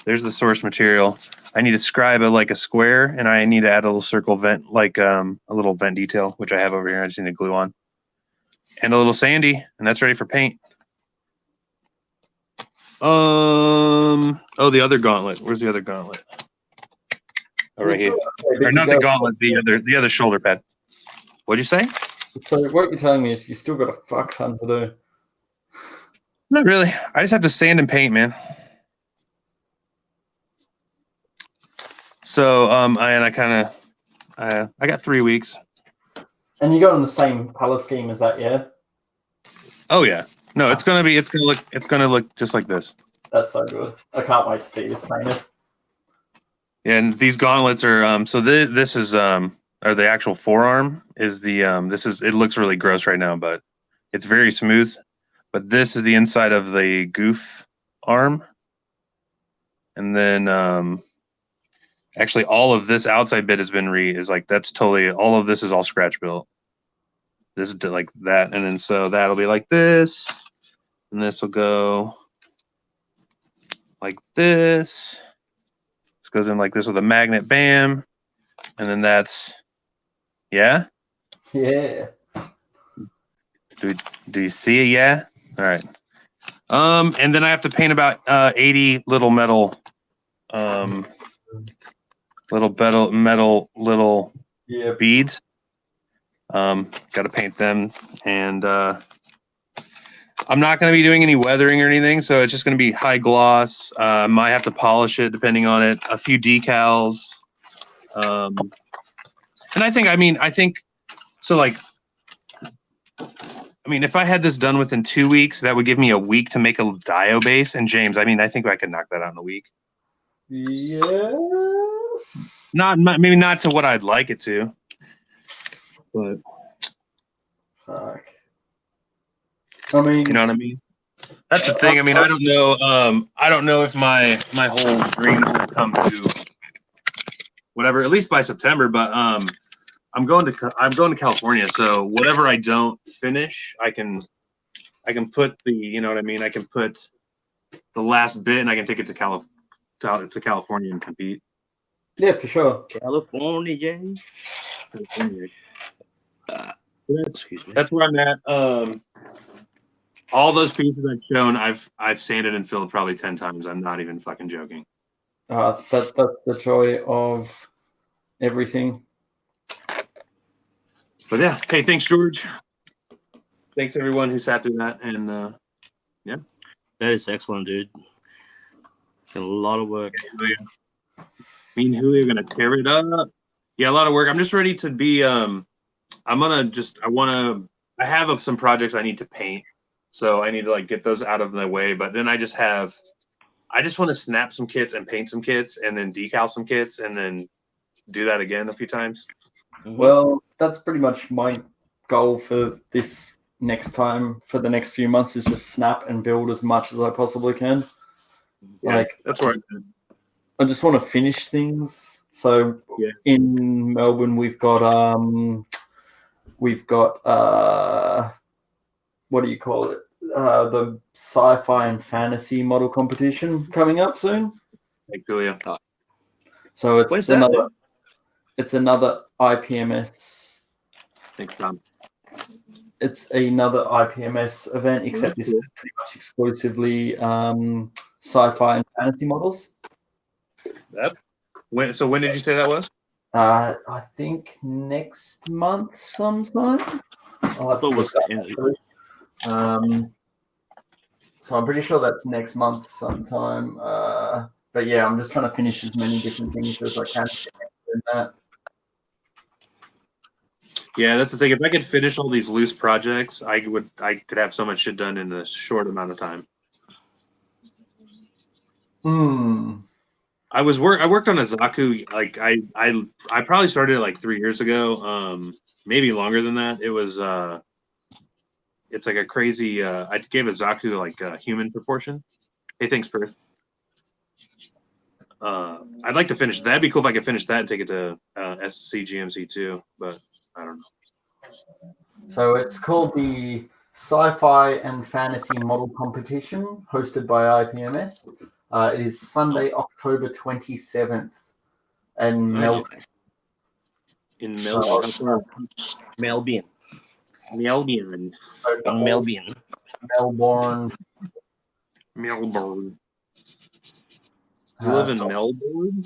There's the source material. I need to scribe like a square, and I need to add a little circle vent, like a little vent detail, which I have over here. I just need to glue on, and a little sandy, and that's ready for paint. Oh, the other gauntlet. Where's the other gauntlet? Oh, right here. Or not the gauntlet. The other shoulder pad. What'd you say? So what you're telling me is you still got a fuck ton to do. Not really. I just have to sand and paint, man. So I got 3 weeks. And you got on the same color scheme as that, yeah? Oh yeah. No, it's gonna look just like this. That's so good. I can't wait to see this painted. Yeah, and these gauntlets are so this is or the actual forearm is the it looks really gross right now, but it's very smooth. But this is the inside of the goof arm. And then actually all of this outside bit has been that's totally, all of this is all scratch built. This is like that, and then so that'll be like this, and this will go like this. This goes in like this with a magnet, bam, and then that's, yeah. Yeah. Do you see it? Yeah. All right. And then I have to paint about 80 little metal, little Yeah. beads. Got to paint them, and I'm not going to be doing any weathering or anything, so it's just going to be high gloss. Might have to polish it depending on it. A few decals, and I think so. Like, if I had this done within 2 weeks, that would give me a week to make a dio base. And James, I think I could knock that out in a week. Yes. Maybe not to what I'd like it to. But fuck. I mean, you know what I mean? That's the thing. I don't know. I don't know if my whole dream will come to whatever, at least by September. But I'm going to California, so whatever I don't finish, I can put the, you know what I mean? I can put the last bit, and I can take it to California and compete. Yeah, for sure. California, yeah. That's where I'm at. All those pieces I've shown, I've sanded and filled probably 10 times. I'm not even fucking joking. That's the joy of everything. But yeah, hey, thanks, George. Thanks everyone who sat through that, and yeah, that is excellent, dude. A lot of work. Me and Julio are gonna tear it up. Yeah, a lot of work. I'm just ready to be. I have some projects I need to paint, so I need to like get those out of the way. But then I just want to snap some kits and paint some kits, and then decal some kits, and then do that again a few times. Well, that's pretty much my goal for this next time, for the next few months, is just snap and build as much as I possibly can. Yeah, like, that's where I just want to finish things. So yeah. In Melbourne, we've got what do you call it? The sci-fi and fantasy model competition coming up soon. Thanks, Julio. So it's When's another. that? It's another IPMS. Thanks, Tom. It's another IPMS event, except this is pretty much exclusively sci-fi and fantasy models. Yep. When did you say that was? I think next month sometime. I thought it was so I'm pretty sure that's next month sometime. But yeah, I'm just trying to finish as many different things as I can. That. Yeah, that's the thing. If I could finish all these loose projects, I could have so much shit done in a short amount of time. I worked on a Zaku, like I probably started it like 3 years ago, maybe longer than that. It was it's like a crazy I gave a Zaku like a human proportion. Hey, thanks, Perth. I'd like to finish that. That'd be cool if I could finish that and take it to SCGMC too, but I don't know. So it's called the Sci-Fi and Fantasy Model Competition, hosted by IPMS. It is Sunday, October 27th, in Melbourne. Nice. In Melbourne. How far? Melbourne. Melbourne. Melbourne. Melbourne. Melbourne. You live in So Melbourne?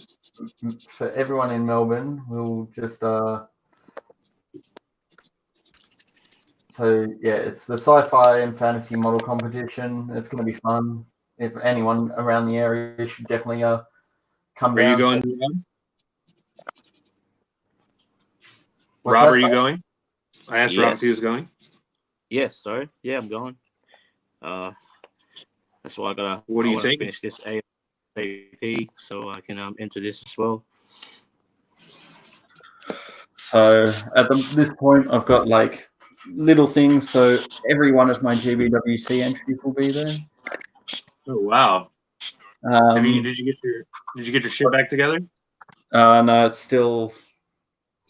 for everyone in Melbourne, we'll just so yeah, it's the Sci-Fi and Fantasy Model Competition. It's going to be fun. If anyone around the area should definitely come Are down. you going, What's Rob? that, Are you sorry? going? I asked Rob if he Yes. was going. Yes, sorry. Yeah, I'm going. That's why I gotta. What are you I wanna taking? finish this AAP so I can enter this as well. So at this point, I've got like little things. So every one of my GBWC entries will be there. Oh wow! Did you get your shit back together? No, it's still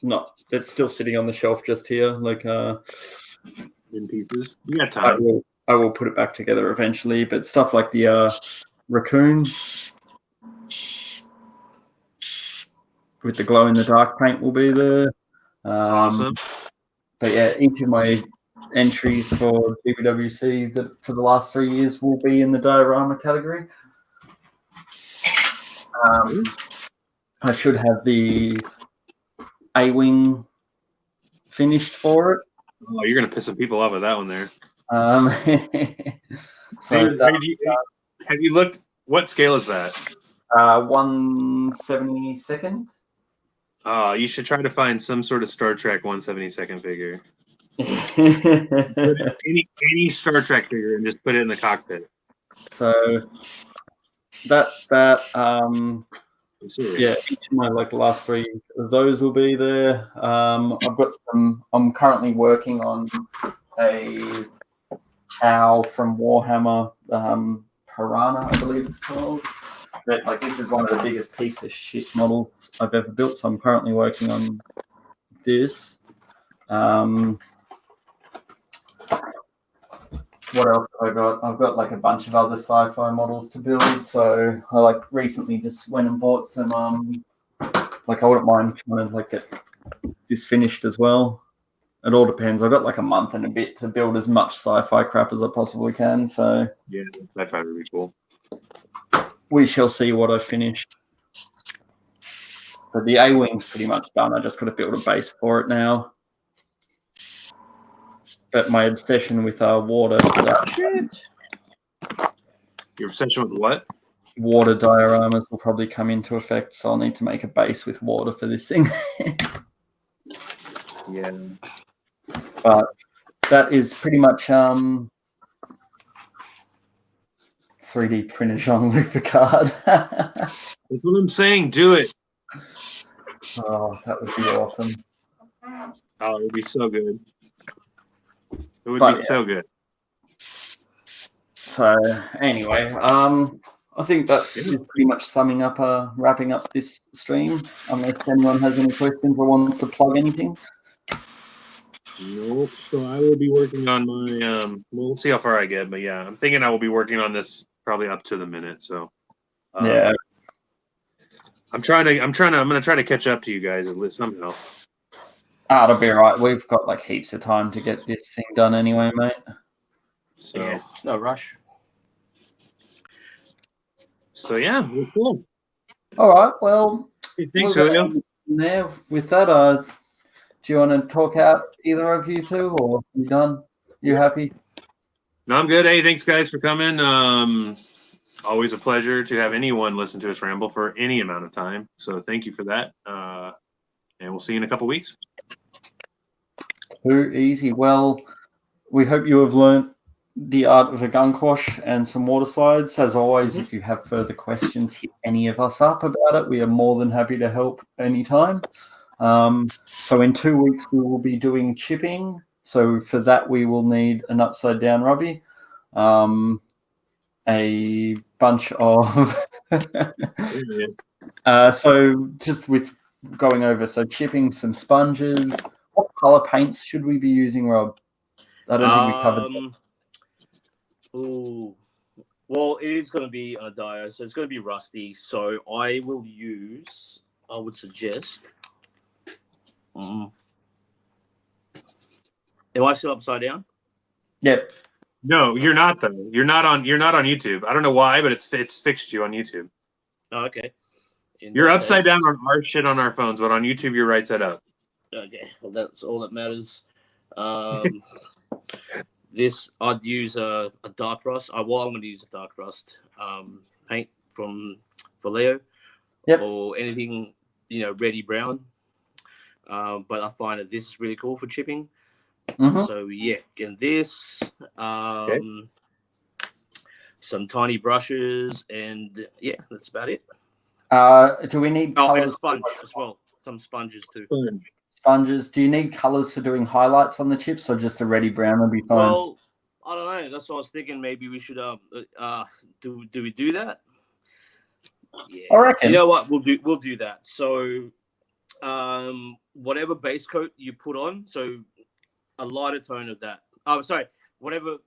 not. It's still sitting on the shelf just here. Like In pieces. You got I time. will put it back together eventually. But stuff like the raccoon with the glow in the dark paint will be there. Awesome. But yeah, each of my entries for GBWC that for the last 3 years will be in the diorama category. I should have the A-wing finished for it. Oh, you're gonna piss some people off with that one there. So Have you looked? What scale is that? 1/72nd. You should try to find some sort of Star Trek 1/72nd figure. Any Star Trek figure and just put it in the cockpit. So yeah, each of my like last 3 of those will be there. I've got some. I'm currently working on a Tau from Warhammer, Piranha, I believe it's called. But like this is one of the biggest piece of shit models I've ever built. So I'm currently working on this. What else have I got? I've got like a bunch of other sci-fi models to build. So I like recently just went and bought some. Like I wouldn't mind trying to like get this finished as well. It all depends. I've got like a month and a bit to build as much sci-fi crap as I possibly can. So yeah, that would be cool. We shall see what I finish. But the A-wing's pretty much done. I just got to build a base for it now. But my obsession with water. Your obsession with what? Water dioramas will probably come into effect, so I'll need to make a base with water for this thing. Yeah. But that is pretty much 3D printed Jean-Luc Picard. That's what I'm saying. Do it. Oh, that would be awesome. Oh, it would be so good. It would But, be so good. So anyway, I think that is pretty much summing up, wrapping up this stream. Unless anyone has any questions or wants to plug anything. Nope. So I will be working on my. We'll see how far I get, but yeah, I'm thinking I will be working on this probably up to the minute. So yeah, I'm gonna try to catch up to you guys at least somehow. It'll be right. We've got like heaps of time to get this thing done anyway, mate. So Yeah, no rush. So yeah, cool. All right. Well, Hey, thanks, Julio. There with that, do you want to talk out either of you two, or you done? You happy? No, I'm good. Hey, thanks guys for coming. Always a pleasure to have anyone listen to us ramble for any amount of time. So thank you for that. And we'll see you in a couple weeks. Too easy. Well, we hope you have learned the art of a gun quash and some water slides. As always, if you have further questions, hit any of us up about it. We are more than happy to help anytime. So in 2 weeks, we will be doing chipping. So for that, we will need an upside down rubby, a bunch of so just with going over, so chipping some sponges. What color paints should we be using, Rob? I don't think we covered that. Ooh. Well, it is going to be on a dio, so it's going to be rusty. So I will use. I would suggest. Am I still upside down? Yep. No, you're not though. You're not on YouTube. I don't know why, but it's fixed you on YouTube. Oh, okay. You're upside down on our shit on our phones, but on YouTube you're right side up. Okay, well that's all that matters. This I'd use a dark rust. I'm going to use a dark rust paint for Leo, or anything reddy brown. But I find that this is really cool for chipping. So yeah, and this some tiny brushes, and yeah, that's about it. Do we need and a colors? sponge as well. Some sponges too. Sponges. Do you need colors for doing highlights on the chips, or just a ready brown would be fine? Well, I don't know. That's what I was thinking. Maybe we should do we do that? Yeah. I reckon. You know what? We'll do that. So whatever base coat you put on, so a lighter tone of that. Oh, sorry. Whatever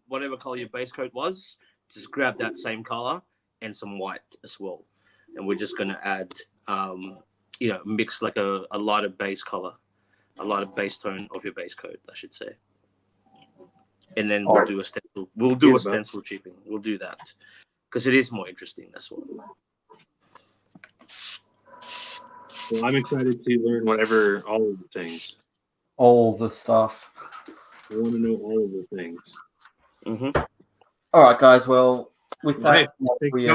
whatever color your base coat was, just grab that same color and some white as well. And we're just gonna add mix like a lighter base color, a lighter base tone of your base coat, I should say. And then we'll do a stencil. We'll do a stencil chipping. We'll do that because it is more interesting. That's what. Well, I'm excited to learn all of the things. All the stuff. I want to know all of the things. All right, guys. Well, with that, we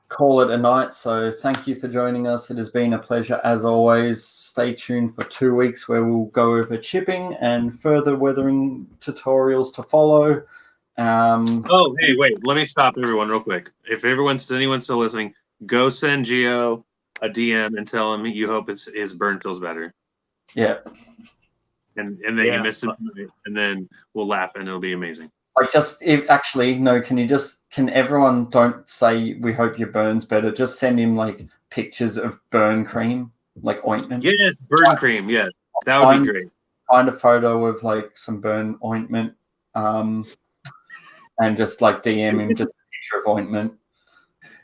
call it a night. So thank you for joining us. It has been a pleasure as always. Stay tuned for 2 weeks where we'll go over chipping and further weathering tutorials to follow. Oh, hey, wait. Let me stop everyone real quick. If anyone's still listening, go send Geo a DM and tell him you hope his burn feels better. Yeah. And then you missed it, and then we'll laugh and it'll be amazing. Like can everyone don't say we hope your burn's better, just send him like pictures of burn cream, like ointment. Yes, burn cream, yes. That would be great. Find a photo of like some burn ointment, and just like DM him just a picture of ointment.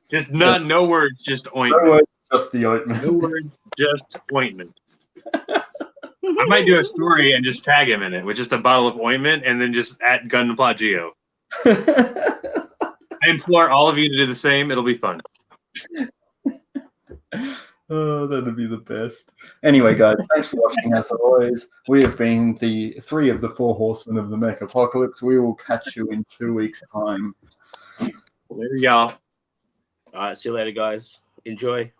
Just no words, just ointment. No words, just the ointment. No words, just ointment. I might do a story and just tag him in it with just a bottle of ointment and then just at Gunpla Geo. I implore all of you to do the same. It'll be fun. Oh, that'd be the best. Anyway, guys, thanks for watching. As always, we have been the 3 of the 4 horsemen of the mech apocalypse. We will catch you in 2 weeks' time. Later, y'all. All right, see you later, guys. Enjoy.